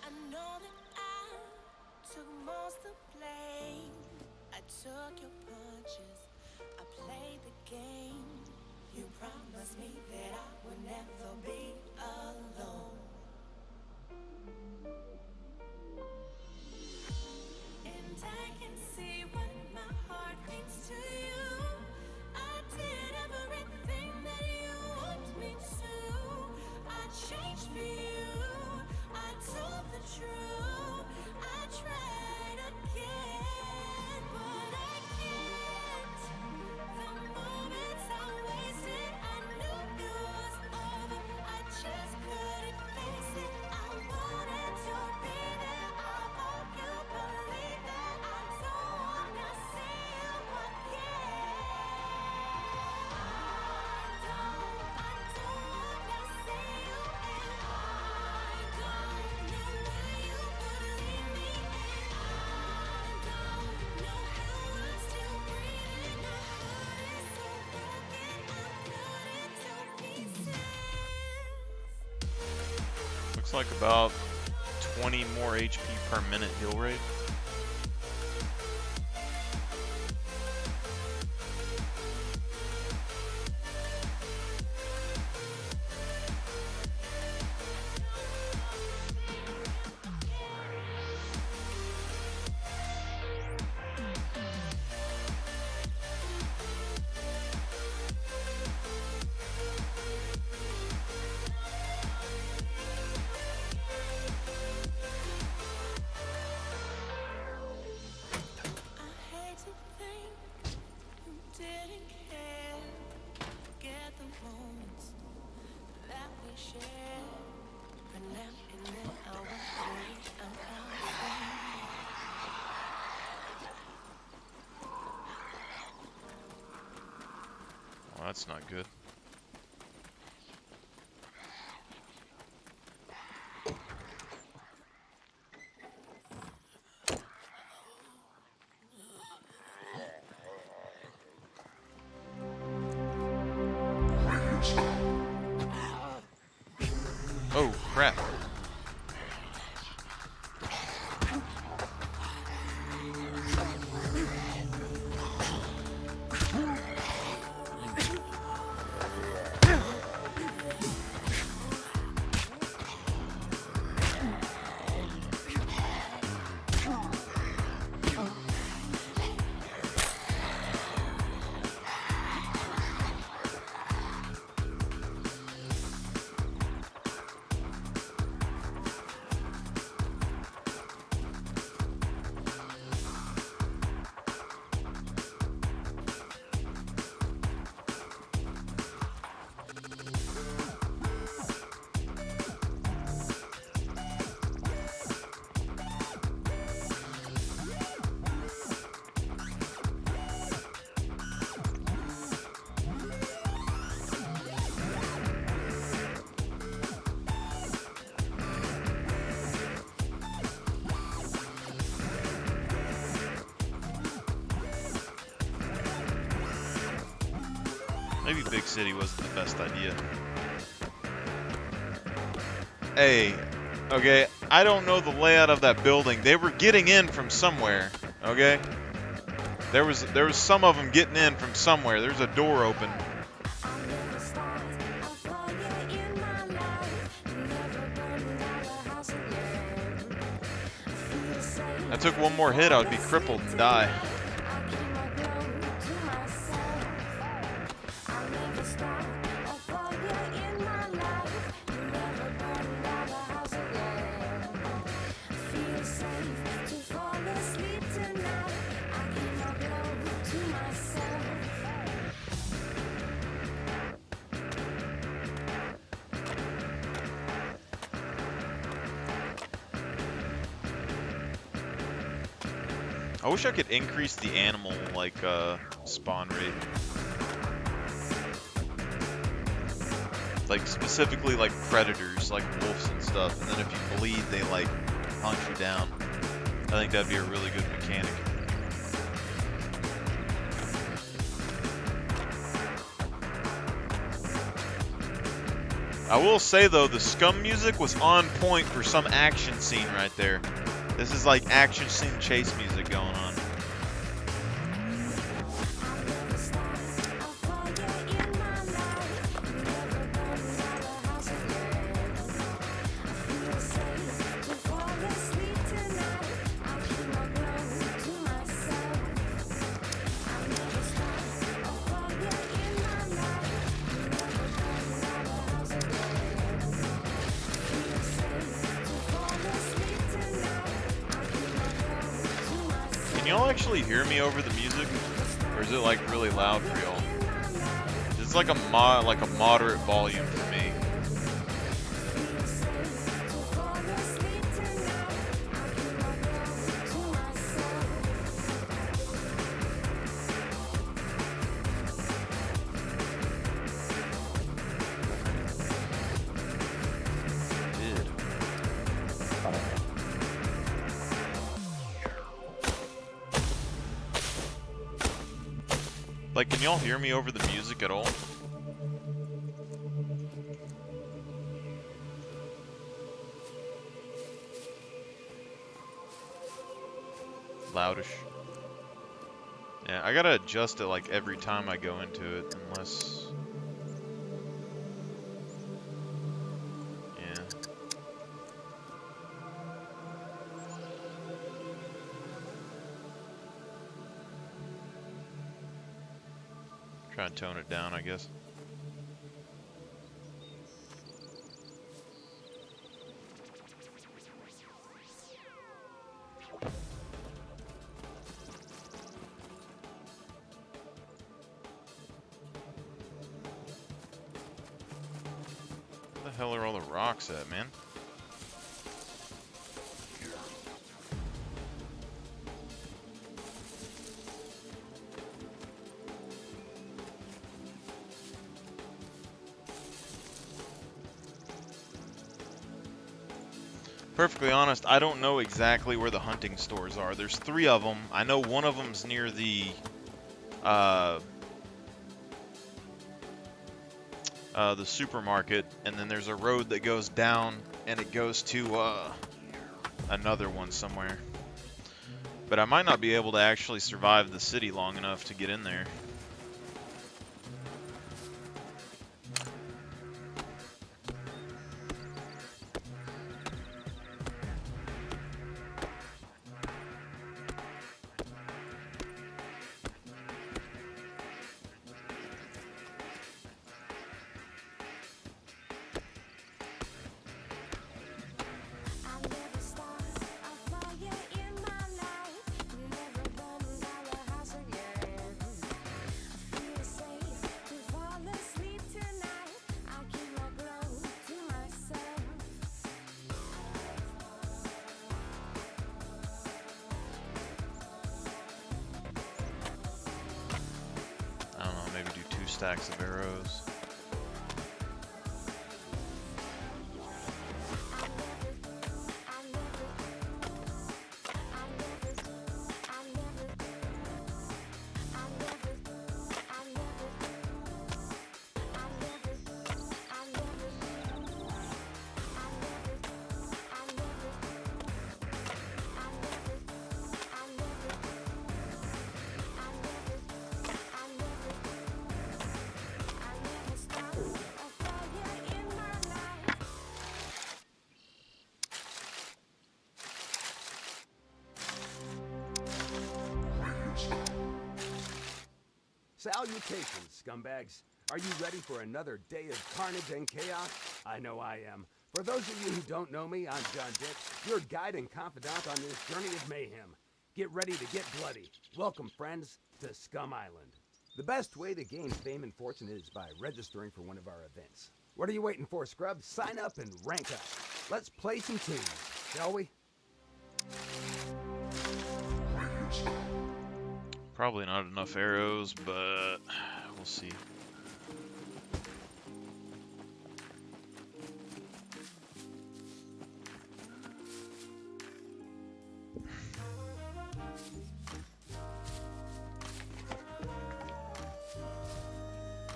I know that I took most of the blame. I took your punches, I played the game. You promised me that I would never be alone. And I can see what my heart means to you. I did everything that you want me to. I changed for you. I told the truth. I tried again, but I can't. The moments I wasted, I knew it was over. I like about 20 more HP per minute heal rate. Well, that's not good. Oh, crap. Maybe Big City wasn't the best idea. Hey, okay, I don't know the layout of that building. They were getting in from somewhere, okay? There was some of them getting in from somewhere. There's a door open. I took one more hit, I would be crippled and die. I wish I could increase the animal, like, spawn rate. Like, specifically, like, predators, like wolves and stuff. And then if you bleed, they, like, hunt you down. I think that'd be a really good mechanic. I will say, though, the Scum music was on point for some action scene right there. This is like action scene chase music going on. Can y'all actually hear me over the music, or is it like really loud for y'all? It's like a moderate volume for me. Like, can y'all hear me over the music at all? loudish. Yeah, I gotta adjust it like every time I go into it, unless... Yeah. Try and tone it down, I guess. Where the hell are all the rocks at, man? Perfectly honest, I don't know exactly where the hunting stores are. There's 3 of them. I know one of them's near the supermarket, and then there's a road that goes down, and it goes to another one somewhere. But I might not be able to actually survive the city long enough to get in there. I never start a fire in my life. Never burn down the house again. I feel safe to fall asleep tonight. I keep my glow to myself. I don't know, maybe do 2 stacks of arrows. Salutations, scumbags. Are you ready for another day of carnage and chaos? I know I am. For those of you who don't know me, I'm John Dick, your guide and confidant on this journey of mayhem. Get ready to get bloody. Welcome, friends, to Scum Island. The best way to gain fame and fortune is by registering for one of our events. What are you waiting for, scrub? Sign up and rank up. Let's play some tunes, shall we? Probably not enough arrows, but we'll see.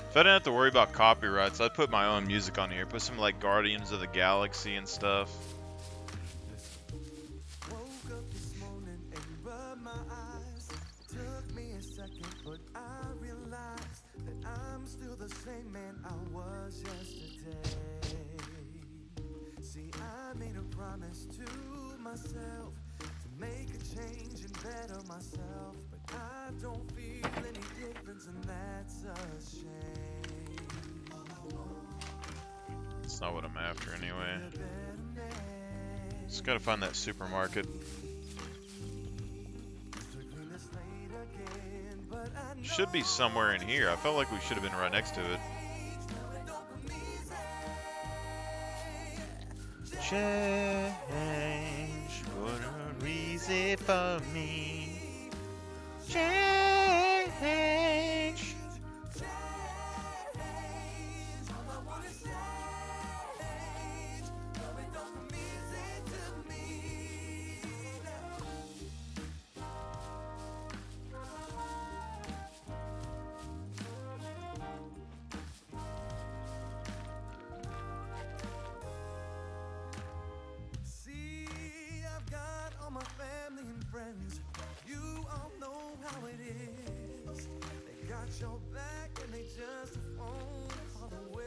If I didn't have to worry about copyrights, I'd put my own music on here. Put some like Guardians of the Galaxy and stuff. Woke up this morning and rubbed my eyes. Took me a second, but I realized that I'm still the same man I was yesterday. See, I made a promise to myself to make a change and better myself, but I don't feel any difference, and that's a shame. That's not what I'm after anyway. Just gotta find that supermarket. Should be somewhere in here. I felt like we should have been right next to it. Change wouldn't easy for me. Change. See, I've got all my family and friends. got your back and they just won't fall away.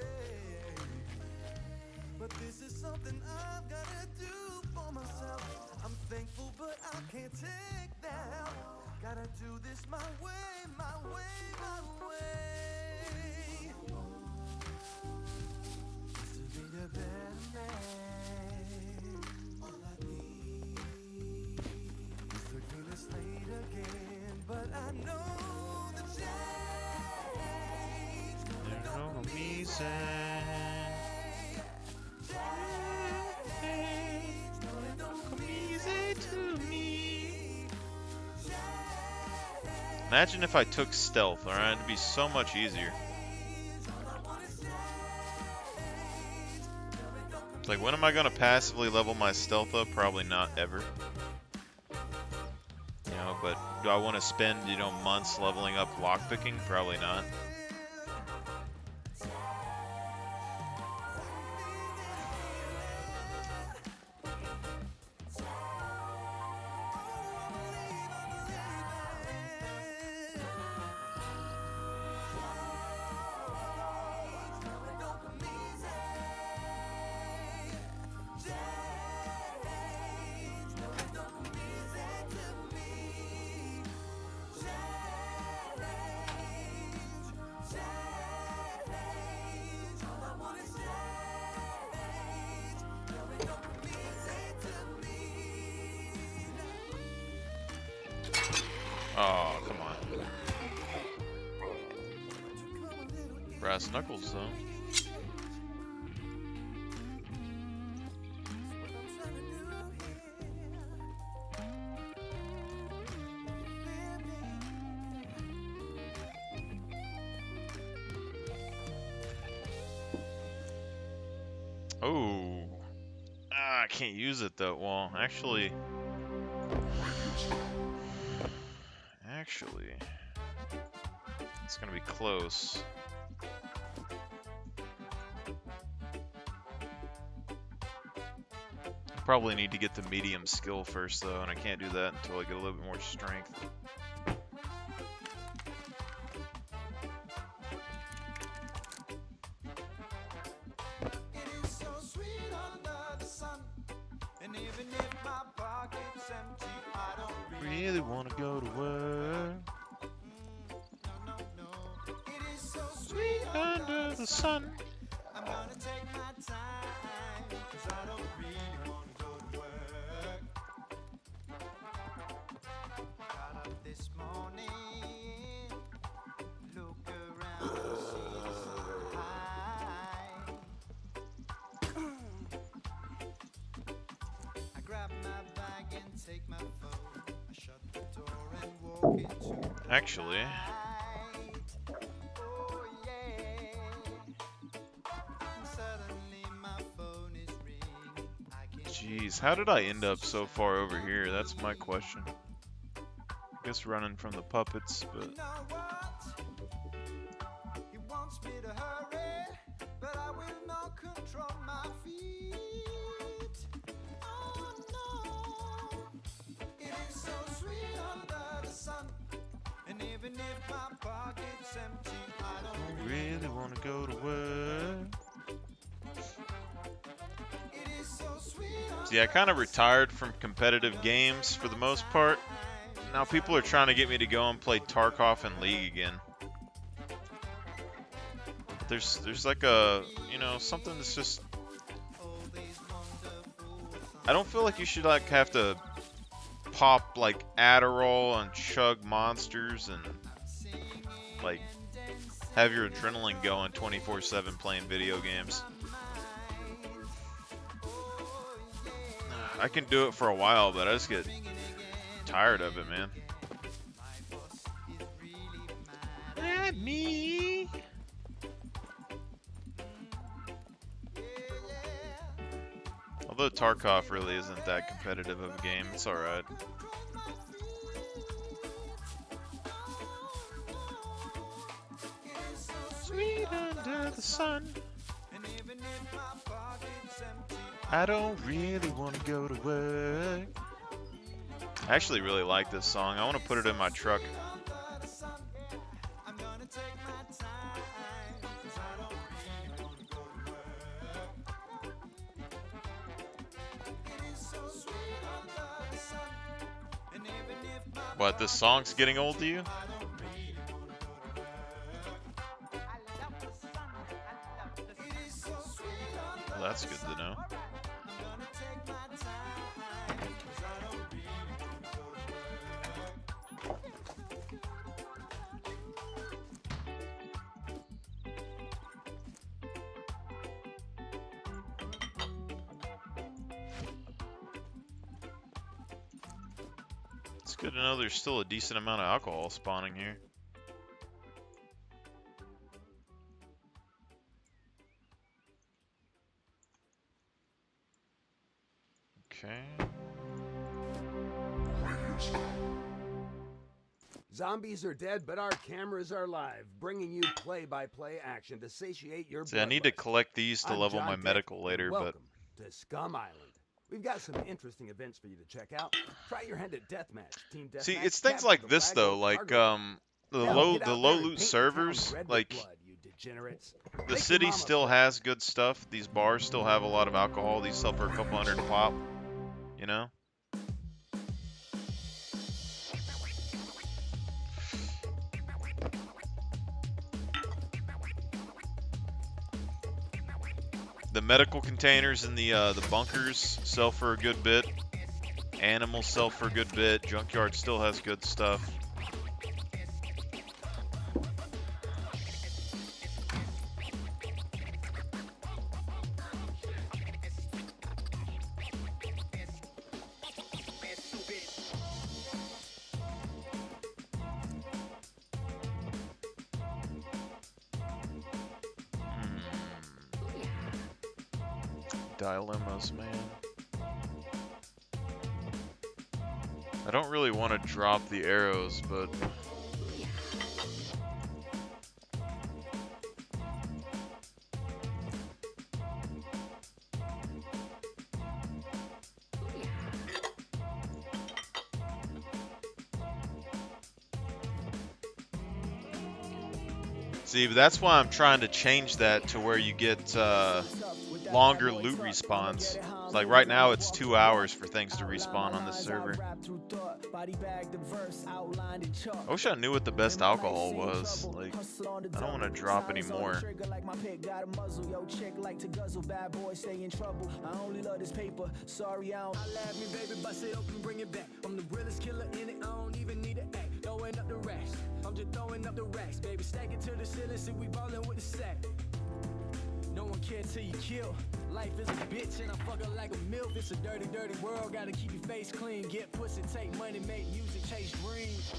But this is something I've gotta do for myself. I'm thankful, but I can't take that help. Gotta do this my way, my way, my way. Just to be a better man. All I need is a clean slate again. But I know the change There's no reason. Imagine if I took stealth, alright? It'd be so much easier. It's like, when am I gonna passively level my stealth up? Probably not ever. You know, but do I want to spend, you know, months leveling up lockpicking? Probably not. Oh, come on. Brass knuckles, though. Oh. Ah, I can't use it, though. Well, actually, it's gonna be close. Probably need to get the medium skill first, though, and I can't do that until I get a little bit more strength. It is so sweet under the sun. And even if my pocket's empty, I don't Really want to go to work no. It is so sweet under the sun. I'm gonna take my time, 'cause I don't really wanna go to work. Got up this morning, look around and see so high. I grab my bag and take my phone. I shut the door and walk into the Actually, light. Oh yeah. Suddenly my phone is ringing. I can jeez, how did I end up so far over here? That's my question. I guess running from the puppets, but You know what? He wants me to hurry, but I will not control my feet. Oh no, it is so sweet under the sun. And even if my pocket's empty, I don't really want to go to work. It is so sweet See, I kind of retired from competitive games for the most part. Now people are trying to get me to go and play Tarkov and League again. But there's like a, you know, something that's just, I don't feel like you should like have to pop like Adderall and chug monsters and like have your adrenaline going 24/7 playing video games. I can do it for a while, but I just get tired of it, man. At me. Although Tarkov really isn't that competitive of a game, it's alright. Sweet under the sun. I don't really want to go to work. I actually really like this song. I want to put it in my truck. take my time, 'cause I don't really wanna go to work. It is so sweet under the sun. And even if my What, this song's getting old to you? I don't really wanna go to work. I love the sun. I love the sun. It is so sweet under Well, that's good to know. I'm gonna take my time, 'cause I don't really wanna go to work. It's good to know there's still a decent amount of alcohol spawning here. Okay. Zombies are dead, but our cameras are live, bringing you play-by-play action to satiate your See, I need to bloodlust. collect these to I'm level John my Dick, medical and later, but welcome to Scum Island. We've got some interesting events for you to check out. Try your hand at deathmatch, team deathmatch. see, it's things capture like the this flag, though, or like cargo. the Hell, low get out low there and loot paint the town servers, red with like blood, you degenerates. Make the your city mama still proud. has good stuff. These bars still have a lot of alcohol. These sell for a couple hundred a pop, you know? The medical containers in the bunkers sell for a good bit. Animals sell for a good bit. Junkyard still has good stuff. Dilemmas, man. I don't really want to drop the arrows, but see, but that's why I'm trying to change that to where you get longer loot respawns. It's like right now it's 2 hours for things to respawn on this server. I wish I knew what the best alcohol was. Like, I don't want to drop any more. I'm just throwing up the racks, baby. Stack it to the ceiling, see we ballin' with the sack. No one cares till you kill. Life is a bitch and I'm fucking like a MILF. It's a dirty, dirty world. Gotta keep your face clean. Get pussy, take money, make music, chase dreams.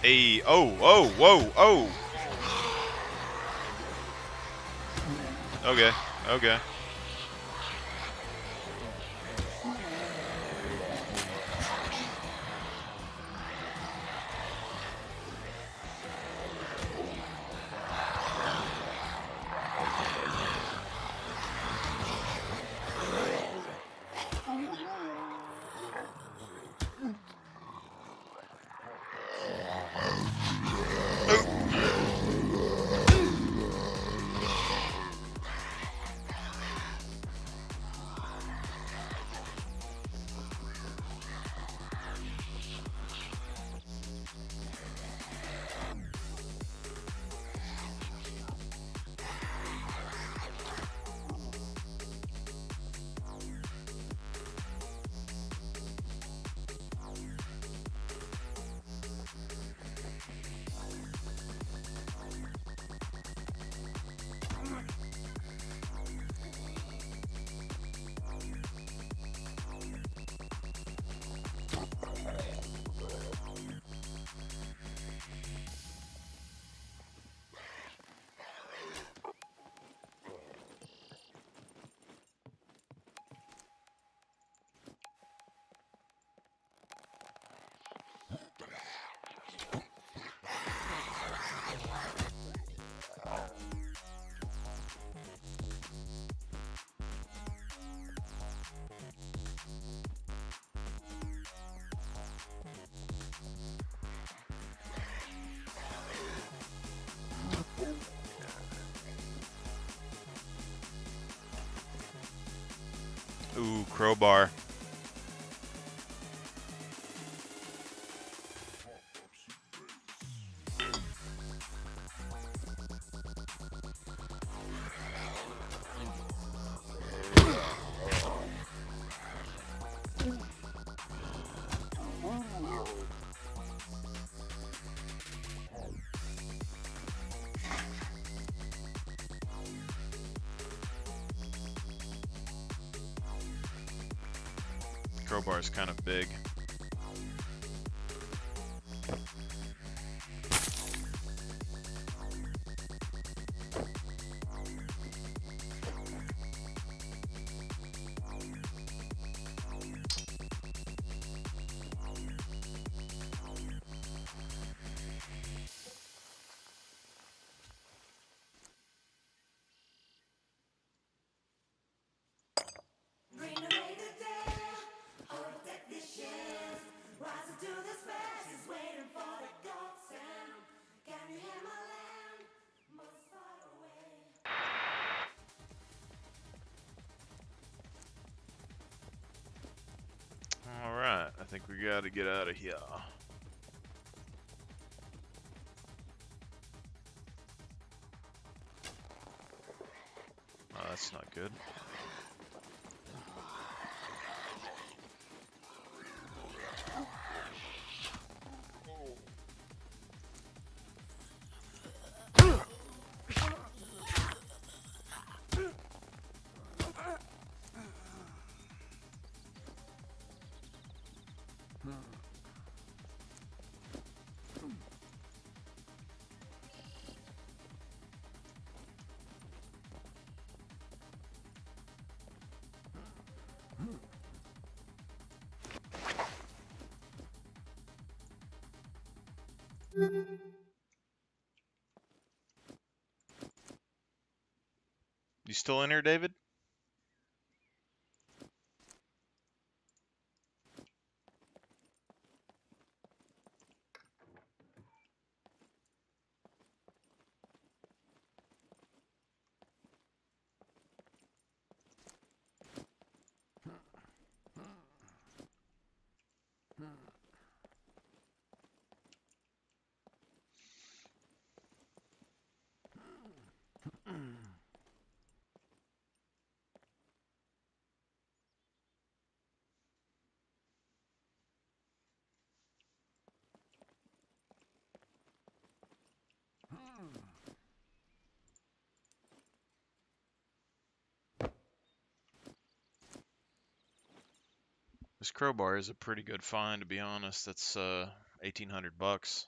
Hey, oh, whoa, oh. Okay, okay. Ooh, crowbar. Crowbar is kind of big. Bring away the dead, or technicians. Rising to the smashes, waiting for the gold sound. Can you hear my land? Most far away. Alright, I think we gotta get out of here. Oh, that's not good. You still in here, David? This crowbar is a pretty good find, to be honest. That's 1,800 bucks.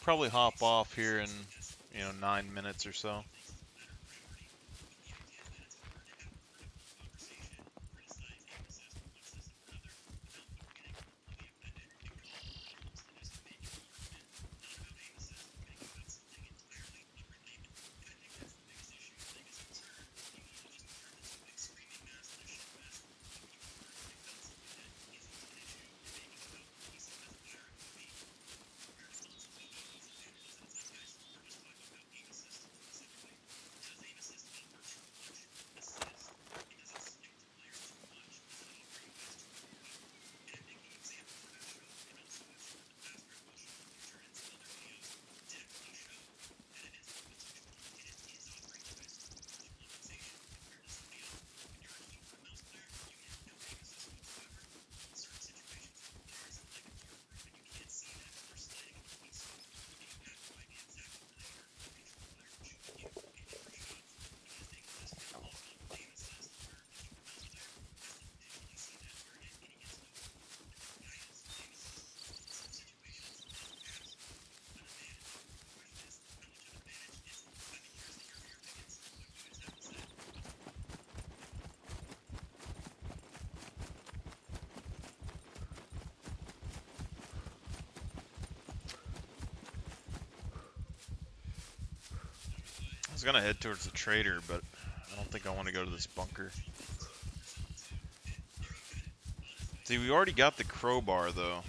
Probably hop off here in 9 minutes or so. was gonna head towards the trader, but I don't think I want to go to this bunker. See, we already got the crowbar, though.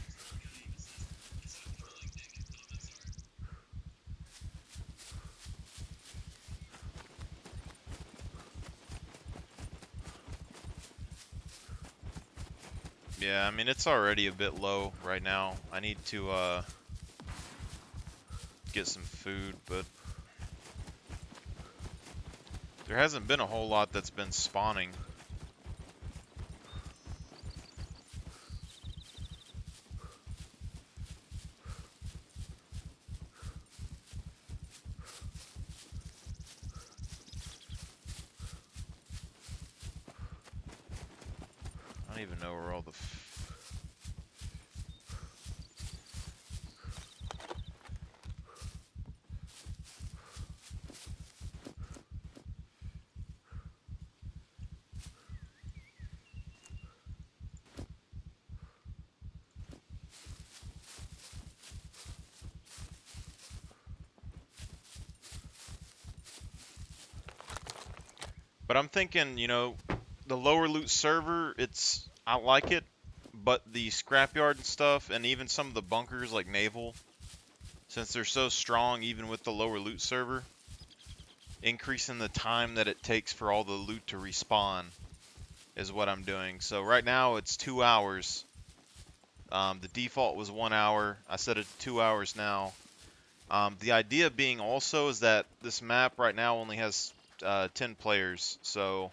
Yeah, I mean, it's already a bit low right now. I need to, get some food, but there hasn't been a whole lot that's been spawning. I don't even know where all the But I'm thinking, you know, the lower loot server, I like it, but the scrapyard and stuff, and even some of the bunkers like naval, since they're so strong, even with the lower loot server, increasing the time that it takes for all the loot to respawn is what I'm doing. So right now it's 2 hours. The default was 1 hour. I set it to 2 hours now. The idea being also is that this map right now only has 10 players, so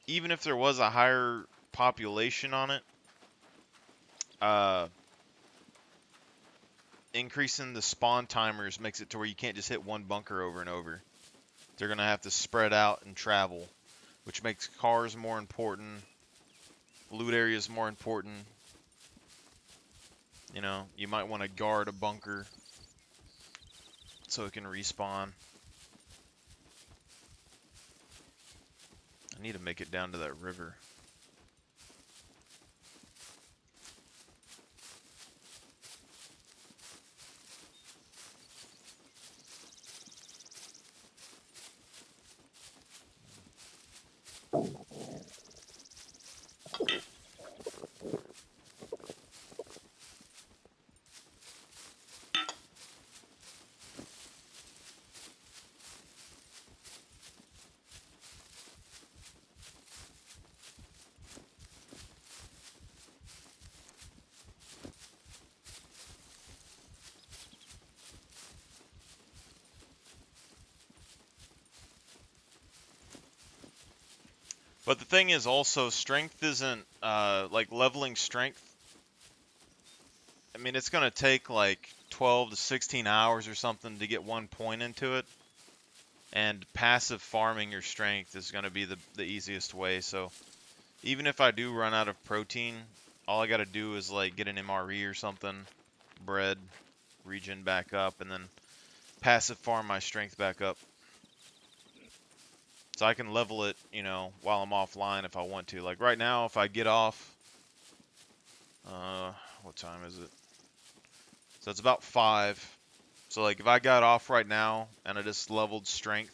even if there was a higher population on it, increasing the spawn timers makes it to where you can't just hit one bunker over and over. They're going to have to spread out and travel, which makes cars more important, loot areas more important. You know, you might want to guard a bunker so it can respawn. I need to make it down to that river. But the thing is also, strength isn't, like leveling strength. I mean, it's going to take like 12 to 16 hours or something to get 1 point into it. And passive farming your strength is going to be the easiest way. So even if I do run out of protein, all I got to do is like get an MRE or something, bread, regen back up, and then passive farm my strength back up. So I can level it, you know, while I'm offline if I want to. Like right now, if I get off, what time is it? So it's about 5. So like if I got off right now and I just leveled strength,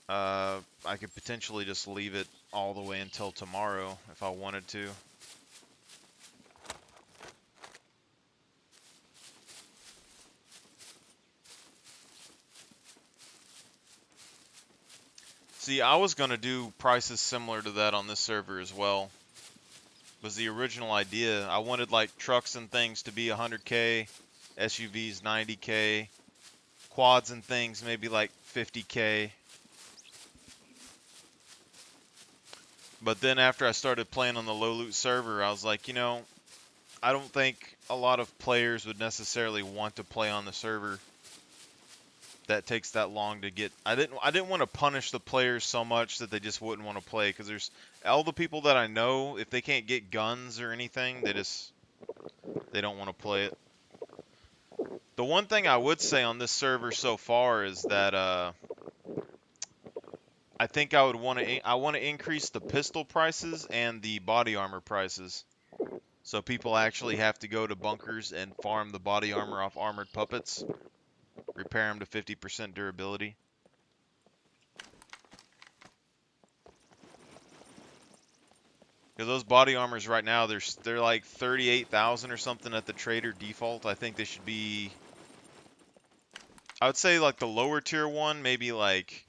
I could potentially just leave it all the way until tomorrow if I wanted to. See, I was going to do prices similar to that on this server as well. Was the original idea. I wanted like trucks and things to be 100k, SUVs 90k, quads and things maybe like 50k. But then after I started playing on the low loot server, I was like, you know, I don't think a lot of players would necessarily want to play on the server that takes that long to get. I didn't want to punish the players so much that they just wouldn't want to play, because there's all the people that I know, if they can't get guns or anything, they don't want to play it. The one thing I would say on this server so far is that I think I want to increase the pistol prices and the body armor prices, so people actually have to go to bunkers and farm the body armor off armored puppets. repair them to 50% durability. Because those body armors right now, they're like 38,000 or something at the trader default. I think they should be, I would say like the lower tier one, maybe like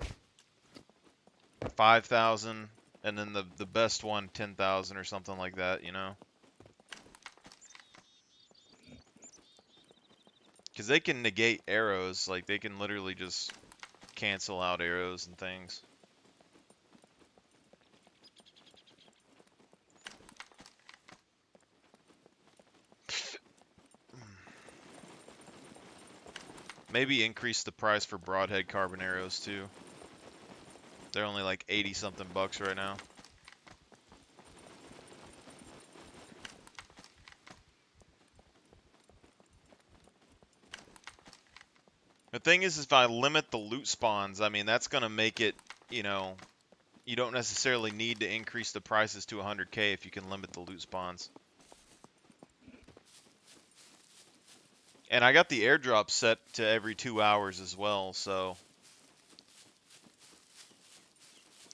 5,000, and then the best one 10,000 or something like that, you know? Because they can negate arrows, like they can literally just cancel out arrows and things. Maybe increase the price for broadhead carbon arrows too. They're only like 80 something bucks right now. The thing is if I limit the loot spawns, I mean, that's going to make it, you know, you don't necessarily need to increase the prices to 100k if you can limit the loot spawns. And I got the airdrop set to every 2 hours as well, so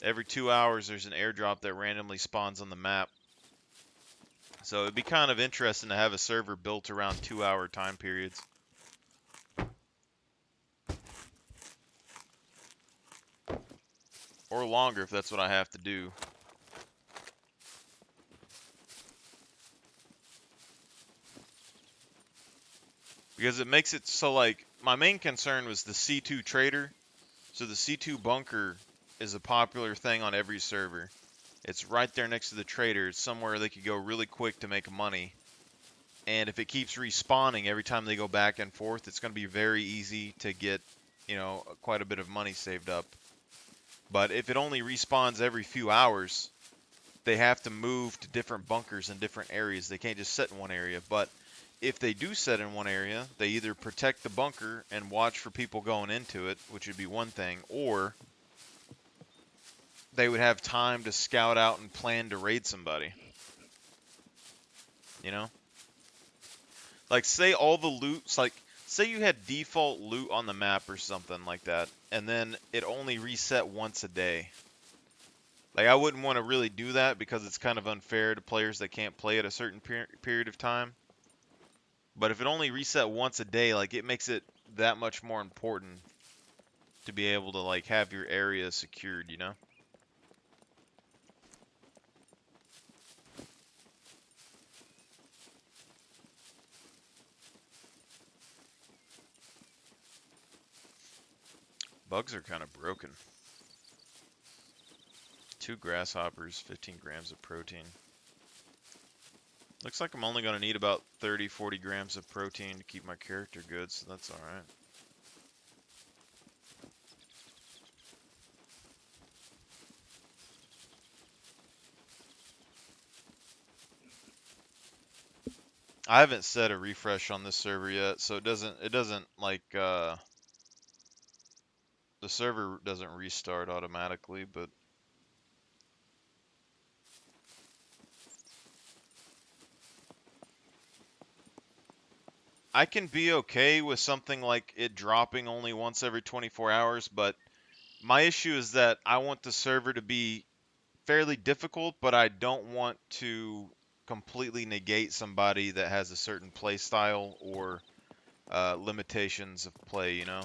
every 2 hours there's an airdrop that randomly spawns on the map. So it'd be kind of interesting to have a server built around 2-hour time periods. Or longer if that's what I have to do. Because it makes it so, like, my main concern was the C2 trader. So the C2 bunker is a popular thing on every server. It's right there next to the trader. It's somewhere they could go really quick to make money. And if it keeps respawning every time they go back and forth, it's going to be very easy to get, you know, quite a bit of money saved up. But if it only respawns every few hours, they have to move to different bunkers in different areas. They can't just sit in one area. But if they do sit in one area, they either protect the bunker and watch for people going into it, which would be one thing, or they would have time to scout out and plan to raid somebody. You know? Like, say all the loot's like, say you had default loot on the map or something like that, and then it only reset once a day. Like, I wouldn't want to really do that because it's kind of unfair to players that can't play at a certain period of time. But if it only reset once a day, like, it makes it that much more important to be able to, like, have your area secured, you know? Bugs are kind of broken. 2 grasshoppers, 15 grams of protein. Looks like I'm only going to need about 30-40 grams of protein to keep my character good, so that's alright. I haven't set a refresh on this server yet, so it doesn't like the server doesn't restart automatically, but I can be okay with something like it dropping only once every 24 hours, but my issue is that I want the server to be fairly difficult, but I don't want to completely negate somebody that has a certain play style or limitations of play, you know?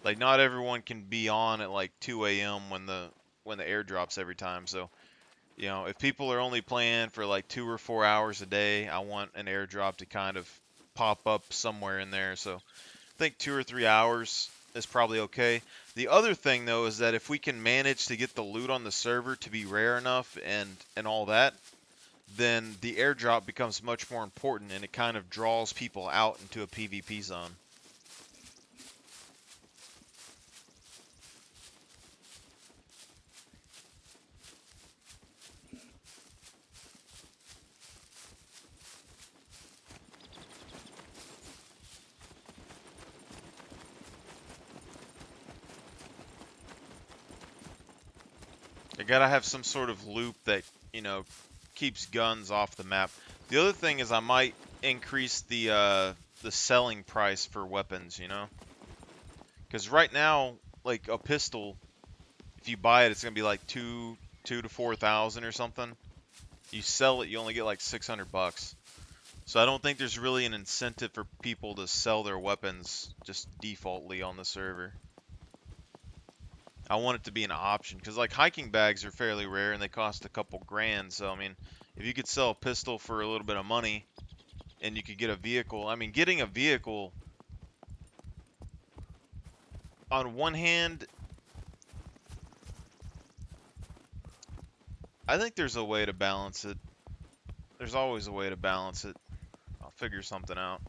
Like, not everyone can be on at like 2 a.m. when the air drops every time, so you know, if people are only playing for like 2 or 4 hours a day, I want an airdrop to kind of pop up somewhere in there. So I think 2 or 3 hours is probably okay. The other thing though is that if we can manage to get the loot on the server to be rare enough and all that, then the airdrop becomes much more important and it kind of draws people out into a PvP zone. I gotta have some sort of loop that, you know, keeps guns off the map. The other thing is I might increase the the selling price for weapons, you know? Because right now, like a pistol, if you buy it, it's gonna be like two to 4,000 or something. You sell it, you only get like 600 bucks. So I don't think there's really an incentive for people to sell their weapons just defaultly on the server. I want it to be an option because like hiking bags are fairly rare and they cost a couple grand. So I mean, if you could sell a pistol for a little bit of money and you could get a vehicle, I mean, getting a vehicle on one hand, I think there's a way to balance it. There's always a way to balance it. I'll figure something out.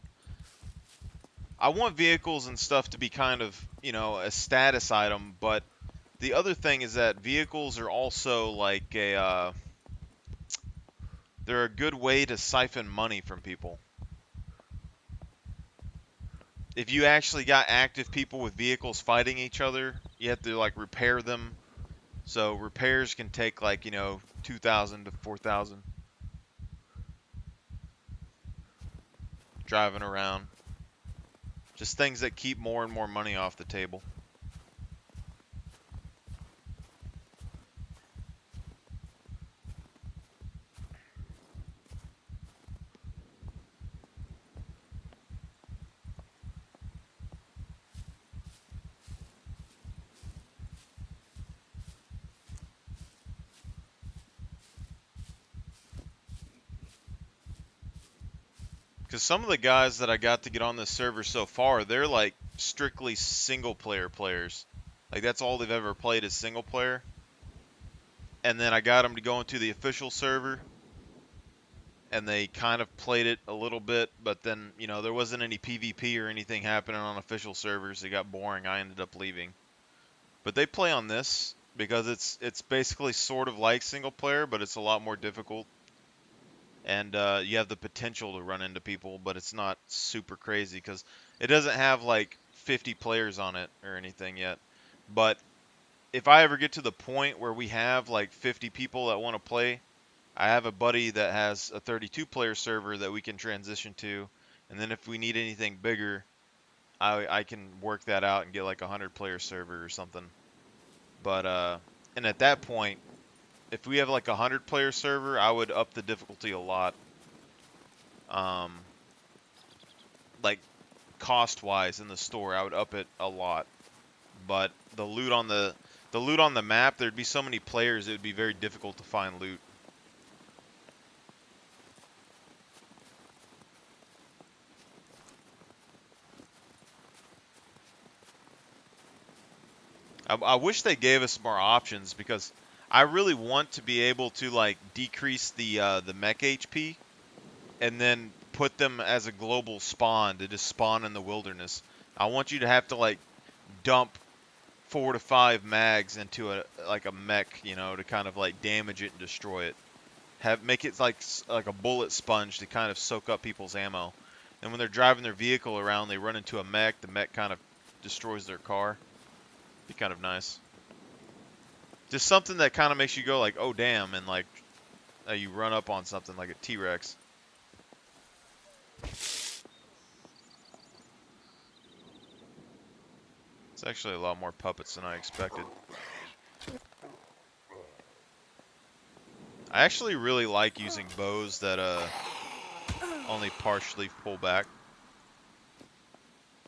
I want vehicles and stuff to be kind of, you know, a status item, but the other thing is that vehicles are also like they're a good way to siphon money from people. If you actually got active people with vehicles fighting each other, you have to like repair them. So repairs can take like, you know, 2,000 to 4,000. Driving around. Just things that keep more and more money off the table. Because some of the guys that I got to get on this server so far, they're like strictly single player players. Like that's all they've ever played is single player. And then I got them to go into the official server. And they kind of played it a little bit. But then, you know, there wasn't any PvP or anything happening on official servers. It got boring. I ended up leaving. But they play on this because it's basically sort of like single player, but it's a lot more difficult. And you have the potential to run into people, but it's not super crazy because it doesn't have like 50 players on it or anything yet. But if I ever get to the point where we have like 50 people that want to play, I have a buddy that has a 32 player server that we can transition to, and then if we need anything bigger, I can work that out and get like a 100 player server or something. But and at that point, if we have like a 100 player server, I would up the difficulty a lot. Like cost wise in the store, I would up it a lot. But the loot on the map, there'd be so many players, it would be very difficult to find loot. I wish they gave us more options because I really want to be able to like decrease the mech HP and then put them as a global spawn to just spawn in the wilderness. I want you to have to like dump 4 to 5 mags into a mech, you know, to kind of like damage it and destroy it. Make it like a bullet sponge to kind of soak up people's ammo. And when they're driving their vehicle around, they run into a mech. The mech kind of destroys their car. Be kind of nice. Just something that kind of makes you go like, oh damn, and like you run up on something like a T-Rex. It's actually a lot more puppets than I expected. I actually really like using bows that only partially pull back.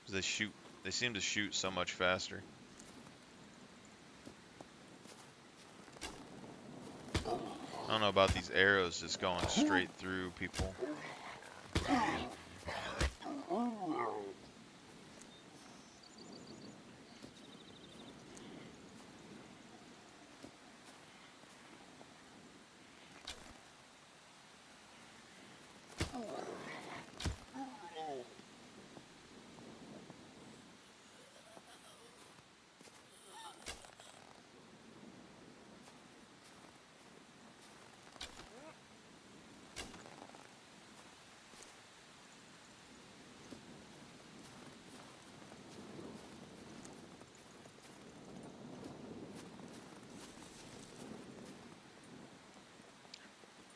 They seem to shoot so much faster. I don't know about these arrows just going straight through people.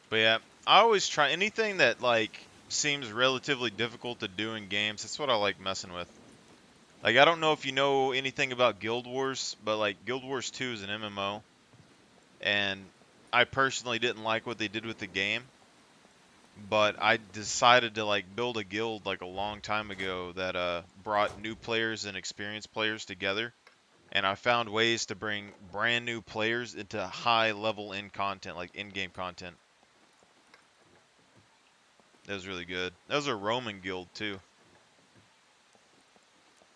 But yeah, I always try anything that like seems relatively difficult to do in games. That's what I like messing with. Like, I don't know if you know anything about Guild Wars, but like Guild Wars 2 is an MMO, and I personally didn't like what they did with the game, but I decided to like build a guild like a long time ago that brought new players and experienced players together, and I found ways to bring brand new players into high level in content, like in-game content. That was really good. That was a Roman guild too.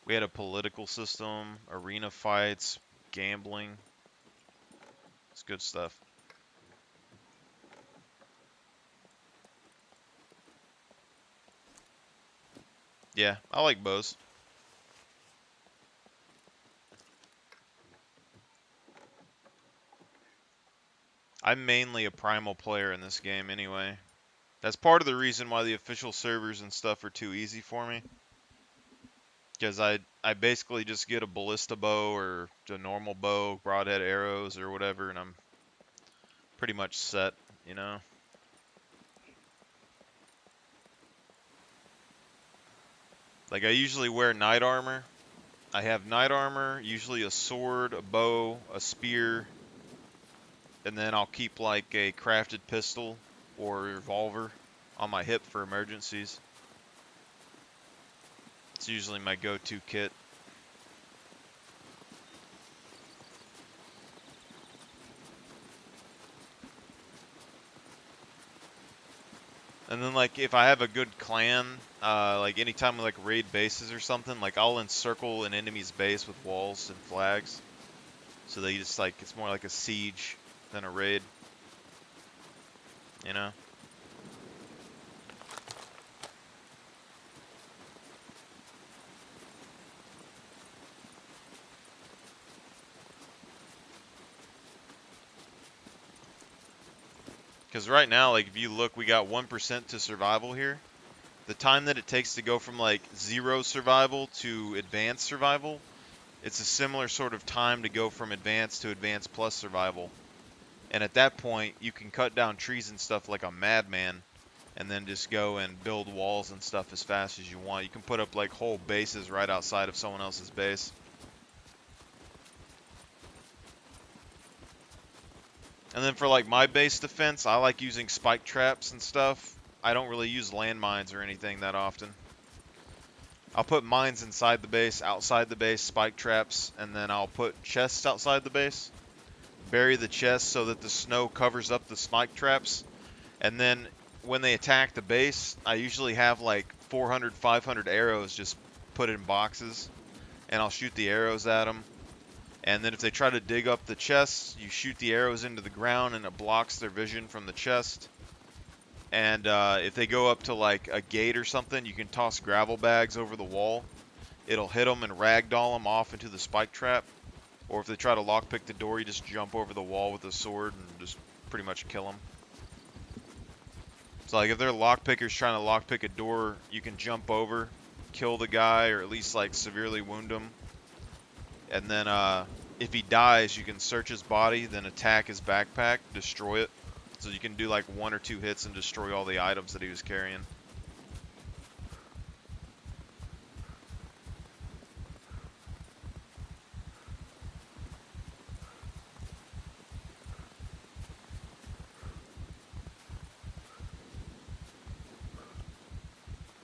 We had a political system, arena fights, gambling. It's good stuff. Yeah, I like bows. I'm mainly a primal player in this game anyway. That's part of the reason why the official servers and stuff are too easy for me. Because I basically just get a ballista bow or a normal bow, broadhead arrows or whatever, and I'm pretty much set, you know? Like, I usually wear knight armor. I have knight armor, usually a sword, a bow, a spear, and then I'll keep like a crafted pistol or a revolver on my hip for emergencies. It's usually my go-to kit. And then like if I have a good clan, like anytime we like raid bases or something, like I'll encircle an enemy's base with walls and flags. So they just like, it's more like a siege than a raid. You know? Because right now, like if you look, we got 1% to survival here. The time that it takes to go from like 0 survival to advanced survival, it's a similar sort of time to go from advanced to advanced plus survival. And at that point, you can cut down trees and stuff like a madman, and then just go and build walls and stuff as fast as you want. You can put up like whole bases right outside of someone else's base. And then for like my base defense, I like using spike traps and stuff. I don't really use landmines or anything that often. I'll put mines inside the base, outside the base, spike traps, and then I'll put chests outside the base. Bury the chests so that the snow covers up the spike traps. And then when they attack the base, I usually have like 400, 500 arrows just put in boxes. And I'll shoot the arrows at them. And then if they try to dig up the chests, you shoot the arrows into the ground and it blocks their vision from the chest. And if they go up to like a gate or something, you can toss gravel bags over the wall. It'll hit them and ragdoll them off into the spike trap. Or if they try to lockpick the door, you just jump over the wall with a sword and just pretty much kill them. So like if they're lockpickers trying to lockpick a door, you can jump over, kill the guy, or at least like severely wound him. And then if he dies, you can search his body, then attack his backpack, destroy it. So you can do like 1 or 2 hits and destroy all the items that he was carrying.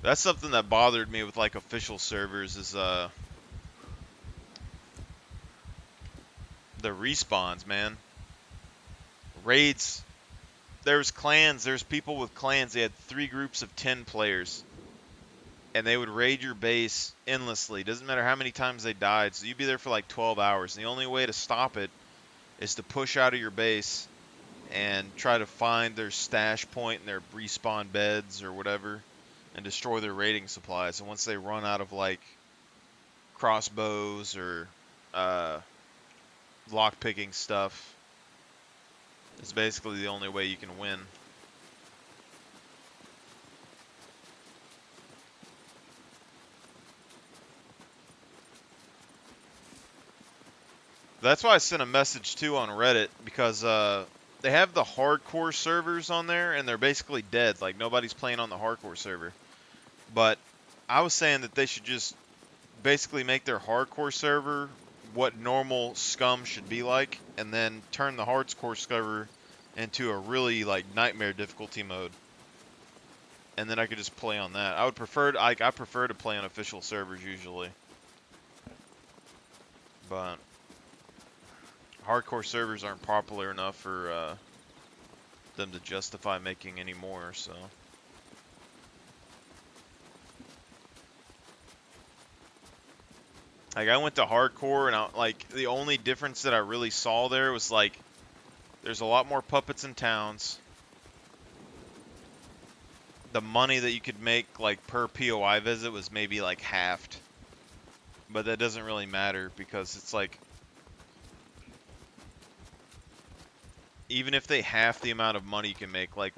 That's something that bothered me with like official servers is the respawns, man. Raids. There's clans, there's people with clans, they had 3 groups of 10 players. And they would raid your base endlessly. Doesn't matter how many times they died. So you'd be there for like 12 hours. And the only way to stop it is to push out of your base and try to find their stash point and their respawn beds or whatever and destroy their raiding supplies. And once they run out of like crossbows or lockpicking stuff, it's basically the only way you can win. That's why I sent a message too on Reddit, because they have the hardcore servers on there, and they're basically dead. Like, nobody's playing on the hardcore server. But I was saying that they should just basically make their hardcore server what normal Scum should be like, and then turn the hardcore server into a really, like, nightmare difficulty mode. And then I could just play on that. I would prefer to, I prefer to play on official servers usually. But hardcore servers aren't popular enough for them to justify making any more, so. Like, I went to hardcore, and like, the only difference that I really saw there was, like, there's a lot more puppets in towns. The money that you could make, like, per POI visit was maybe, like, halved. But that doesn't really matter, because it's, like, even if they half the amount of money you can make, like,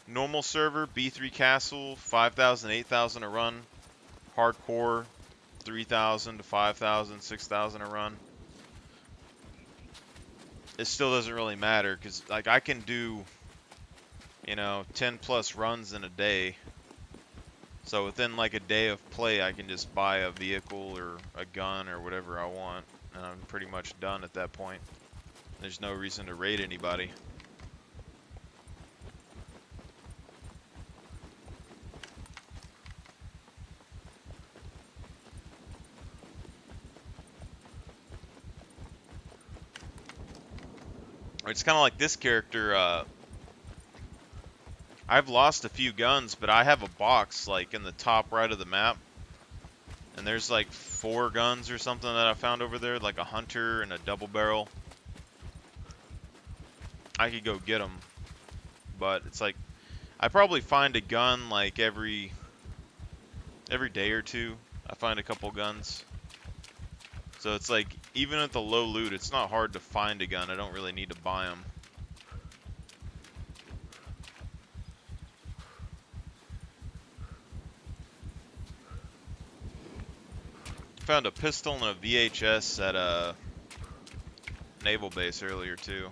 normal server, B3 Castle, 5,000, 8,000 a run. Hardcore, 3,000 to 5,000, 6,000 a run. It still doesn't really matter, because, like, I can do, you know, 10 plus runs in a day. So within, like, a day of play, I can just buy a vehicle or a gun or whatever I want, and I'm pretty much done at that point. There's no reason to raid anybody. It's kind of like this character. I've lost a few guns, but I have a box, like, in the top right of the map. And there's, like, 4 guns or something that I found over there, like a hunter and a double barrel. I could go get them. But it's like, I probably find a gun, like, every day or two. I find a couple guns. So it's like, even at the low loot, it's not hard to find a gun. I don't really need to buy them. Found a pistol and a VHS at a naval base earlier too.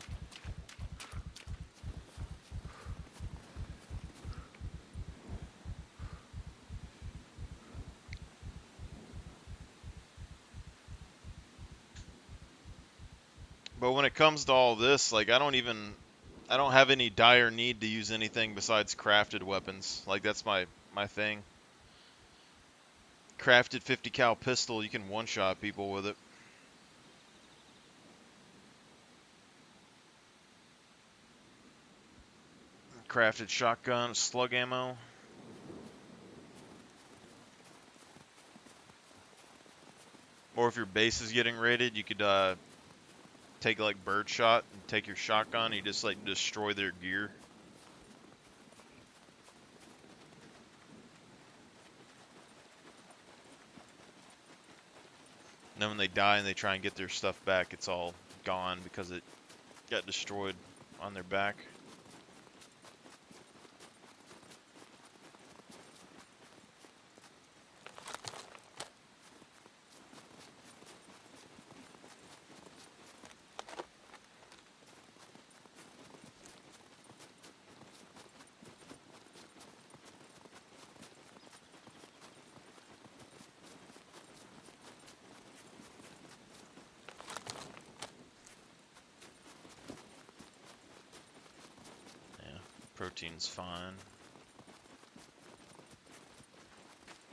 But when it comes to all this, like, I don't have any dire need to use anything besides crafted weapons. Like, that's my thing. Crafted 50 cal pistol, you can one-shot people with it. Crafted shotgun, slug ammo. Or if your base is getting raided, you could take, like, birdshot and take your shotgun and you just, like, destroy their gear. And then when they die and they try and get their stuff back, it's all gone because it got destroyed on their back. Protein's fine.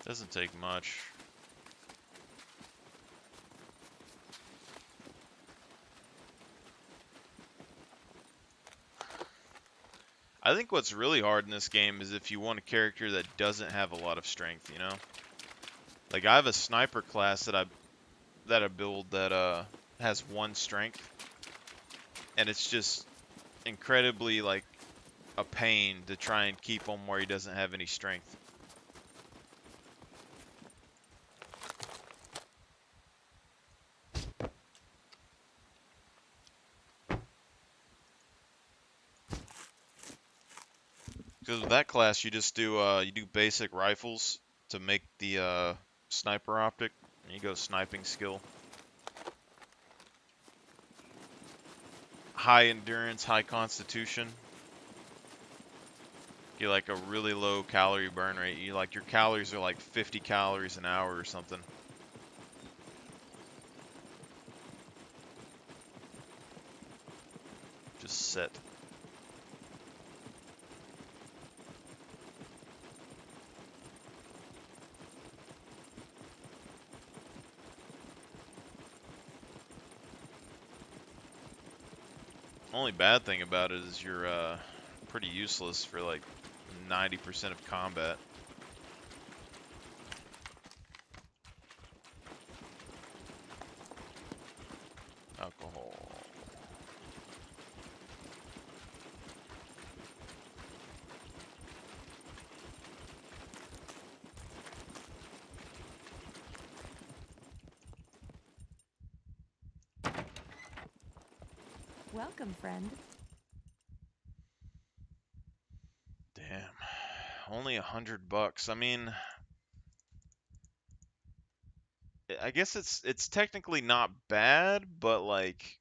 Doesn't take much. I think what's really hard in this game is if you want a character that doesn't have a lot of strength, you know? Like, I have a sniper class that I build that has 1 strength. And it's just incredibly, like, a pain to try and keep him where he doesn't have any strength. Because with that class, you just do you do basic rifles to make the sniper optic, and you go sniping skill. high endurance, high constitution. Get like a really low calorie burn rate. You like your calories are like 50 calories an hour or something. Just set. Only bad thing about it is you're pretty useless for like 90% of combat. Alcohol. Welcome, friend. Damn. Only $100. I mean, I guess it's technically not bad, but like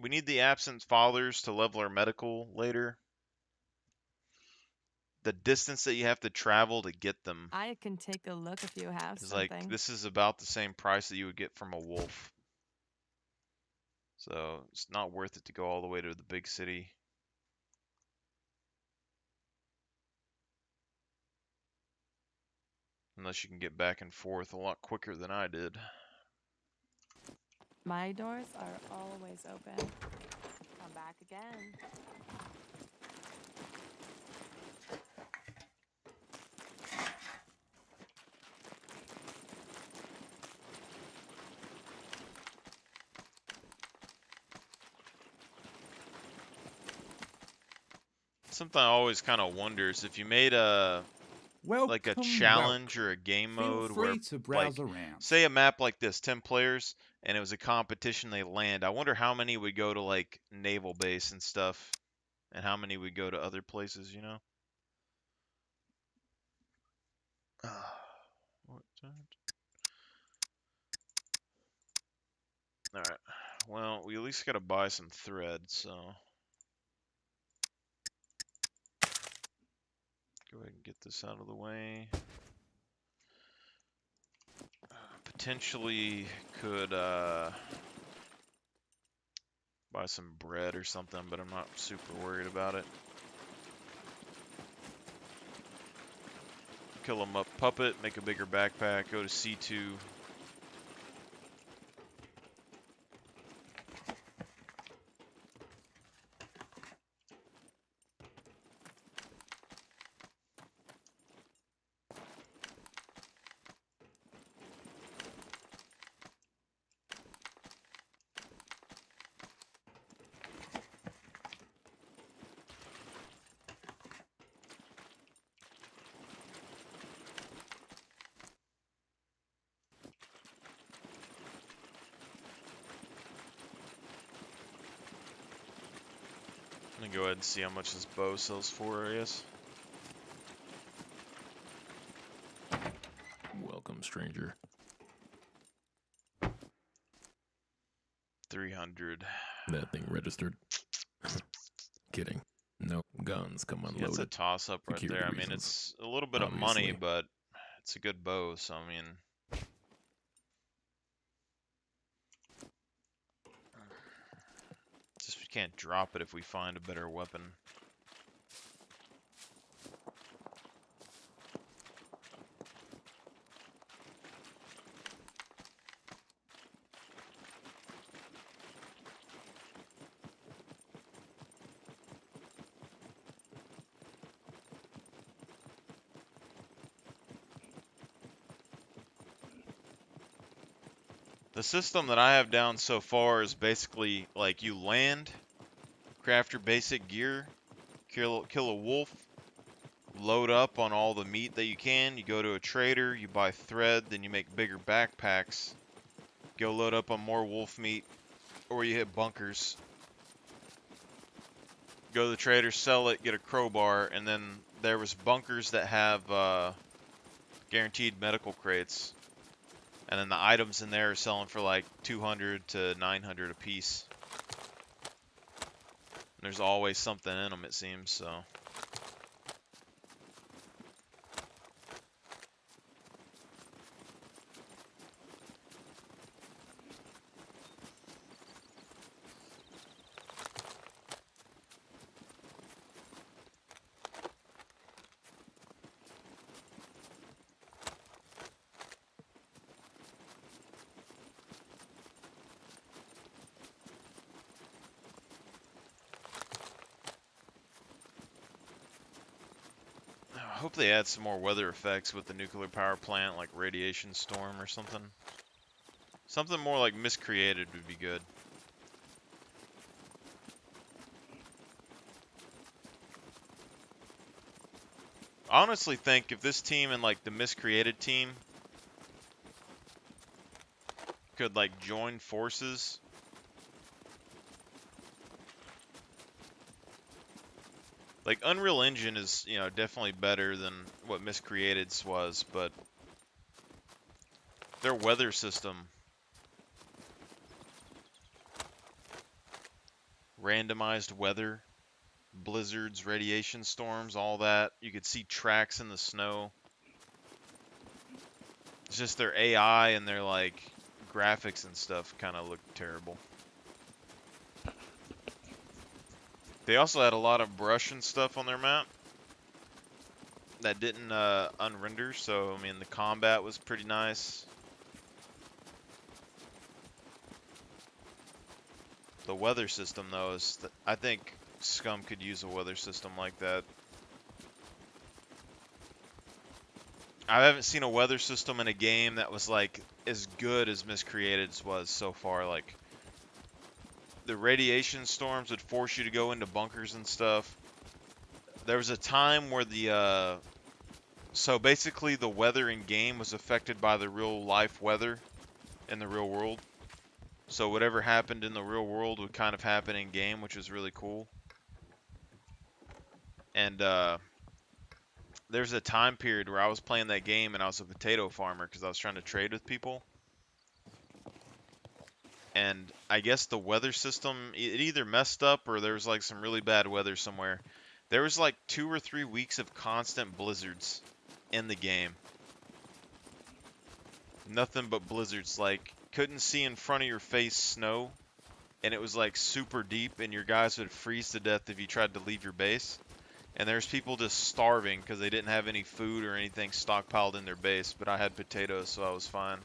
we need the absent fathers to level our medical later. The distance that you have to travel to get them I can take a look if you have is like something. this is about the same price that you would get from a wolf. So it's not worth it to go all the way to the big city. Unless you can get back and forth a lot quicker than I did. My doors are always open. Come back again. Something I always kind of wonder is if you made a like a challenge or a game mode where, to like, browse around. say a map like this, 10 players, and it was a competition they land. I wonder how many would go to like naval base and stuff, and how many would go to other places, you know? All right. Well, we at least got to buy some thread, so go ahead and get this out of the way. Potentially could buy some bread or something, but I'm not super worried about it. Kill him up puppet, make a bigger backpack, go to C2. I'm gonna go ahead and see how much this bow sells for, I guess. Welcome, stranger. 300. That thing registered. Kidding. No guns come Yeah, it's a unloaded. toss-up right Security there. I mean, reasons, it's a little bit of money, obviously. but it's a good bow, so I mean... Just we can't drop it if we find a better weapon. The system that I have down so far is basically like you land, craft your basic gear, kill a wolf, load up on all the meat that you can, you go to a trader, you buy thread, then you make bigger backpacks, go load up on more wolf meat, or you hit bunkers. Go to the trader, sell it, get a crowbar, and then there was bunkers that have guaranteed medical crates. And then the items in there are selling for like 200 to 900 a piece. There's always something in them, it seems, so. I hope they add some more weather effects with the nuclear power plant, like radiation storm or something. Something more like miscreated would be good. I honestly think if this team and like the miscreated team could like join forces, like Unreal Engine is, you know, definitely better than what Miscreated's was, but their weather system, randomized weather, blizzards, radiation storms, all that, you could see tracks in the snow. It's just their AI and their like graphics and stuff kind of look terrible. They also had a lot of brush and stuff on their map that didn't unrender, so I mean the combat was pretty nice. The weather system though is, I think Scum could use a weather system like that. I haven't seen a weather system in a game that was like as good as Miscreated's was so far. Like the radiation storms would force you to go into bunkers and stuff. There was a time where the so basically the weather in game was affected by the real life weather in the real world. So whatever happened in the real world would kind of happen in game, which is really cool. And there's a time period where I was playing that game and I was a potato farmer because I was trying to trade with people. And I guess the weather system, it either messed up or there was like some really bad weather somewhere. There was like 2 or 3 weeks of constant blizzards in the game. Nothing but blizzards, like couldn't see in front of your face snow, and it was like super deep and your guys would freeze to death if you tried to leave your base. And there's people just starving because they didn't have any food or anything stockpiled in their base, but I had potatoes, so I was fine.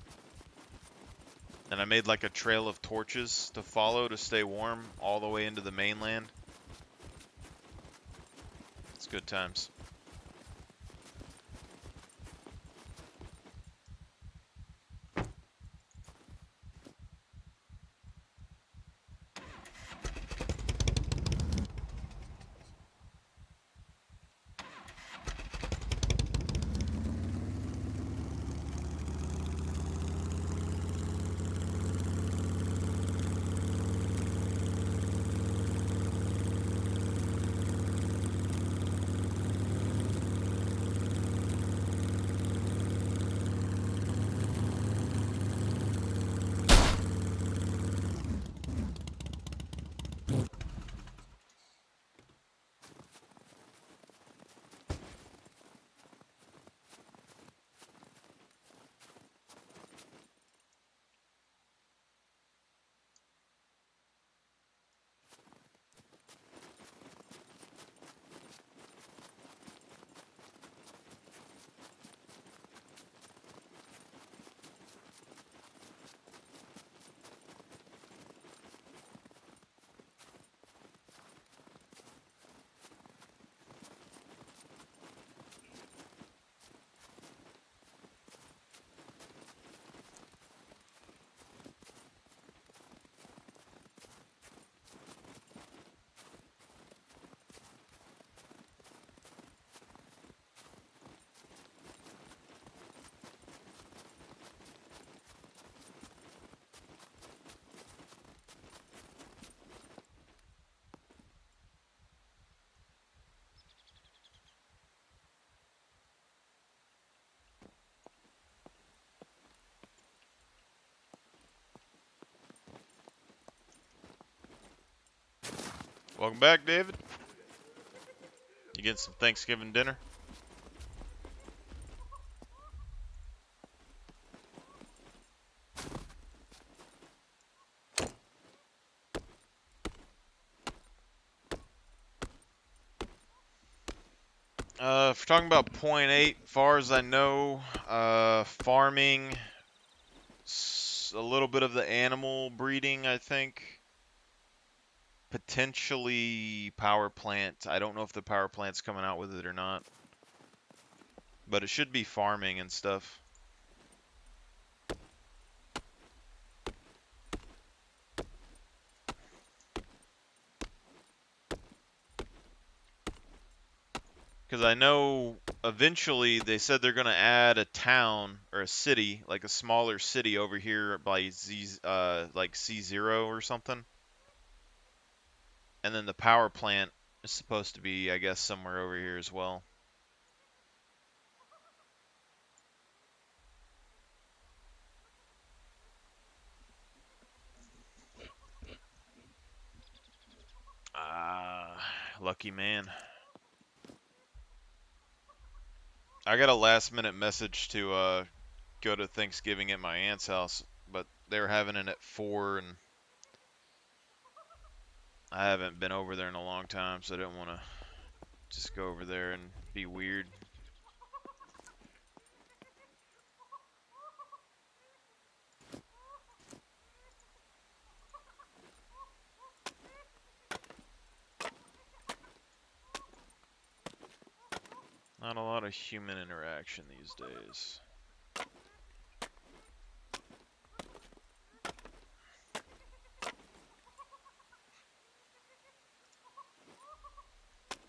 And I made like a trail of torches to follow to stay warm all the way into the mainland. It's good times. Welcome back, David. You getting some Thanksgiving dinner? If we're talking about point 8, far as I know, farming, a little bit of the animal breeding, I think. Potentially power plant. I don't know if the power plant's coming out with it or not. But it should be farming and stuff. Because I know eventually they said they're going to add a town or a city, like a smaller city over here by like C0 or something. And then the power plant is supposed to be, I guess, somewhere over here as well. Lucky man. I got a last minute message to go to Thanksgiving at my aunt's house, but they were having it at 4, and I haven't been over there in a long time, so I didn't want to just go over there and be weird. Not a lot of human interaction these days.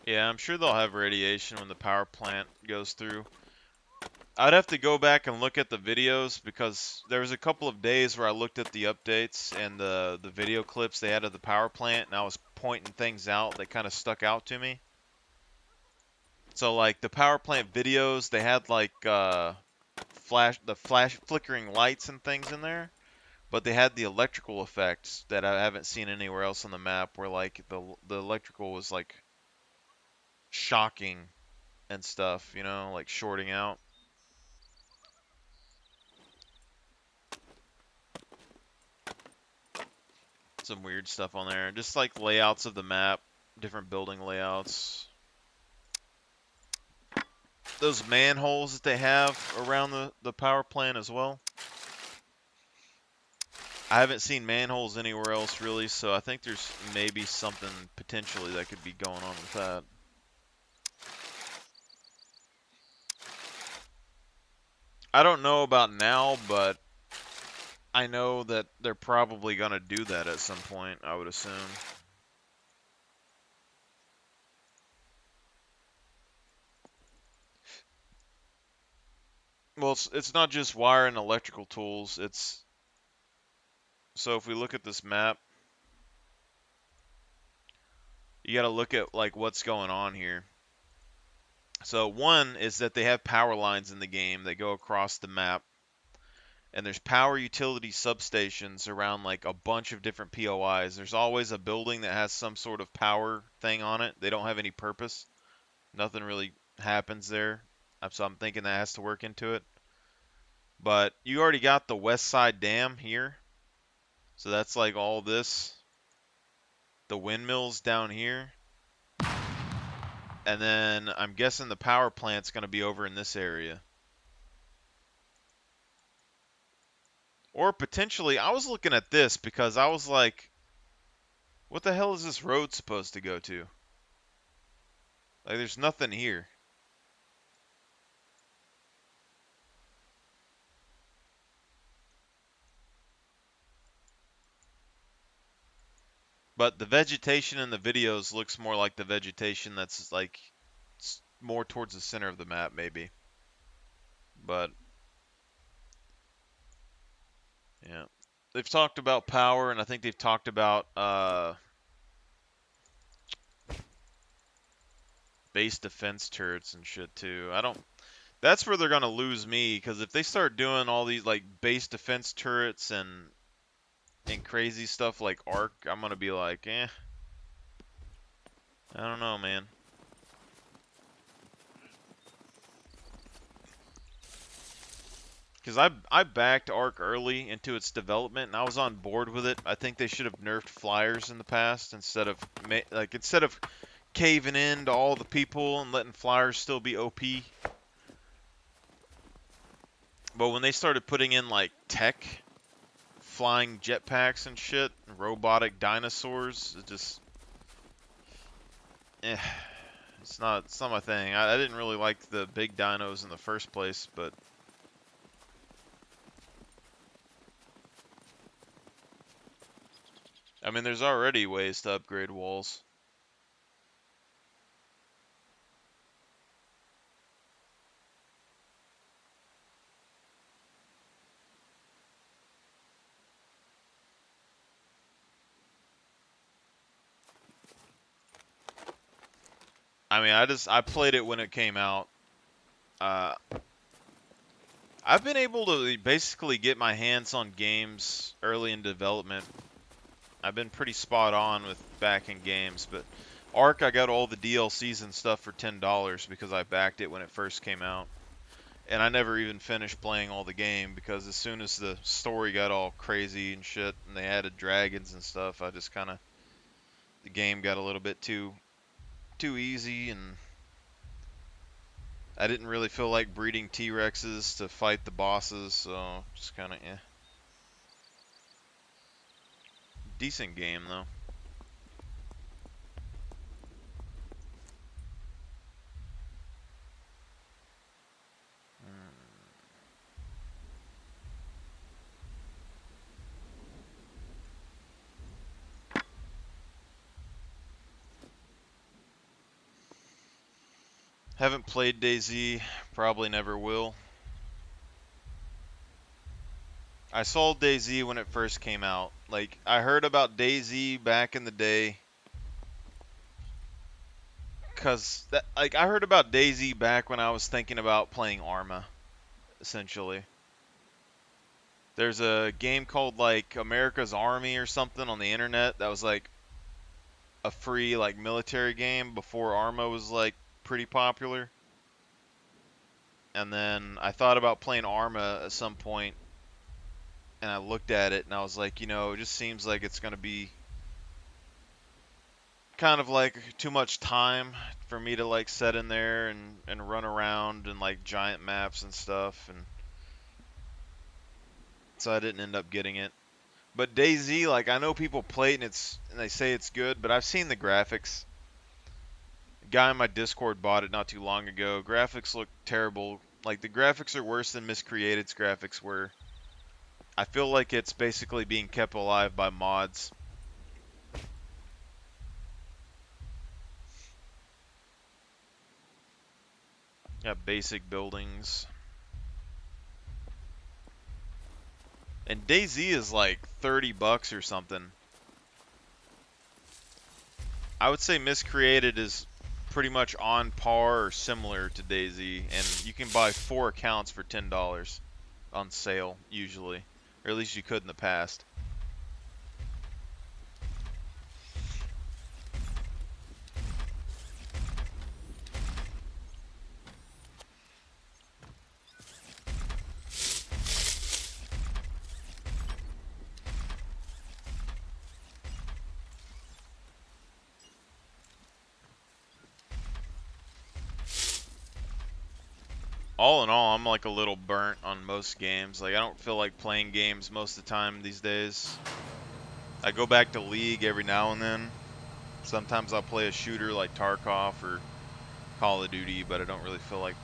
Yeah, I'm sure they'll have radiation when the power plant goes through. I'd have to go back and look at the videos because there was a couple of days where I looked at the updates and the video clips they had of the power plant, and I was pointing things out that kind of stuck out to me. So like the power plant videos, they had like flash flickering lights and things in there, but they had the electrical effects that I haven't seen anywhere else on the map, where like the electrical was like shocking and stuff, you know, like shorting out. Some weird stuff on there, just like layouts of the map, different building layouts. Those manholes that they have around the power plant as well. I haven't seen manholes anywhere else really, so I think there's maybe something potentially that could be going on with that. I don't know about now, but I know that they're probably going to do that at some point, I would assume. Well, it's not just wire and electrical tools, it's... So if we look at this map, you got to look at like what's going on here. So one is that they have power lines in the game that go across the map. And there's power utility substations around like a bunch of different POIs. There's always a building that has some sort of power thing on it. They don't have any purpose. Nothing really happens there. So I'm thinking that has to work into it. But you already got the West Side Dam here. So that's like all this. The windmills down here. And then I'm guessing the power plant's going to be over in this area. Or potentially, I was looking at this because I was like, what the hell is this road supposed to go to? Like, there's nothing here. But the vegetation in the videos looks more like the vegetation that's like more towards the center of the map, maybe. But yeah, they've talked about power, and I think they've talked about base defense turrets and shit too. I don't. That's where they're gonna lose me, because if they start doing all these like base defense turrets and crazy stuff like Arc, I'm gonna be like, eh. I don't know, man. Because I backed Ark early into its development, and I was on board with it. I think they should have nerfed flyers in the past instead of caving in to all the people and letting flyers still be OP. But when they started putting in like tech, flying jetpacks and shit, and robotic dinosaurs, it just, it's not my thing. I didn't really like the big dinos in the first place, but I mean, there's already ways to upgrade walls. I mean, I played it when it came out. Uh, I've been able to basically get my hands on games early in development. I've been pretty spot on with backing games, but Ark, I got all the DLCs and stuff for $10 because I backed it when it first came out. And I never even finished playing all the game because as soon as the story got all crazy and shit and they added dragons and stuff, I just kind of, the game got a little bit too easy, and I didn't really feel like breeding T-Rexes to fight the bosses, so just kind of, Decent game, though. Haven't played DayZ, probably never will. I saw DayZ when it first came out. Like, I heard about DayZ back in the day. Cause I heard about DayZ back when I was thinking about playing Arma, essentially. There's a game called like America's Army or something on the internet that was like a free like military game before Arma was like pretty popular. And then I thought about playing Arma at some point, and I looked at it and I was like, it just seems like it's gonna be kind of like too much time for me to like set in there and run around and like giant maps and stuff, and so I didn't end up getting it. But DayZ, like, I know people play it and they say it's good, but I've seen the graphics. A guy in my Discord bought it not too long ago. Graphics look terrible. Like, the graphics are worse than Miscreated's graphics were. I feel like it's basically being kept alive by mods. Got basic buildings. And DayZ is like $30 or something. I would say Miscreated is pretty much on par or similar to DayZ, and you can buy 4 accounts for $10 on sale, usually. Or at least you could in the past. All in all, I'm like a little burnt on most games. Like, I don't feel like playing games most of the time these days. I go back to League every now and then. Sometimes I'll play a shooter like Tarkov or Call of Duty, but I don't really feel like...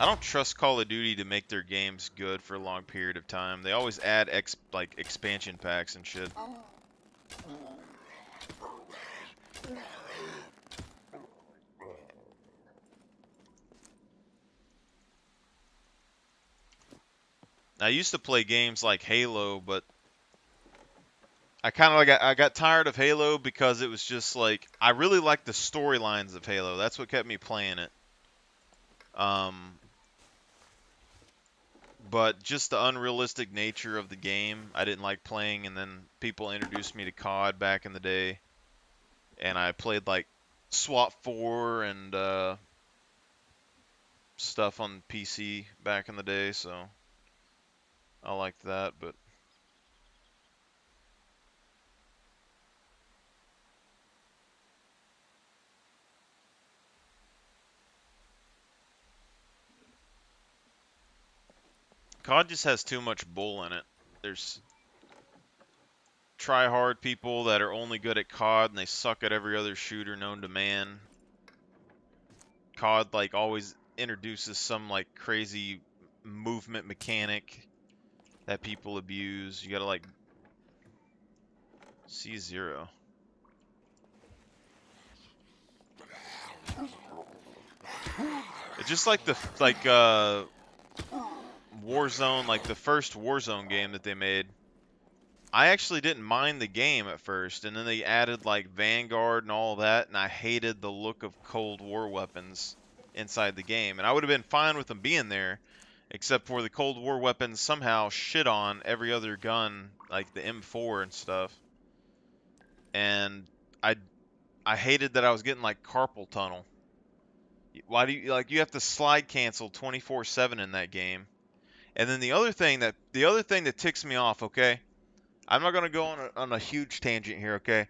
I don't trust Call of Duty to make their games good for a long period of time. They always add expansion packs and shit. I used to play games like Halo, but I kind of I got tired of Halo because it was just like, I really liked the storylines of Halo. That's what kept me playing it. But just the unrealistic nature of the game, I didn't like playing, and then people introduced me to COD back in the day. and I played like SWAT 4 and stuff on PC back in the day, so I liked that. But COD just has too much bull in it. There's try-hard people that are only good at COD and they suck at every other shooter known to man. COD like always introduces some like crazy movement mechanic that people abuse. You gotta like C0. It's just like the Warzone, like the first Warzone game that they made. I actually didn't mind the game at first, and then they added like Vanguard and all that, and I hated the look of Cold War weapons inside the game. And I would have been fine with them being there, except for the Cold War weapons somehow shit on every other gun, like the M4 and stuff. And I I hated that I was getting like carpal tunnel. Why do you like you have to slide cancel 24/7 in that game? And then the other thing that ticks me off, okay? I'm not gonna go on a huge tangent here, okay?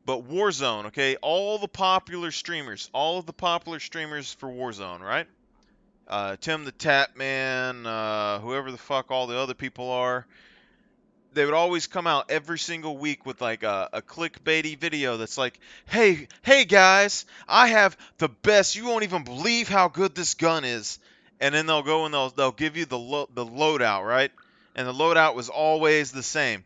But Warzone, okay? All of the popular streamers for Warzone, right? Tim the Tap Man, whoever the fuck all the other people are, they would always come out every single week with like a clickbaity video that's like, hey guys, I have the best. You won't even believe how good this gun is. And then they'll go and they'll give you the loadout, right? And the loadout was always the same.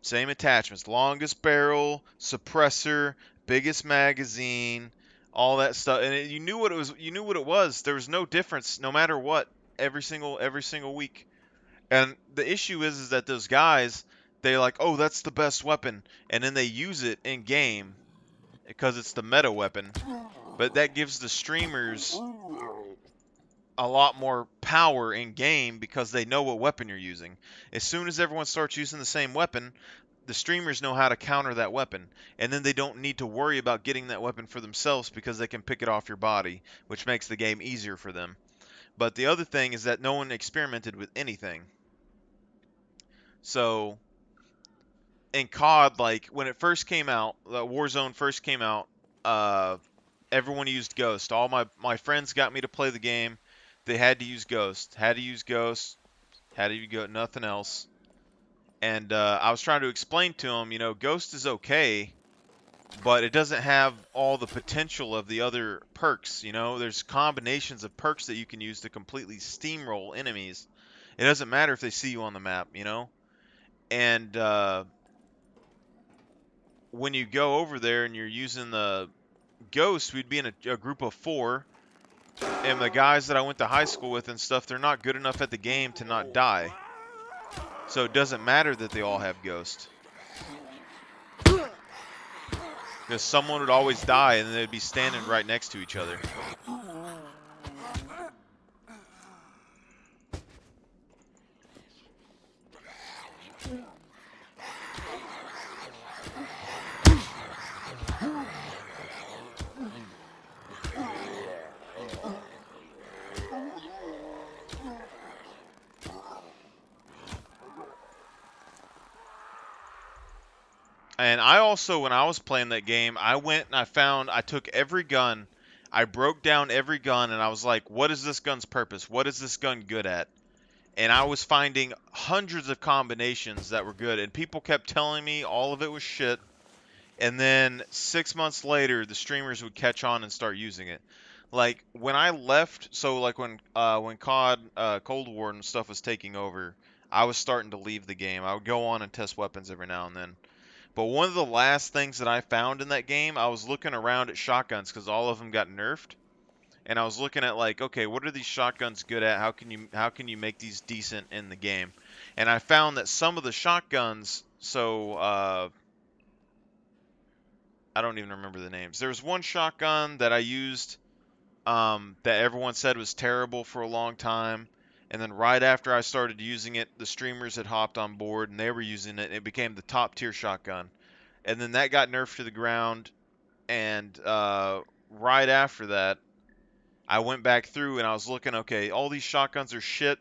Same attachments, longest barrel, suppressor, biggest magazine, all that stuff. And you knew what it was. You knew what it was. There was no difference, no matter what, every single week. And the issue is that those guys, they like, oh, that's the best weapon, and then they use it in game because it's the meta weapon. But that gives the streamers a lot more power in game because they know what weapon you're using. As soon as everyone starts using the same weapon, the streamers know how to counter that weapon, and then they don't need to worry about getting that weapon for themselves because they can pick it off your body, which makes the game easier for them. But the other thing is that no one experimented with anything. So in COD, like when it first came out, Warzone first came out, everyone used Ghost. All my friends got me to play the game. They had to use Ghost. Had to use Ghost. Had to use nothing else. And I was trying to explain to them, you know, Ghost is okay, but it doesn't have all the potential of the other perks. You know, there's combinations of perks that you can use to completely steamroll enemies. It doesn't matter if they see you on the map, you know. And when you go over there and you're using the Ghost, we'd be in a group of 4, and the guys that I went to high school with and stuff, they're not good enough at the game to not die. So it doesn't matter that they all have Ghost. Because someone would always die, and then they'd be standing right next to each other. And I also, when I was playing that game, I went and I took every gun, I broke down every gun, and I was like, what is this gun's purpose? What is this gun good at? And I was finding hundreds of combinations that were good, and people kept telling me all of it was shit. And then 6 months later, the streamers would catch on and start using it. Like when I left, so like when COD Cold War and stuff was taking over, I was starting to leave the game. I would go on and test weapons every now and then. But one of the last things that I found in that game, I was looking around at shotguns because all of them got nerfed, and I was looking at like, okay, what are these shotguns good at? How can you make these decent in the game? And I found that some of the shotguns, so I don't even remember the names. There was one shotgun that I used that everyone said was terrible for a long time. And then right after I started using it, the streamers had hopped on board and they were using it, and it became the top tier shotgun. And then that got nerfed to the ground. And right after that, I went back through and I was looking, okay, all these shotguns are shit.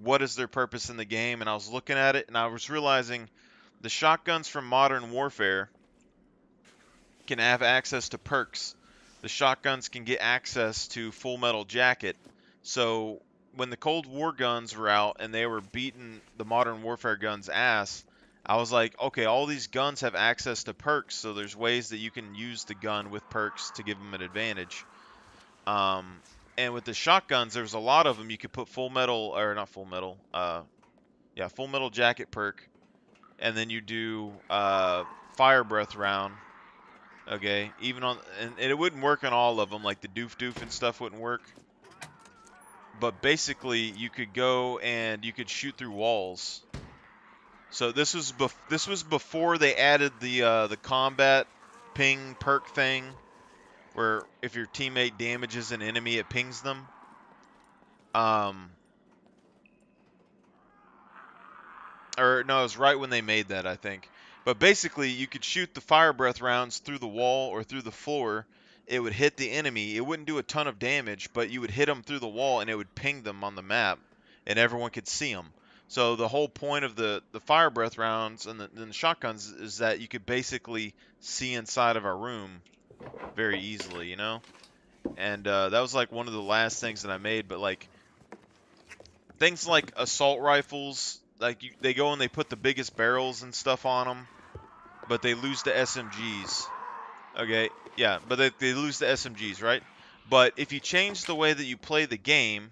What is their purpose in the game? And I was looking at it and I was realizing the shotguns from Modern Warfare can have access to perks. The shotguns can get access to Full Metal Jacket. So when the Cold War guns were out and they were beating the Modern Warfare guns' ass, I was like, okay, all these guns have access to perks, so there's ways that you can use the gun with perks to give them an advantage. Um, and with the shotguns, there's a lot of them. You could put Full Metal, or not Full Metal, yeah, Full Metal Jacket perk, and then you do Fire Breath round. Okay, even on, and it wouldn't work on all of them, like the doof doof and stuff wouldn't work. But basically, you could go and you could shoot through walls. So this was before they added the combat ping perk thing, where if your teammate damages an enemy, it pings them. Or no, it was right when they made that, I think. But basically, you could shoot the fire breath rounds through the wall or through the floor. It would hit the enemy. It wouldn't do a ton of damage, but you would hit them through the wall and it would ping them on the map, and everyone could see them. So the whole point of the fire breath rounds and the shotguns is that you could basically see inside of a room very easily, you know. And that was like one of the last things that I made. But like things like assault rifles, like they go and they put the biggest barrels and stuff on them, but they lose the SMGs. Okay, yeah, but they lose the SMGs, right? But if you change the way that you play the game,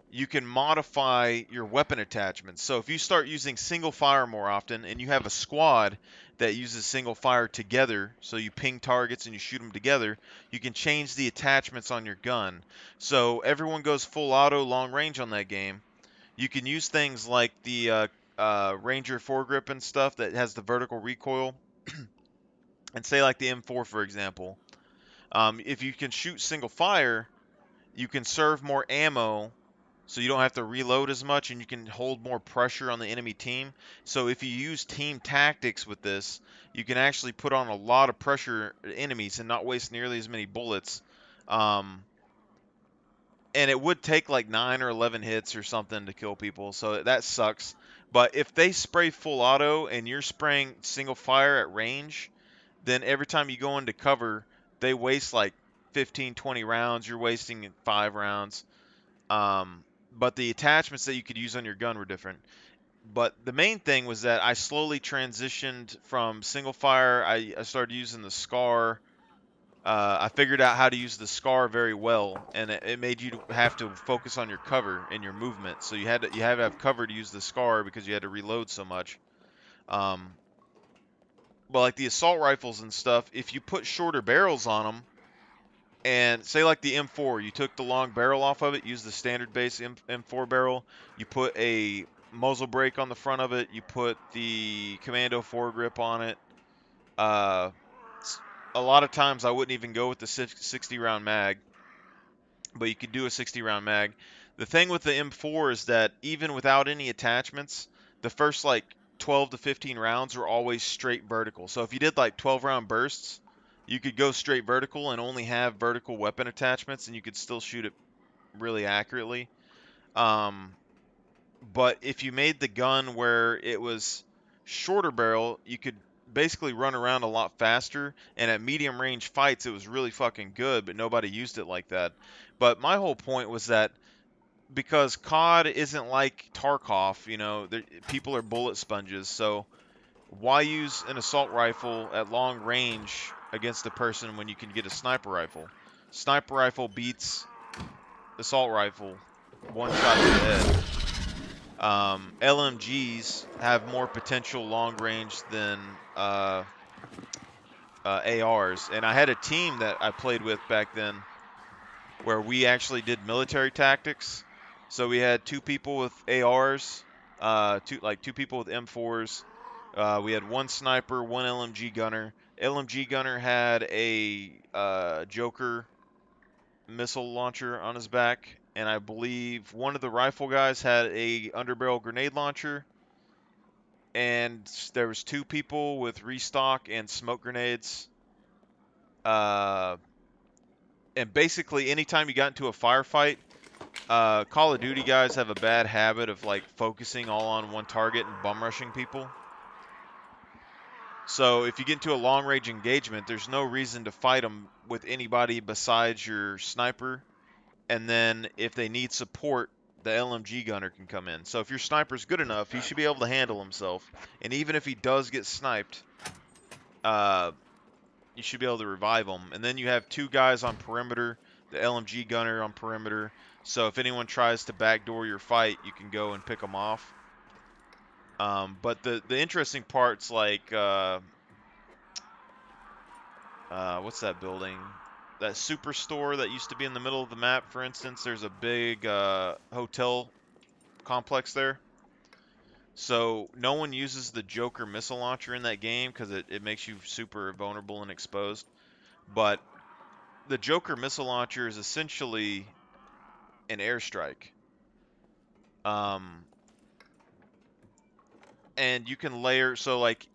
you can modify your weapon attachments. So if you start using single fire more often, and you have a squad that uses single fire together, so you ping targets and you shoot them together, you can change the attachments on your gun. So everyone goes full auto long range on that game. You can use things like the Ranger foregrip and stuff that has the vertical recoil, and say like the M4 for example. If you can shoot single fire, you can serve more ammo, so you don't have to reload as much, and you can hold more pressure on the enemy team. So if you use team tactics with this, you can actually put on a lot of pressure at enemies and not waste nearly as many bullets. Um, and it would take like 9 or 11 hits or something to kill people, so that sucks. But if they spray full auto and you're spraying single fire at range, then every time you go into cover, they waste like 15, 20 rounds. You're wasting 5 rounds. But the attachments that you could use on your gun were different. But the main thing was that I slowly transitioned from single fire. I started using the SCAR. I figured out how to use the SCAR very well, and it made you have to focus on your cover and your movement. So you had to have cover to use the SCAR because you had to reload so much. But like the assault rifles and stuff, if you put shorter barrels on them, and say like the M4, you took the long barrel off of it, used the standard base M4 barrel, you put a muzzle brake on the front of it, you put the commando foregrip on it. Uh, a lot of times I wouldn't even go with the 60 round mag, but you could do a 60 round mag. The thing with the M4 is that even without any attachments, the first like 12 to 15 rounds were always straight vertical. So if you did like 12 round bursts, you could go straight vertical and only have vertical weapon attachments, and you could still shoot it really accurately. But if you made the gun where it was shorter barrel, you could basically run around a lot faster, and at medium range fights it was really fucking good, but nobody used it like that. But my whole point was that because COD isn't like Tarkov, you know, people are bullet sponges, so why use an assault rifle at long range against a person when you can get a sniper rifle? Sniper rifle beats assault rifle one shot to the head. LMGs have more potential long range than ARs, and I had a team that I played with back then where we actually did military tactics. So we had 2 people with ARs, two people with M4s. We had 1 sniper, 1 LMG gunner. LMG gunner had a Joker missile launcher on his back, and I believe one of the rifle guys had a underbarrel grenade launcher, and there was 2 people with restock and smoke grenades. and basically anytime you got into a firefight, Call of Duty guys have a bad habit of like focusing all on one target and bum rushing people. So if you get into a long range engagement, there's no reason to fight them with anybody besides your sniper. And then if they need support, the LMG gunner can come in. So if your sniper's good enough, he should be able to handle himself. And even if he does get sniped, you should be able to revive him. And then you have 2 guys on perimeter, the LMG gunner on perimeter. So if anyone tries to backdoor your fight, you can go and pick them off. But the interesting parts like what's that building? That superstore that used to be in the middle of the map, for instance. There's a big hotel complex there. So no one uses the Joker missile launcher in that game because it makes you super vulnerable and exposed. But the Joker missile launcher is essentially an airstrike. And you can layer, so like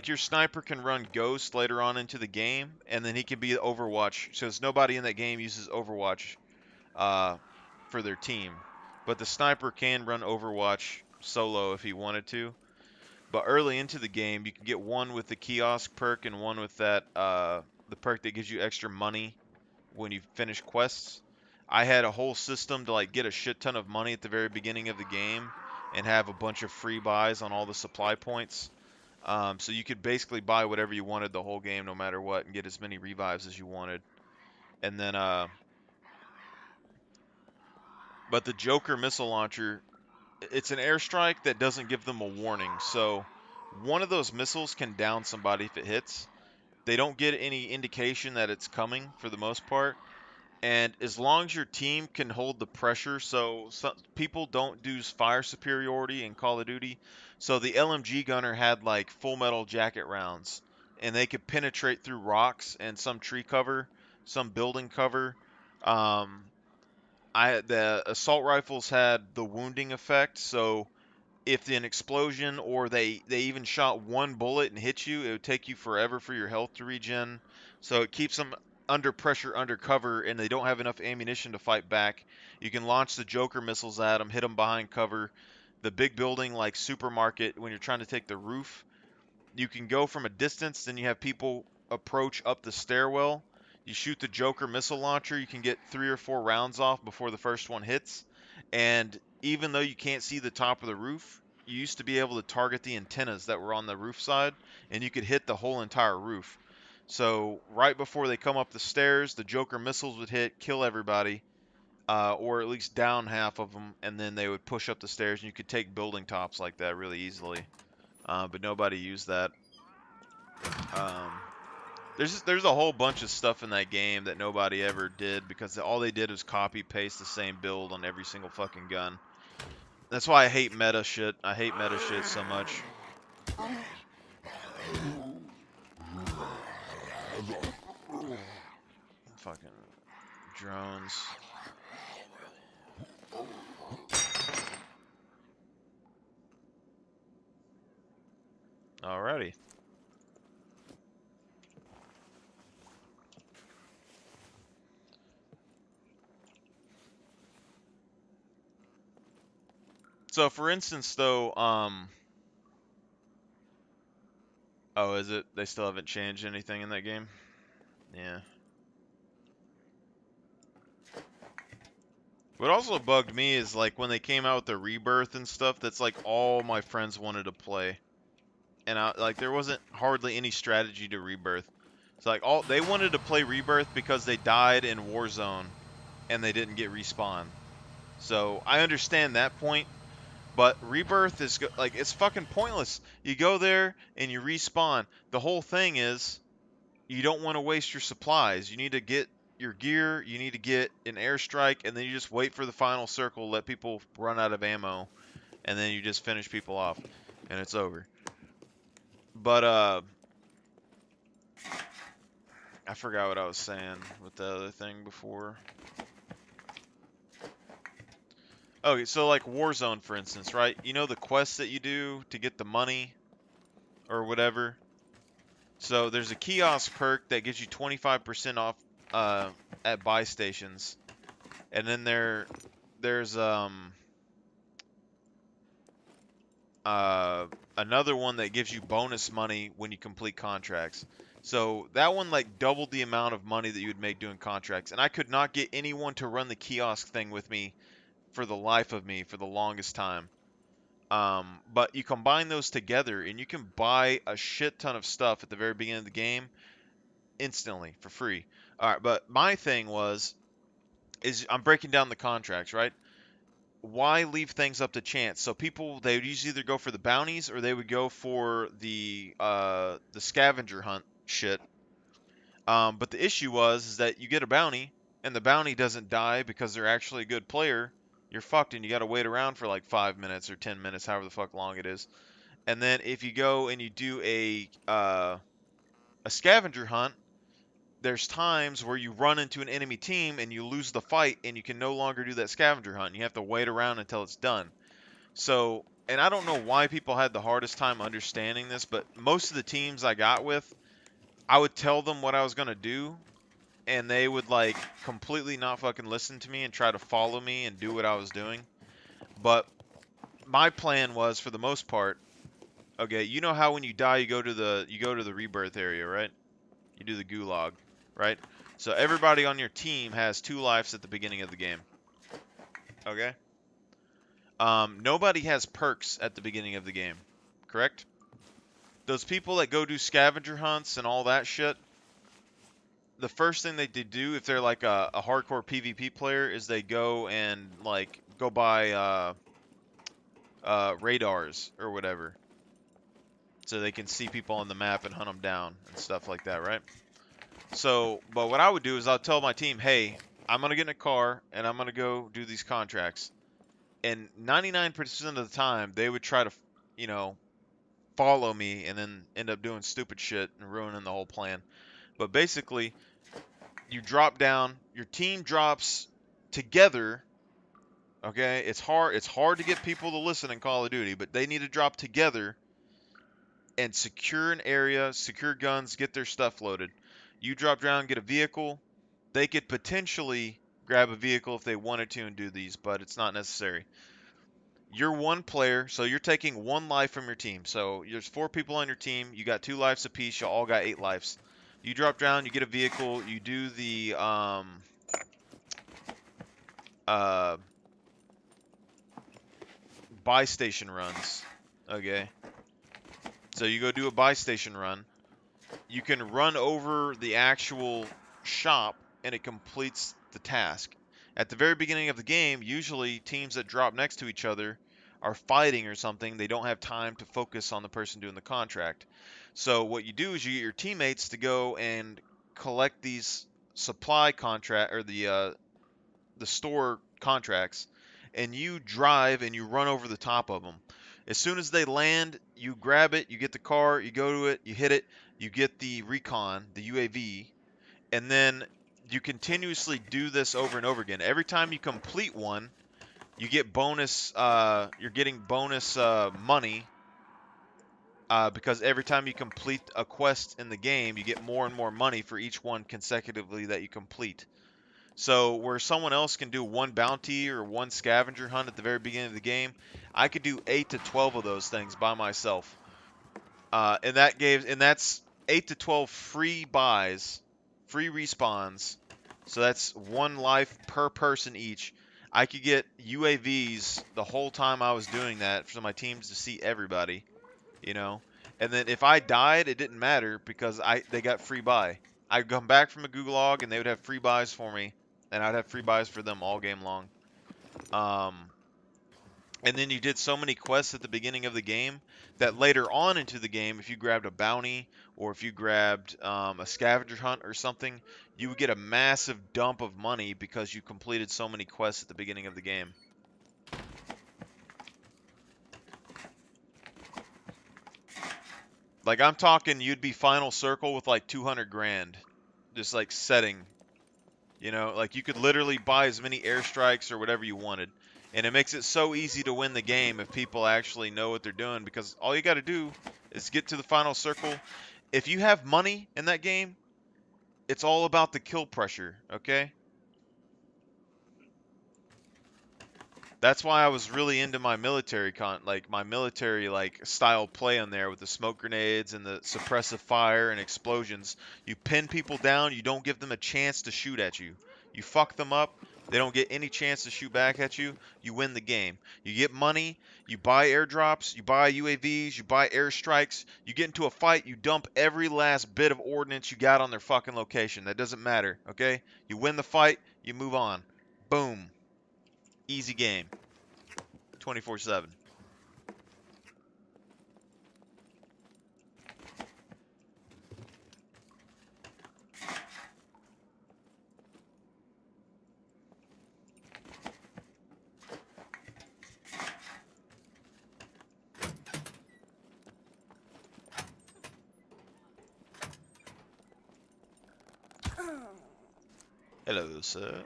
your sniper can run Ghost later on into the game, and then he can be Overwatch. So nobody in that game uses Overwatch for their team, but the sniper can run Overwatch solo if he wanted to. But early into the game, you can get one with the kiosk perk and one with that the perk that gives you extra money when you finish quests. I had a whole system to like get a shit ton of money at the very beginning of the game and have a bunch of free buys on all the supply points. So you could basically buy whatever you wanted the whole game, no matter what, and get as many revives as you wanted. And then, but the Joker missile launcher, it's an airstrike that doesn't give them a warning. So one of those missiles can down somebody if it hits. They don't get any indication that it's coming for the most part. And as long as your team can hold the pressure, so some people don't do fire superiority in Call of Duty. So the LMG gunner had like full metal jacket rounds, and they could penetrate through rocks and some tree cover, some building cover. Um, the assault rifles had the wounding effect, so if an explosion or they even shot one bullet and hit you, it would take you forever for your health to regen. So it keeps them under pressure, under cover, and they don't have enough ammunition to fight back. You can launch the Joker missiles at them, hit them behind cover. The big building like supermarket, when you're trying to take the roof, you can go from a distance, then you have people approach up the stairwell. You shoot the Joker missile launcher, you can get 3 or 4 rounds off before the first one hits. And even though you can't see the top of the roof, you used to be able to target the antennas that were on the roof side, and you could hit the whole entire roof. So right before they come up the stairs, the Joker missiles would hit, kill everybody, or at least down half of them, and then they would push up the stairs, and you could take building tops like that really easily. But nobody used that. Um, there's a whole bunch of stuff in that game that nobody ever did because all they did was copy paste the same build on every single fucking gun. That's why I hate meta shit. I hate meta shit so much. Fucking drones. Alrighty. So for instance though, oh, is it? They still haven't changed anything in that game? Yeah. What also bugged me is like when they came out with the Rebirth and stuff, that's like all my friends wanted to play. And like there wasn't hardly any strategy to Rebirth. It's like they wanted to play Rebirth because they died in Warzone and they didn't get respawn. So I understand that point, but Rebirth is like it's fucking pointless. You go there and you respawn. The whole thing is you don't want to waste your supplies. You need to get your gear, you need to get an airstrike, and then you just wait for the final circle, let people run out of ammo, and then you just finish people off, and it's over. But, I forgot what I was saying with the other thing before. Okay, so like Warzone, for instance, right? You know the quests that you do to get the money or whatever? So there's a kiosk perk that gives you 25% off at buy stations, and then there's another one that gives you bonus money when you complete contracts. So that one like doubled the amount of money that you would make doing contracts, and I could not get anyone to run the kiosk thing with me for the life of me for the longest time. But you combine those together, and you can buy a shit ton of stuff at the very beginning of the game instantly for free. All right, but my thing is I'm breaking down the contracts, right? Why leave things up to chance? So people, they would usually either go for the bounties or they would go for the scavenger hunt shit. But the issue was is that you get a bounty and the bounty doesn't die because they're actually a good player. You're fucked and you got to wait around for like 5 minutes or 10 minutes, however the fuck long it is. And then if you go and you do a scavenger hunt, there's times where you run into an enemy team and you lose the fight and you can no longer do that scavenger hunt. You have to wait around until it's done. So, and I don't know why people had the hardest time understanding this, but most of the teams I got with, I would tell them what I was going to do, and they would like completely not fucking listen to me and try to follow me and do what I was doing. But my plan was, for the most part, okay, you know how when you die you go to the rebirth area, right? You do the gulag, right? So everybody on your team has 2 lives at the beginning of the game. Okay? Nobody has perks at the beginning of the game, correct? Those people that go do scavenger hunts and all that shit, the first thing they do if they're like a hardcore PvP player is they go and like go buy radars or whatever, so they can see people on the map and hunt them down and stuff like that, right? So, but what I would do is I'll tell my team, hey, I'm gonna get in a car and I'm gonna go do these contracts. And 99% of the time, they would try to, you know, follow me and then end up doing stupid shit and ruining the whole plan. But basically, you drop down, your team drops together. Okay, it's hard to get people to listen in Call of Duty, but they need to drop together and secure an area, secure guns, get their stuff loaded. You drop down, get a vehicle. They could potentially grab a vehicle if they wanted to and do these, but it's not necessary. You're one player, so you're taking 1 life from your team. So there's 4 people on your team. You got 2 lives apiece. You all got 8 lives. You drop down, you get a vehicle. You do the buy station runs. Okay. So you go do a buy station run. You can run over the actual shop and it completes the task. At the very beginning of the game, usually teams that drop next to each other are fighting or something. They don't have time to focus on the person doing the contract. So what you do is you get your teammates to go and collect these supply contract or the store contracts, and you drive and you run over the top of them. As soon as they land, you grab it, you get the car, you go to it, you hit it, you get the recon, the UAV, and then you continuously do this over and over again. Every time you complete one, you get bonus. You're getting bonus money because every time you complete a quest in the game, you get more and more money for each one consecutively that you complete. So where someone else can do 1 bounty or 1 scavenger hunt at the very beginning of the game, I could do 8 to 12 of those things by myself. And that's 8 to 12 free buys, free respawns. So that's 1 life per person each. I could get UAVs the whole time I was doing that for my teams to see everybody, you know. And then if I died, it didn't matter because they got free buy. I'd come back from a gulag and they would have free buys for me, and I'd have free buys for them all game long. And then you did so many quests at the beginning of the game that later on into the game, if you grabbed a bounty or if you grabbed a scavenger hunt or something, you would get a massive dump of money because you completed so many quests at the beginning of the game. Like, I'm talking you'd be final circle with like 200 grand. Just like setting, you know, like you could literally buy as many airstrikes or whatever you wanted. And it makes it so easy to win the game if people actually know what they're doing, because all you got to do is get to the final circle. if you have money in that game, it's all about the kill pressure, okay? That's why I was really into my military style play on there with the smoke grenades and the suppressive fire and explosions. You pin people down, you don't give them a chance to shoot at you. You fuck them up, they don't get any chance to shoot back at you, you win the game. You get money, you buy airdrops, you buy UAVs, you buy airstrikes, you get into a fight, you dump every last bit of ordnance you got on their fucking location. That doesn't matter, okay? You win the fight, you move on. Boom. Easy game. 24/7. Hello, sir.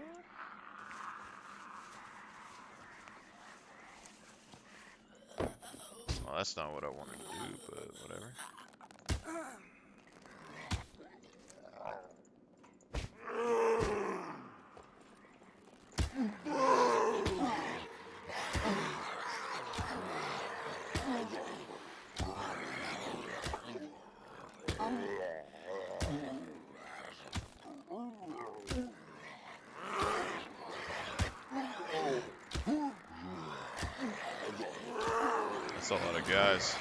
Well, that's not what I wanted to do, but whatever. That's a lot of guys.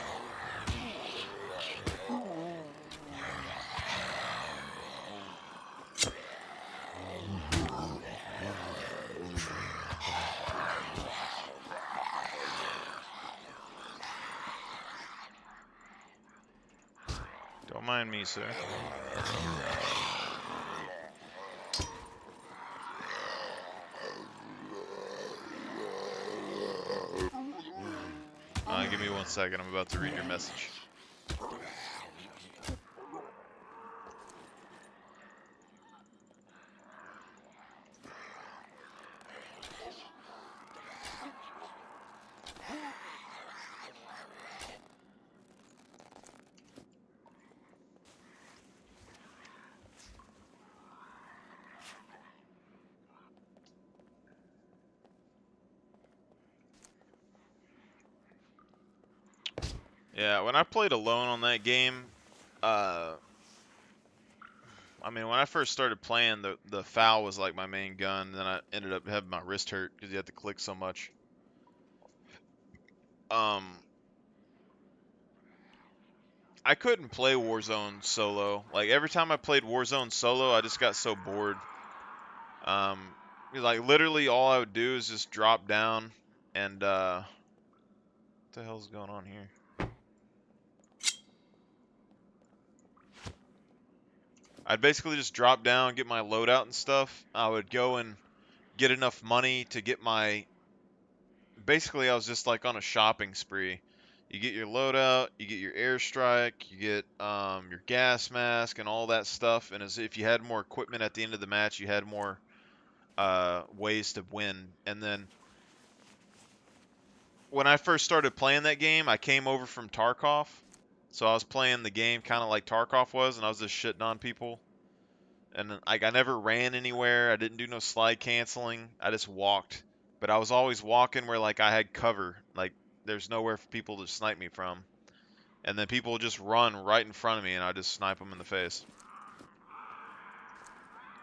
Don't mind me, sir. Give me 1 second. I'm about to read your message. Yeah, when I played alone on that game, I mean, when I first started playing, the FAL was like my main gun. Then I ended up having my wrist hurt because you had to click so much. I couldn't play Warzone solo. Like every time I played Warzone solo, I just got so bored. Like literally all I would do is just drop down and what the hell's going on here? I'd basically just drop down, get my loadout and stuff. I would go and get enough money to get my... Basically, I was just like on a shopping spree. You get your loadout, you get your airstrike, you get your gas mask and all that stuff. And as if you had more equipment at the end of the match, you had more ways to win. And then when I first started playing that game, I came over from Tarkov. So I was playing the game kind of like Tarkov was, and I was just shitting on people. And like I never ran anywhere. I didn't do no slide canceling. I just walked. But I was always walking where like I had cover. Like there's nowhere for people to snipe me from. And then people would just run right in front of me and I just snipe them in the face.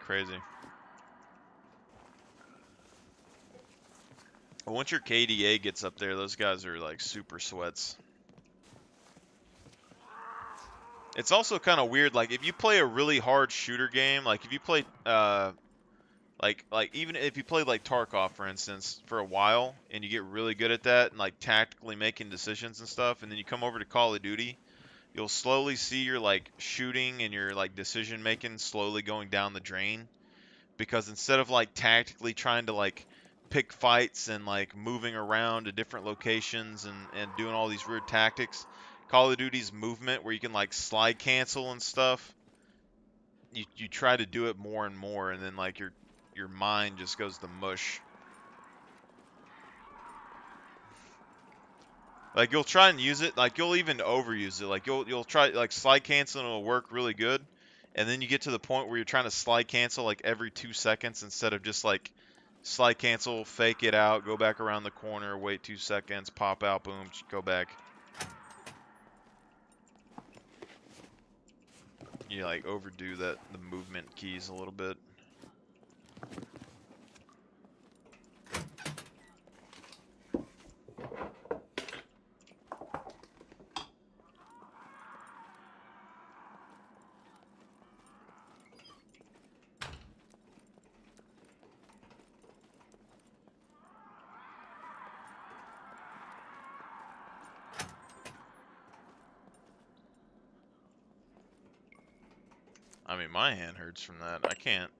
Crazy. But once your KDA gets up there, those guys are like super sweats. It's also kind of weird, like if you play a really hard shooter game, like if you play like even if you play like Tarkov for instance for a while and you get really good at that and like tactically making decisions and stuff, and then you come over to Call of Duty, you'll slowly see your like shooting and your like decision making slowly going down the drain, because instead of like tactically trying to like pick fights and like moving around to different locations and doing all these weird tactics, Call of Duty's movement where you can like slide cancel and stuff, you try to do it more and more, and then like your mind just goes to mush. Like you'll try and use it, like you'll even overuse it. Like you'll try like slide cancel and it'll work really good. And then you get to the point where you're trying to slide cancel like every 2 seconds instead of just like slide cancel, fake it out, go back around the corner, wait 2 seconds, pop out, boom, go back. You like overdo the movement keys a little bit. I mean, my hand hurts from that. I can't.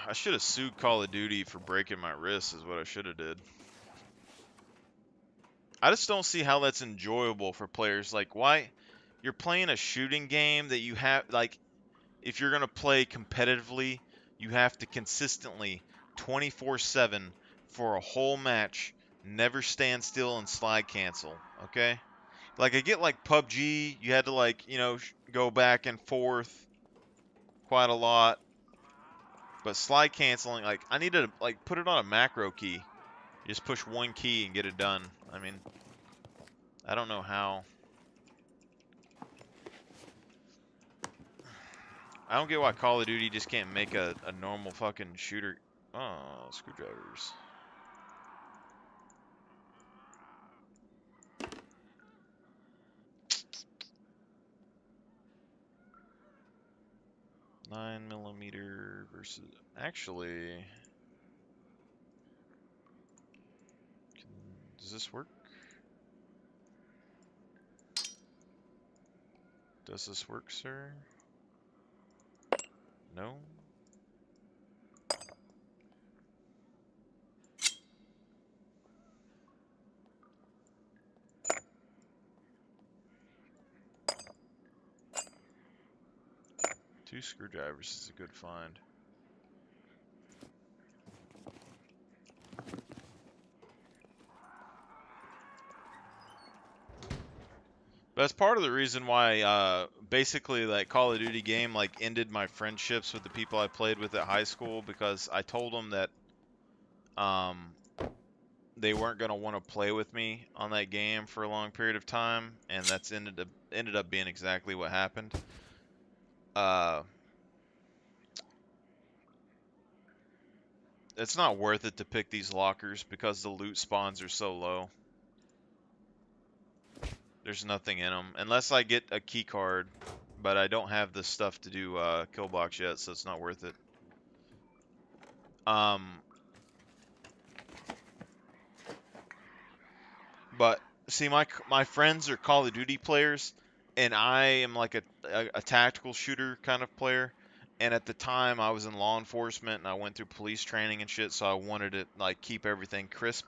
I should have sued Call of Duty for breaking my wrist is what I should have did. I just don't see how that's enjoyable for players. Like, why? You're playing a shooting game that you have, like, if you're going to play competitively, you have to consistently, 24/7, for a whole match, never stand still and slide cancel, okay? Like, I get, like, PUBG, you had to, like, you know, go back and forth quite a lot. But slide canceling, like, I need to, like, put it on a macro key. You just push one key and get it done. I mean, I don't know how. I don't get why Call of Duty just can't make a normal fucking shooter. Oh, screwdrivers. $9mm versus... Actually... Does this work? Does this work, sir? No? Two screwdrivers is a good find. That's part of the reason why, basically, like, Call of Duty game, like, ended my friendships with the people I played with at high school, because I told them that, they weren't going to want to play with me on that game for a long period of time, and that's ended up being exactly what happened. It's not worth it to pick these lockers because the loot spawns are so low. There's nothing in them. Unless I get a key card, but I don't have the stuff to do kill box yet, so it's not worth it. But see, my friends are Call of Duty players, and I am like a tactical shooter kind of player. And at the time, I was in law enforcement, and I went through police training and shit, so I wanted to like keep everything crisp.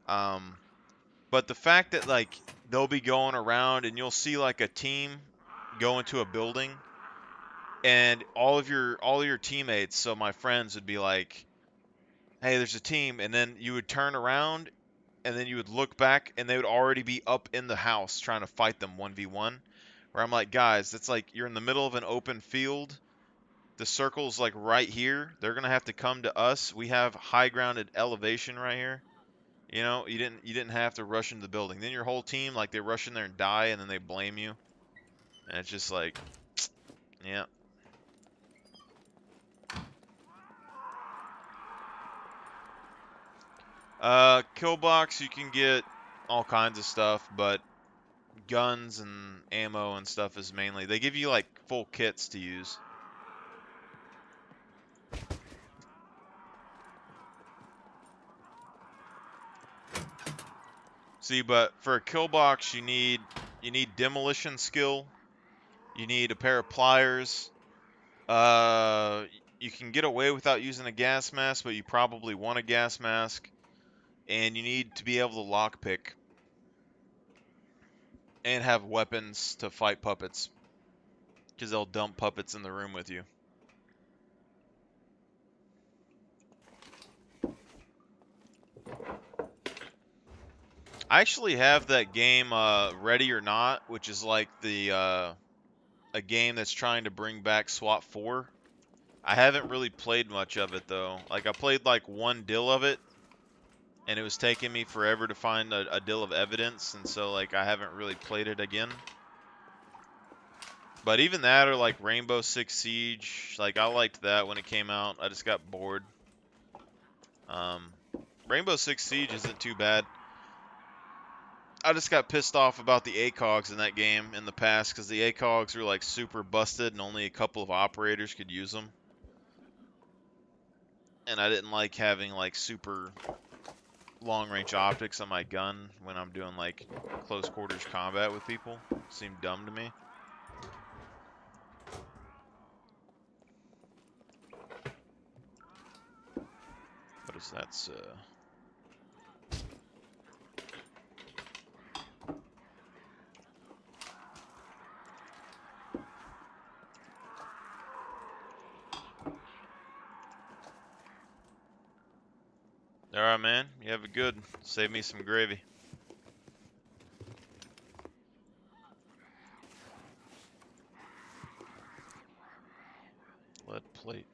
But the fact that like they'll be going around and you'll see like a team go into a building, and all of your teammates, so my friends would be like, "Hey, there's a team," and then you would turn around, and then you would look back, and they would already be up in the house trying to fight them 1v1. Where I'm like, guys, it's like you're in the middle of an open field. The circle's like right here. They're gonna have to come to us. We have high grounded elevation right here. You know, you didn't have to rush into the building. Then your whole team, like, they rush in there and die, and then they blame you. And it's just like, yeah. Kill box, you can get all kinds of stuff, but guns and ammo and stuff is mainly, they give you like full kits to use. See, but for a kill box, you need demolition skill. You need a pair of pliers. You can get away without using a gas mask, but you probably want a gas mask. And you need to be able to lockpick and have weapons to fight puppets, because they'll dump puppets in the room with you. I actually have that game, Ready or Not, which is like the a game that's trying to bring back SWAT 4. I haven't really played much of it though. Like I played like one deal of it, and it was taking me forever to find a deal of evidence, and so like I haven't really played it again. But even that, or like Rainbow Six Siege, like I liked that when it came out. I just got bored. Rainbow Six Siege isn't too bad. I just got pissed off about the ACOGs in that game in the past because the ACOGs were like super busted and only a couple of operators could use them. And I didn't like having like super long range optics on my gun when I'm doing like close quarters combat with people. It seemed dumb to me. What is that? Alright, man. You have a good. Save me some gravy. Lead plate.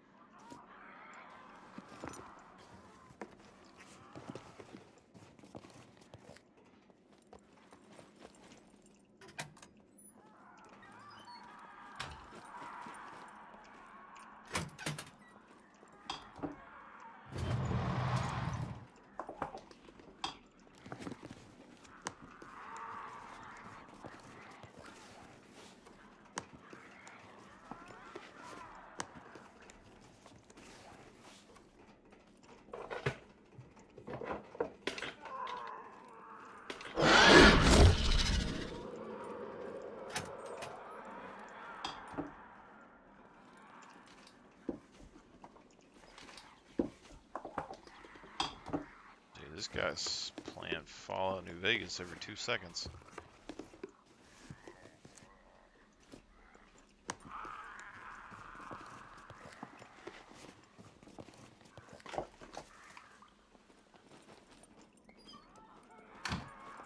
This guy's playing Fallout New Vegas every 2 seconds.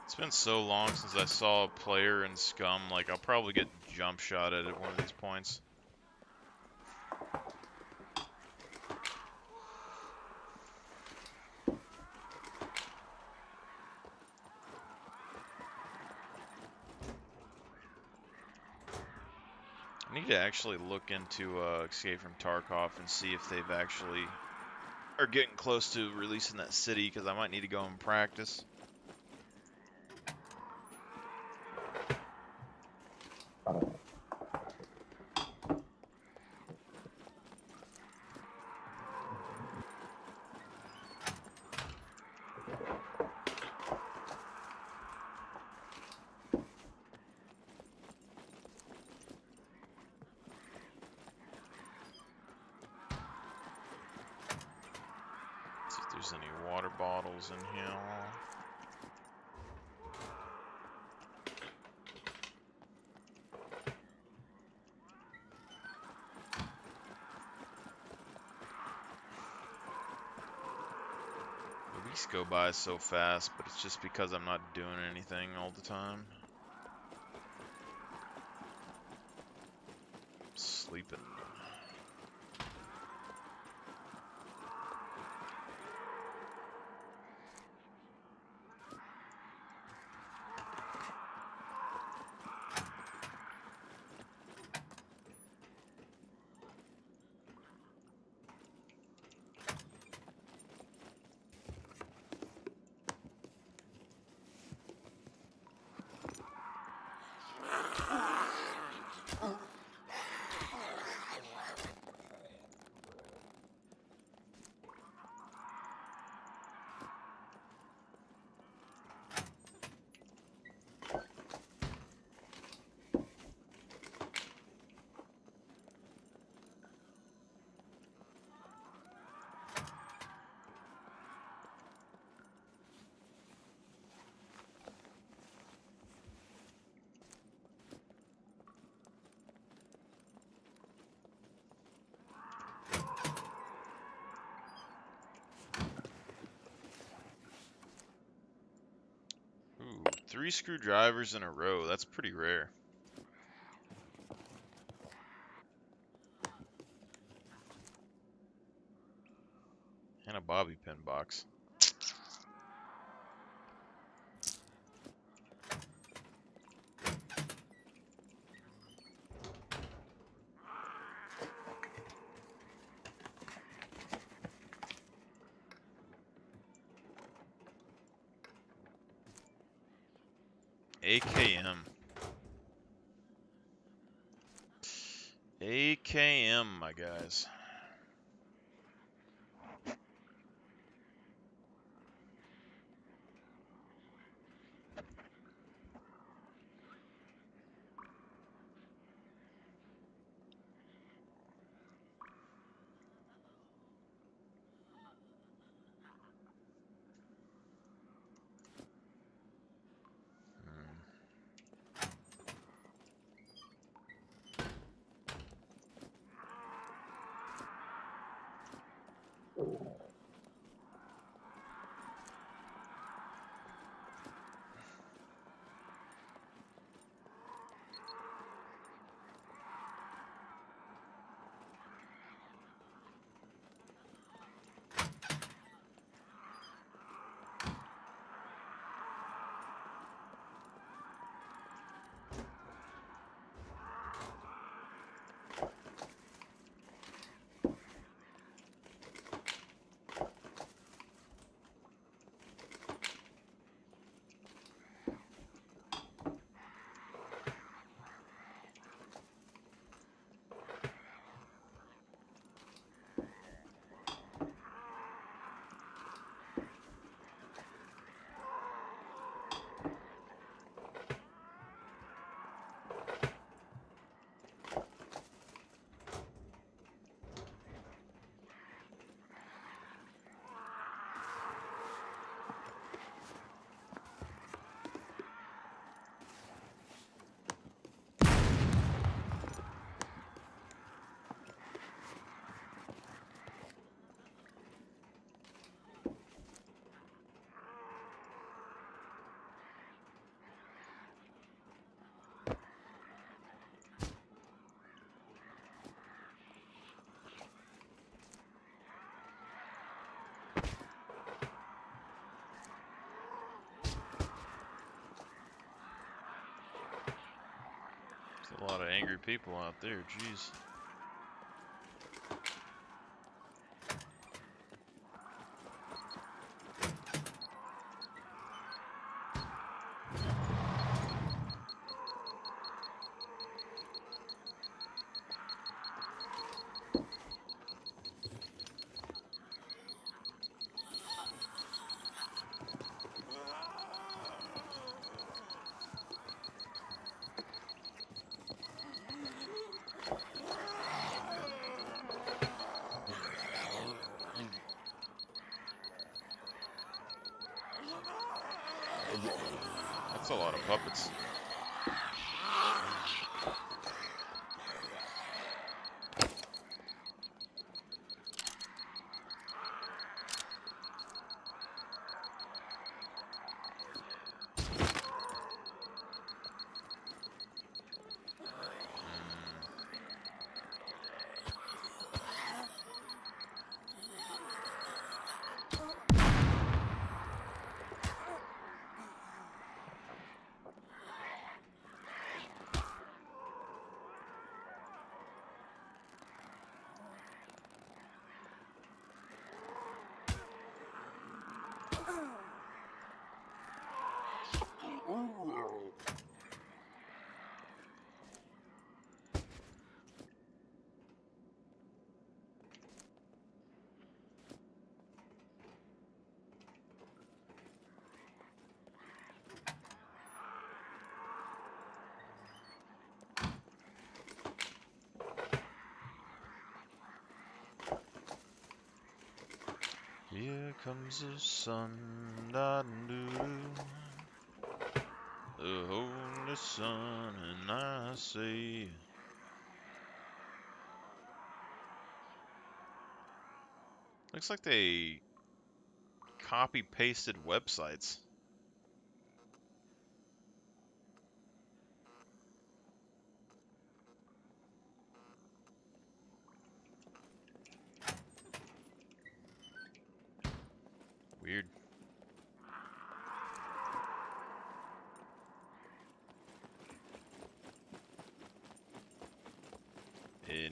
It's been so long since I saw a player in Scum, like I'll probably get jump shot at one of these points. I need to actually look into Escape from Tarkov and see if they've actually are getting close to releasing that city, because I might need to go and practice. See if there's any water bottles in here. The weeks go by so fast, but it's just because I'm not doing anything all the time. Sleeping. 3 screwdrivers in a row. That's pretty rare. And a bobby pin box. AKM. AKM, my guys. There's a lot of angry people out there, jeez. That's a lot of puppets. Here comes the sun, da doo doo. The holy sun, and I say, looks like they copy pasted websites.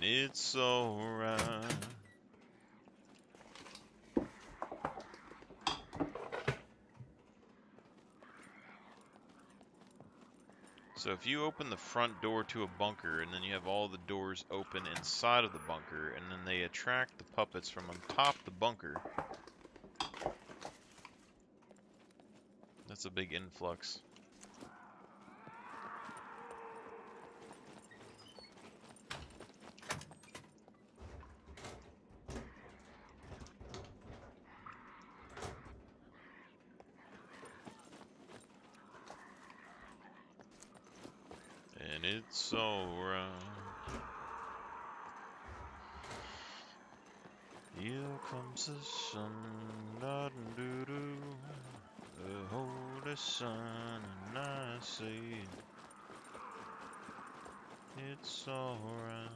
it's alright. So if you open the front door to a bunker and then you have all the doors open inside of the bunker and then they attract the puppets from on top the bunker, that's a big influx. And it's alright. Here comes the sun, da doo doo, the holy sun, and I say it's alright.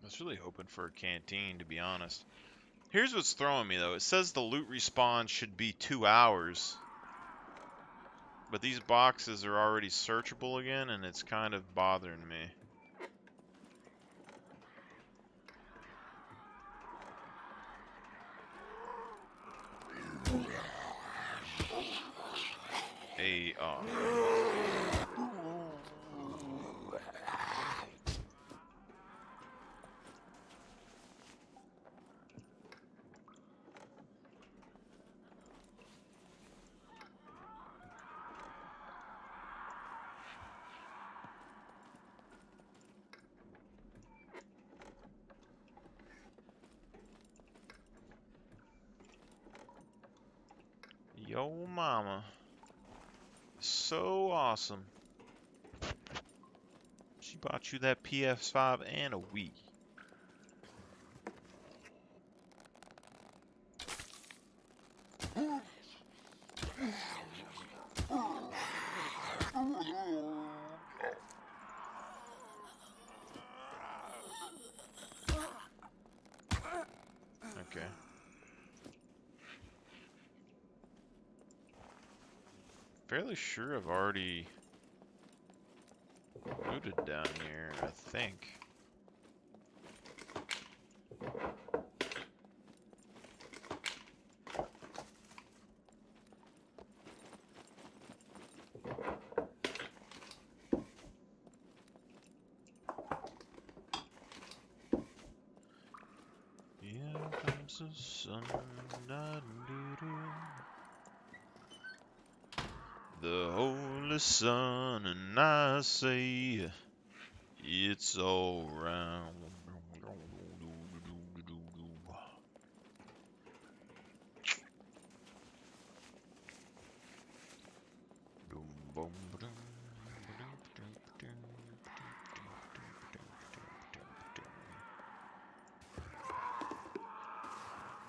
I was really hoping for a canteen, to be honest. Here's what's throwing me, though. It says the loot respawn should be 2 hours. But these boxes are already searchable again, and it's kind of bothering me. Yo mama. So awesome. She bought you that PS5 and a Wii. Okay. Fairly sure I've already looted down here, I think. Here comes the sun, da-doo-doo. The holy sun, and I say it's all right.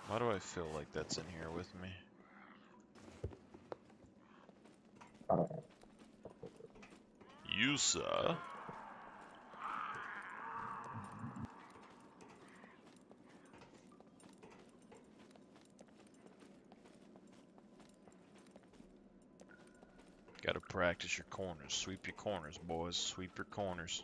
Why do I feel like that's in here with me? You, sir? Gotta practice your corners. Sweep your corners, boys. Sweep your corners.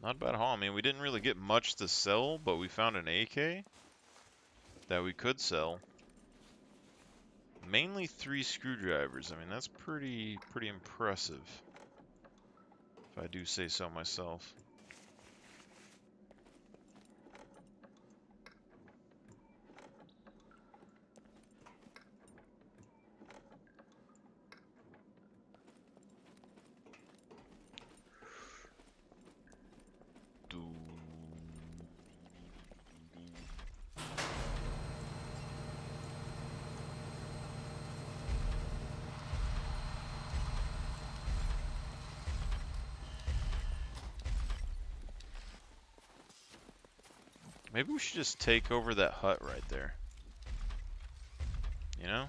Not bad haul. I mean, we didn't really get much to sell, but we found an AK. that we could sell. Mainly 3 screwdrivers. I mean, that's pretty impressive, if I do say so myself. Maybe we should just take over that hut right there. You know?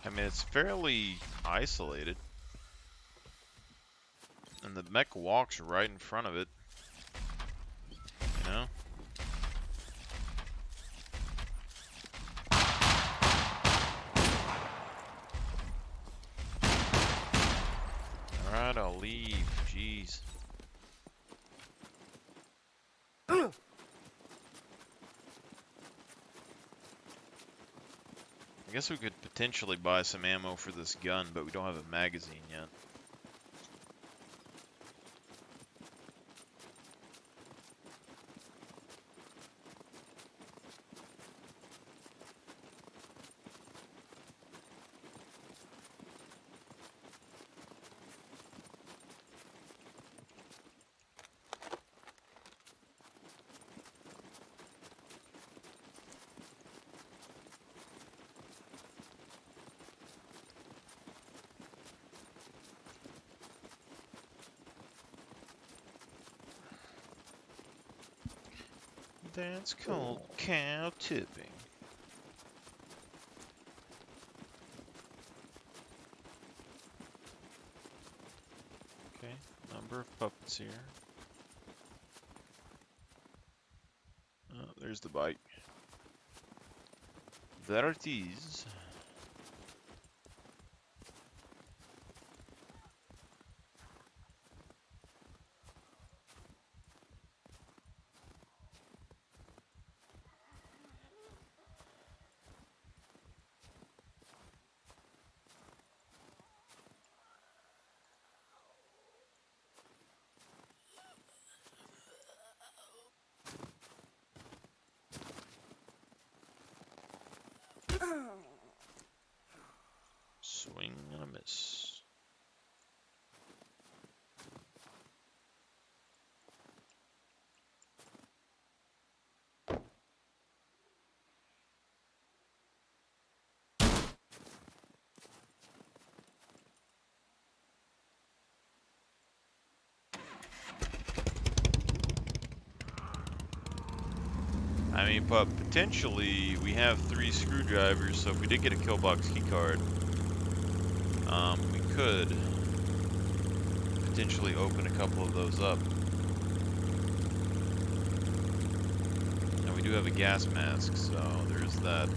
I mean, it's fairly isolated. And the mech walks right in front of it. You know? Alright, I'll leave. Jeez. I guess we could potentially buy some ammo for this gun, but we don't have a magazine yet. That's called cow tipping. Okay, number of puppets here. Oh, there's the bike. There it is. Swing and a miss. I mean, but potentially we have 3 screwdrivers, so if we did get a killbox keycard, we could potentially open a couple of those up. Now we do have a gas mask, so there's that.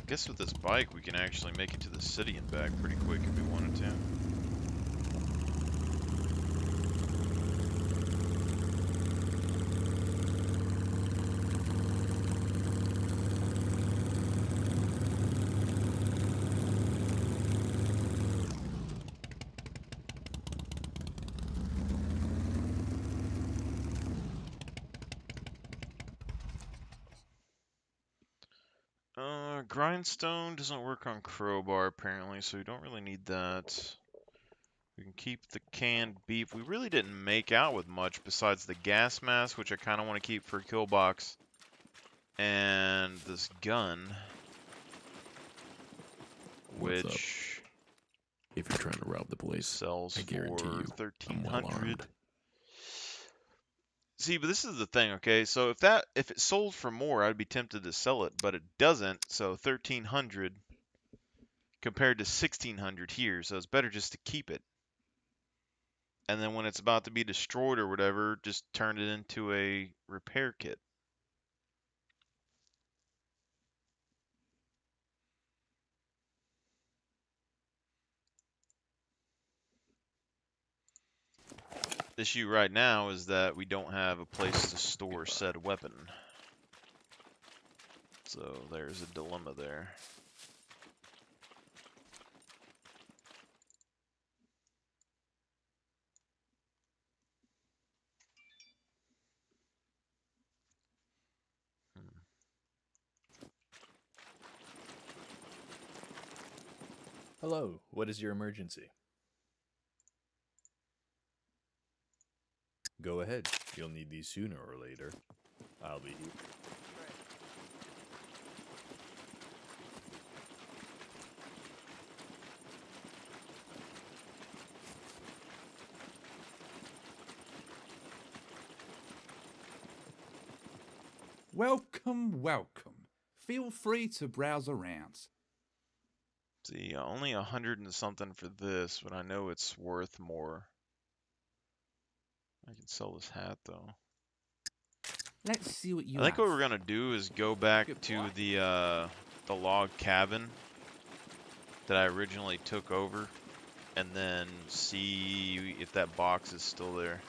I guess with this bike, we can actually make it to the city and back pretty quick if we wanted to. Grindstone doesn't work on crowbar apparently, so we don't really need that. We can keep the canned beef. We really didn't make out with much besides the gas mask, which I kind of want to keep for a kill box, and this gun, What's which If you're trying to rob the place, sells I for guarantee you, I'm well 1,300. armed. See, but this is the thing, okay? So if it sold for more, I'd be tempted to sell it, but it doesn't. So 1,300 compared to 1,600 here, so it's better just to keep it. And then when it's about to be destroyed or whatever, just turn it into a repair kit. The issue right now is that we don't have a place to store said weapon. So there's a dilemma there. Hello, what is your emergency? Go ahead, you'll need these sooner or later. I'll be here. Welcome, welcome. Feel free to browse around. See, only 100 and something for this, but I know it's worth more. I can sell this hat though. Let's see what you I think have. what we're gonna do is go back Good to boy. the log cabin that I originally took over, and then see if that box is still there.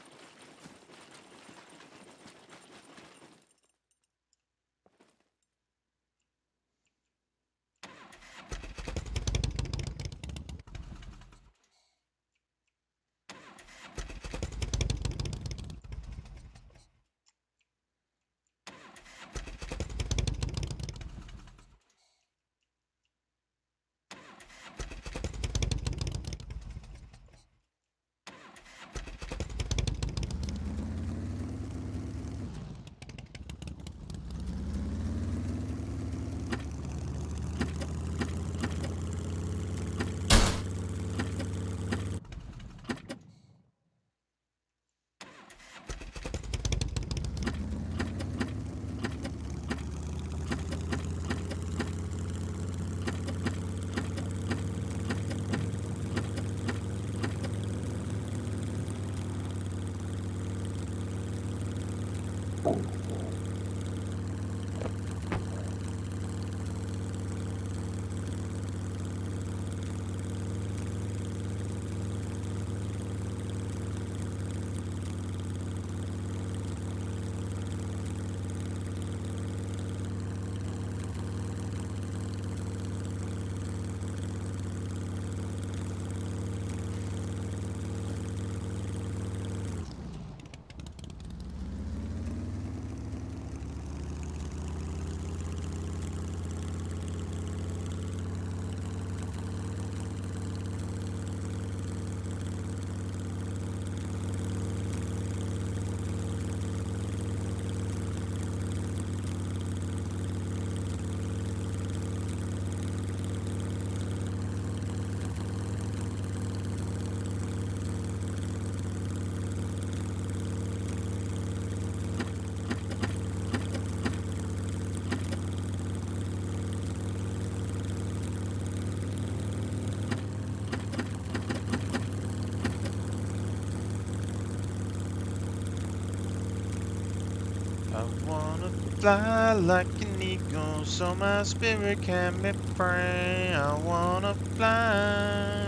I wanna fly like an eagle so my spirit can be free. I wanna fly.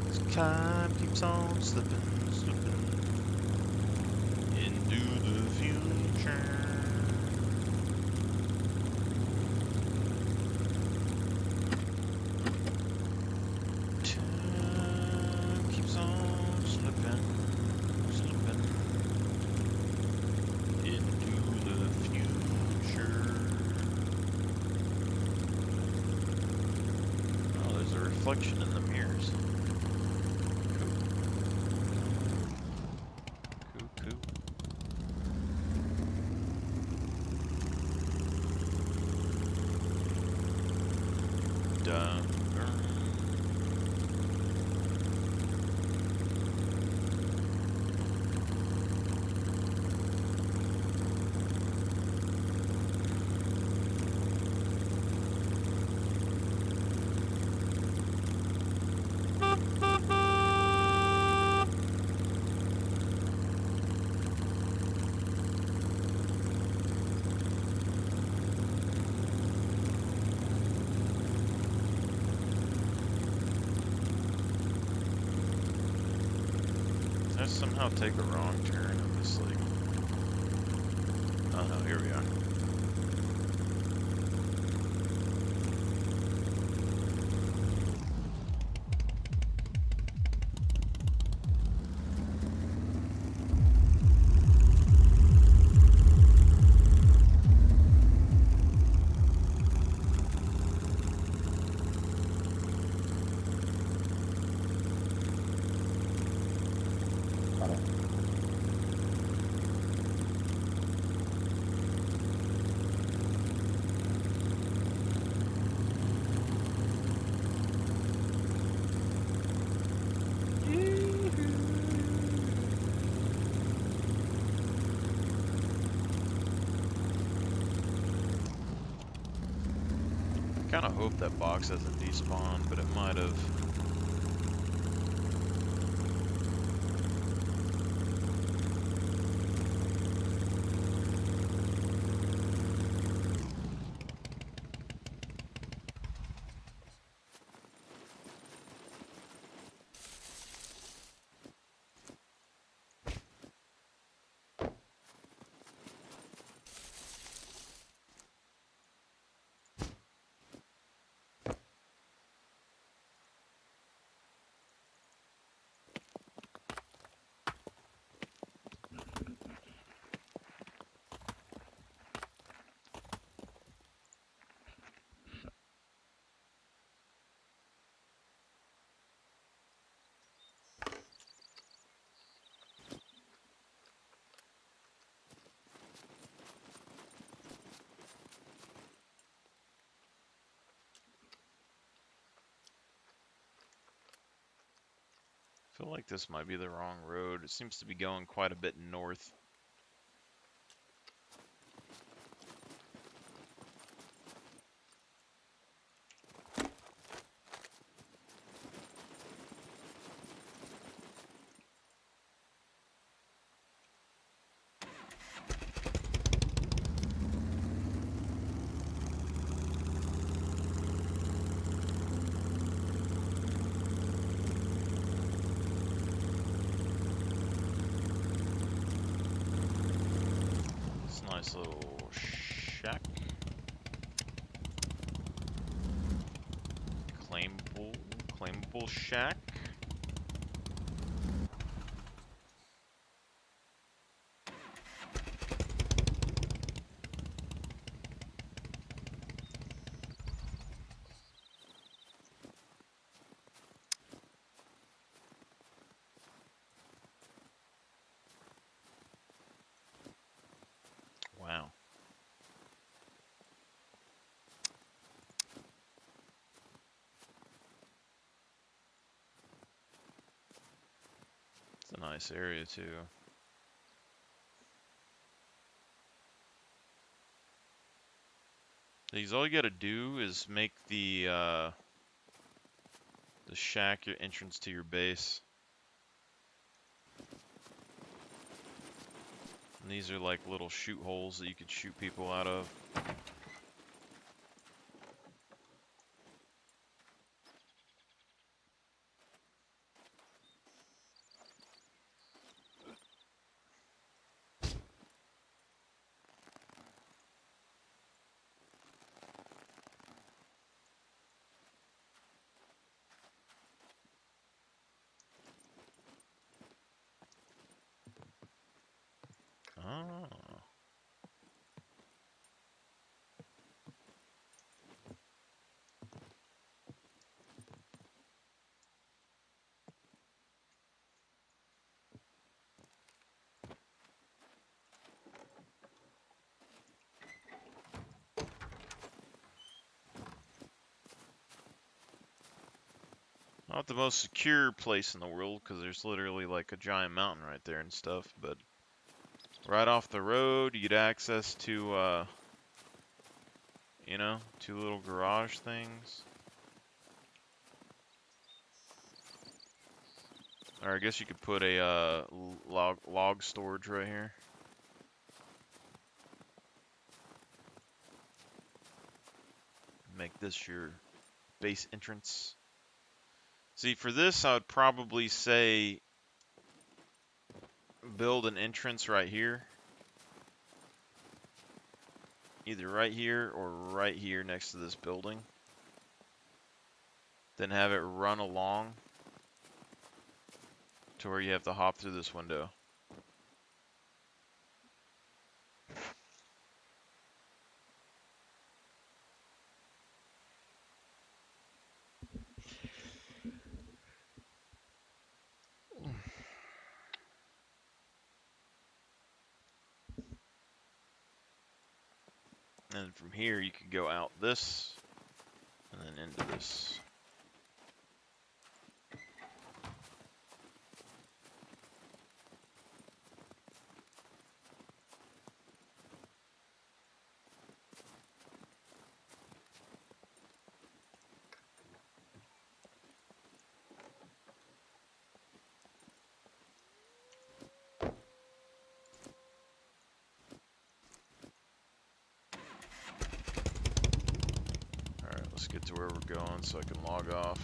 As time keeps on slipping, slipping into the future. Time keeps on slipping, slipping into the future. Oh, there's a reflection in the mirrors. Cool, cool. Dun. Did I somehow take a wrong turn? I'm just like, oh no, here we are. I kind of hope that box hasn't despawned, but it might have. I feel like this might be the wrong road. It seems to be going quite a bit north. It's a nice little shack. Claimable shack. Wow. It's a nice area too. These all you gotta do is make the shack your entrance to your base. And these are like little shoot holes that you could shoot people out of. Oh. Not the most secure place in the world because there's literally like a giant mountain right there and stuff, but right off the road you get access to, you know, 2 little garage things. Or I guess you could put a log storage right here. Make this your base entrance. See, for this, I would probably say build an entrance right here. Either right here or right here next to this building. Then have it run along to where you have to hop through this window. And from here you could go out this and then into this. Alright, let's get to where we're going so I can log off.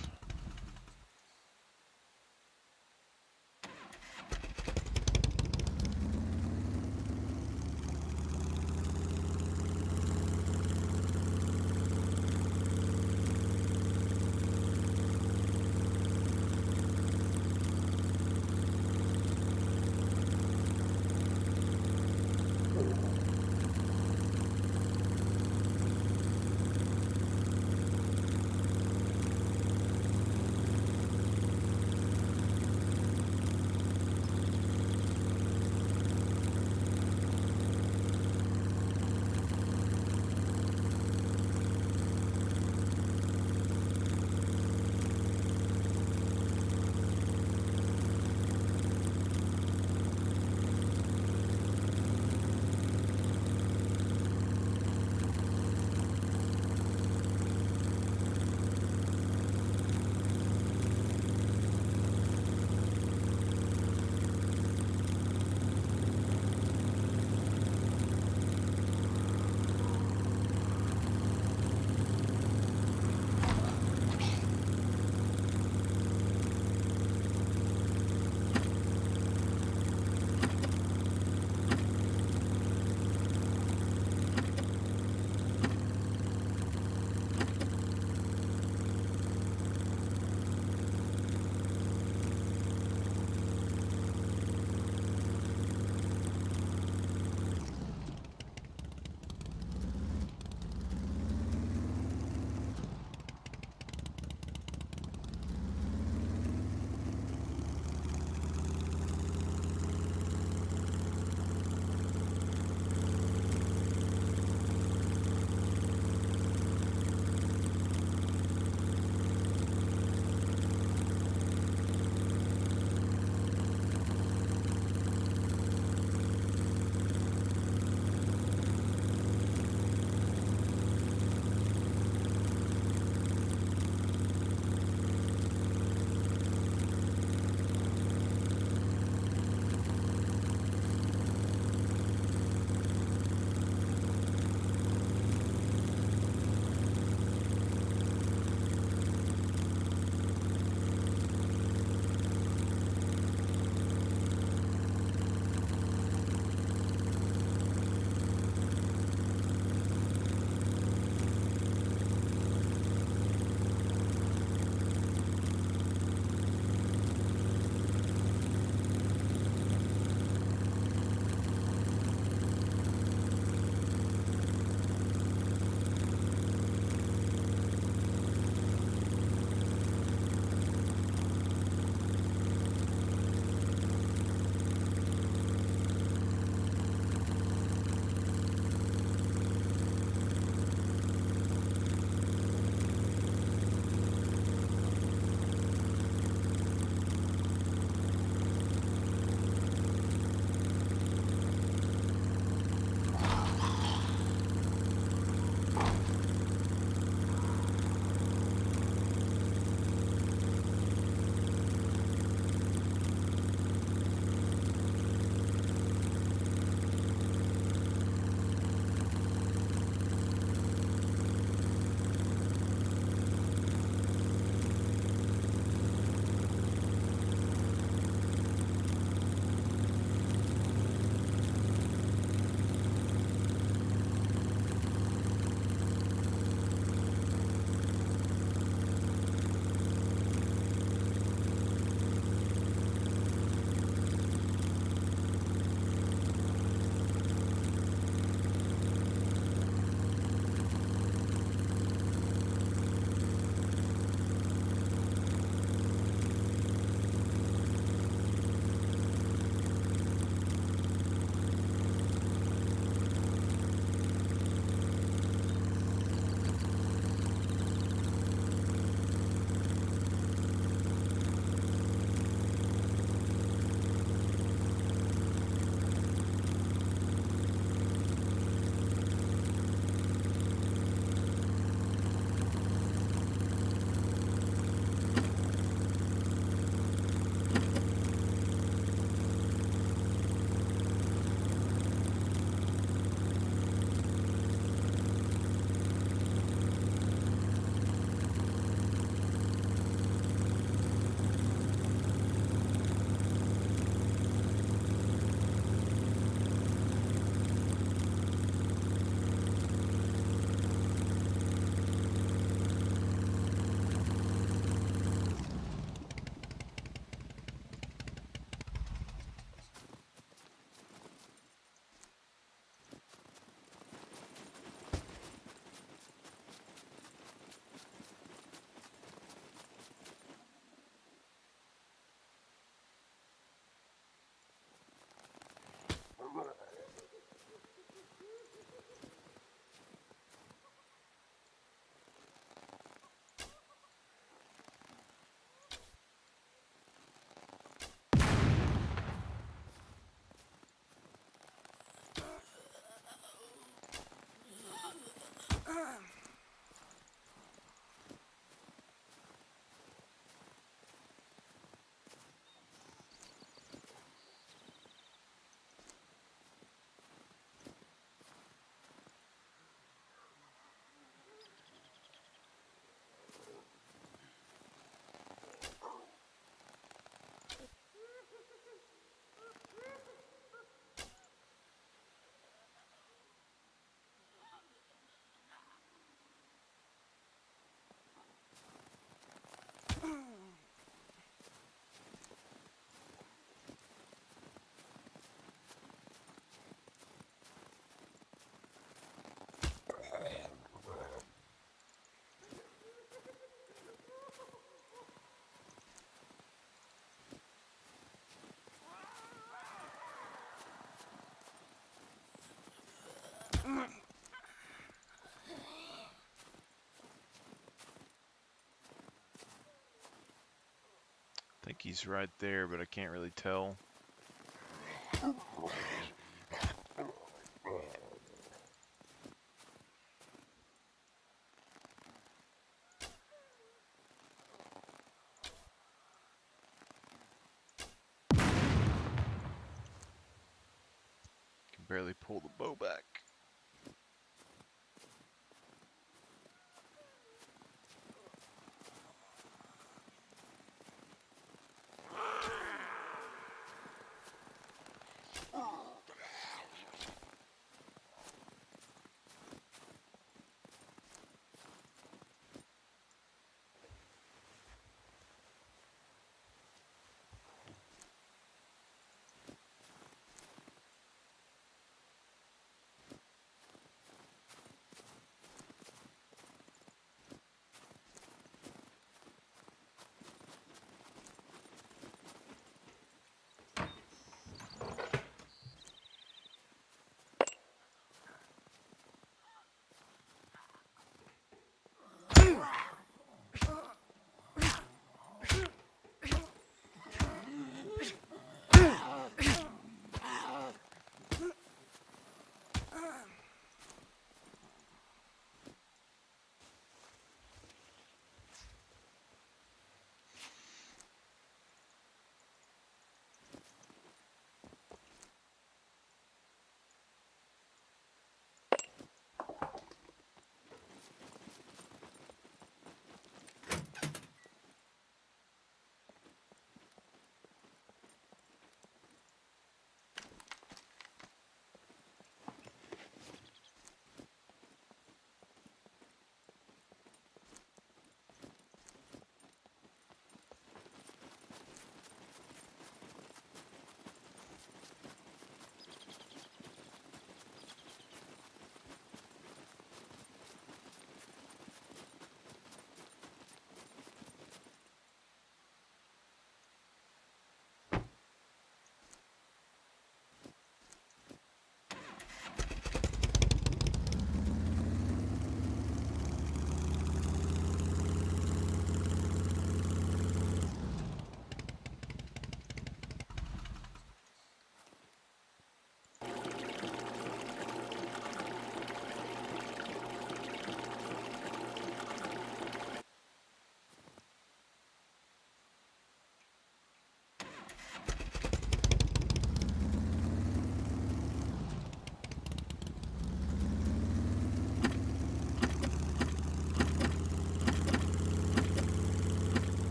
think he's right there, but I can't really tell. Can barely pull the bow back.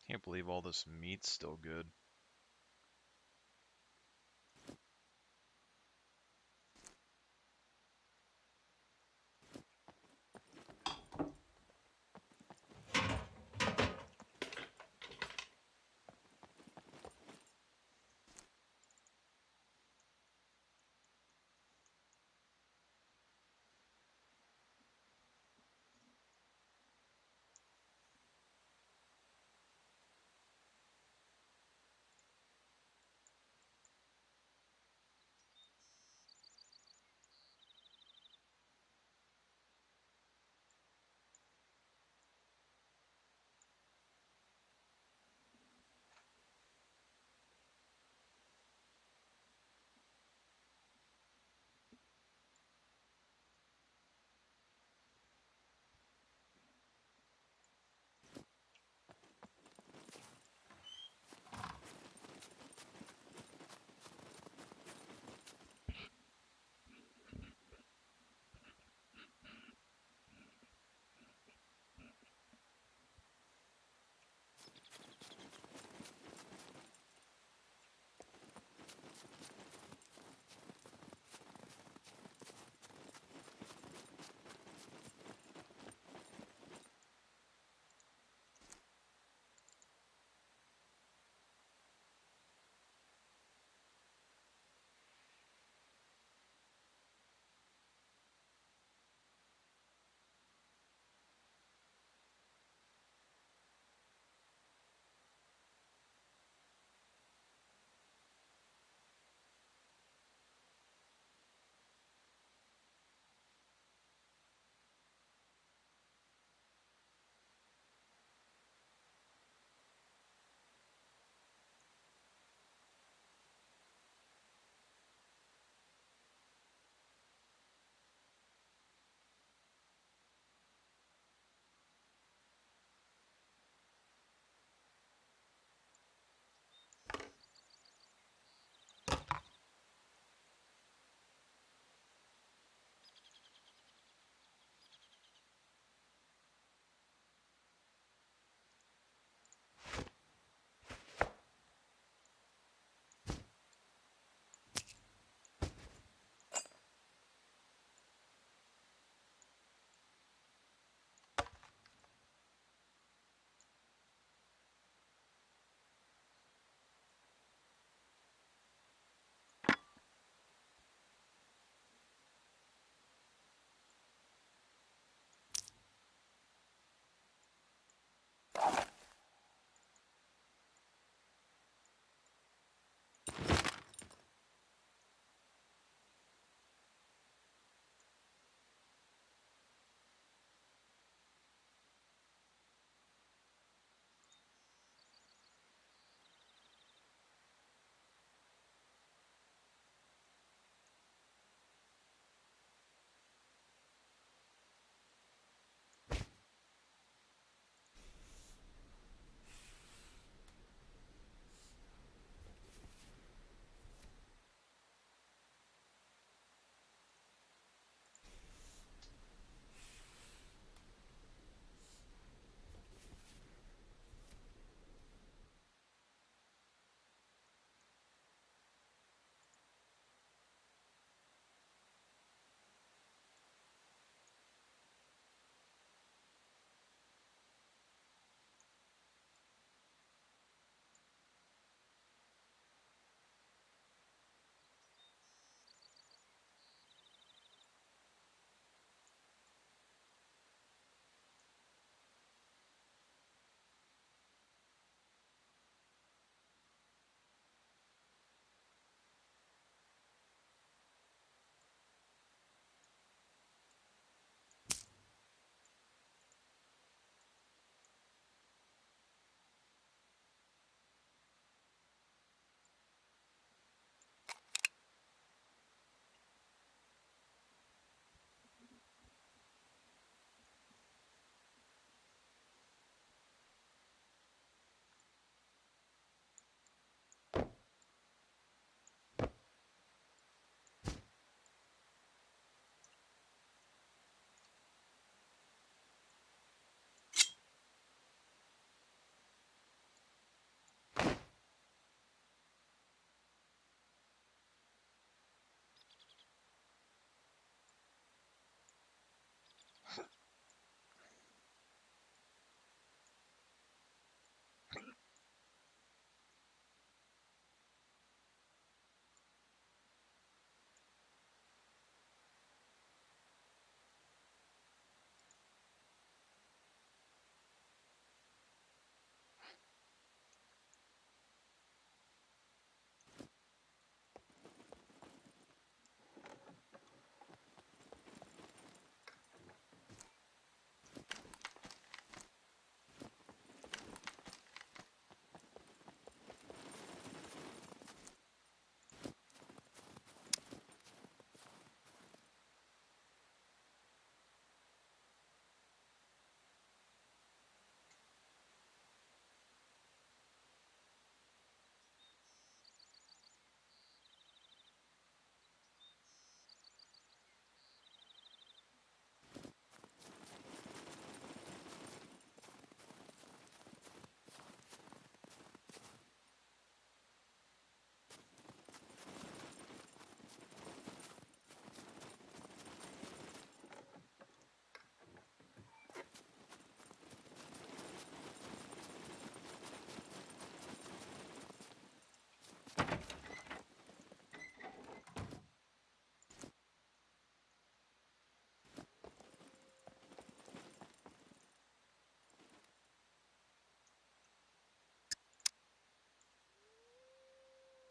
Can't believe all this meat's still good.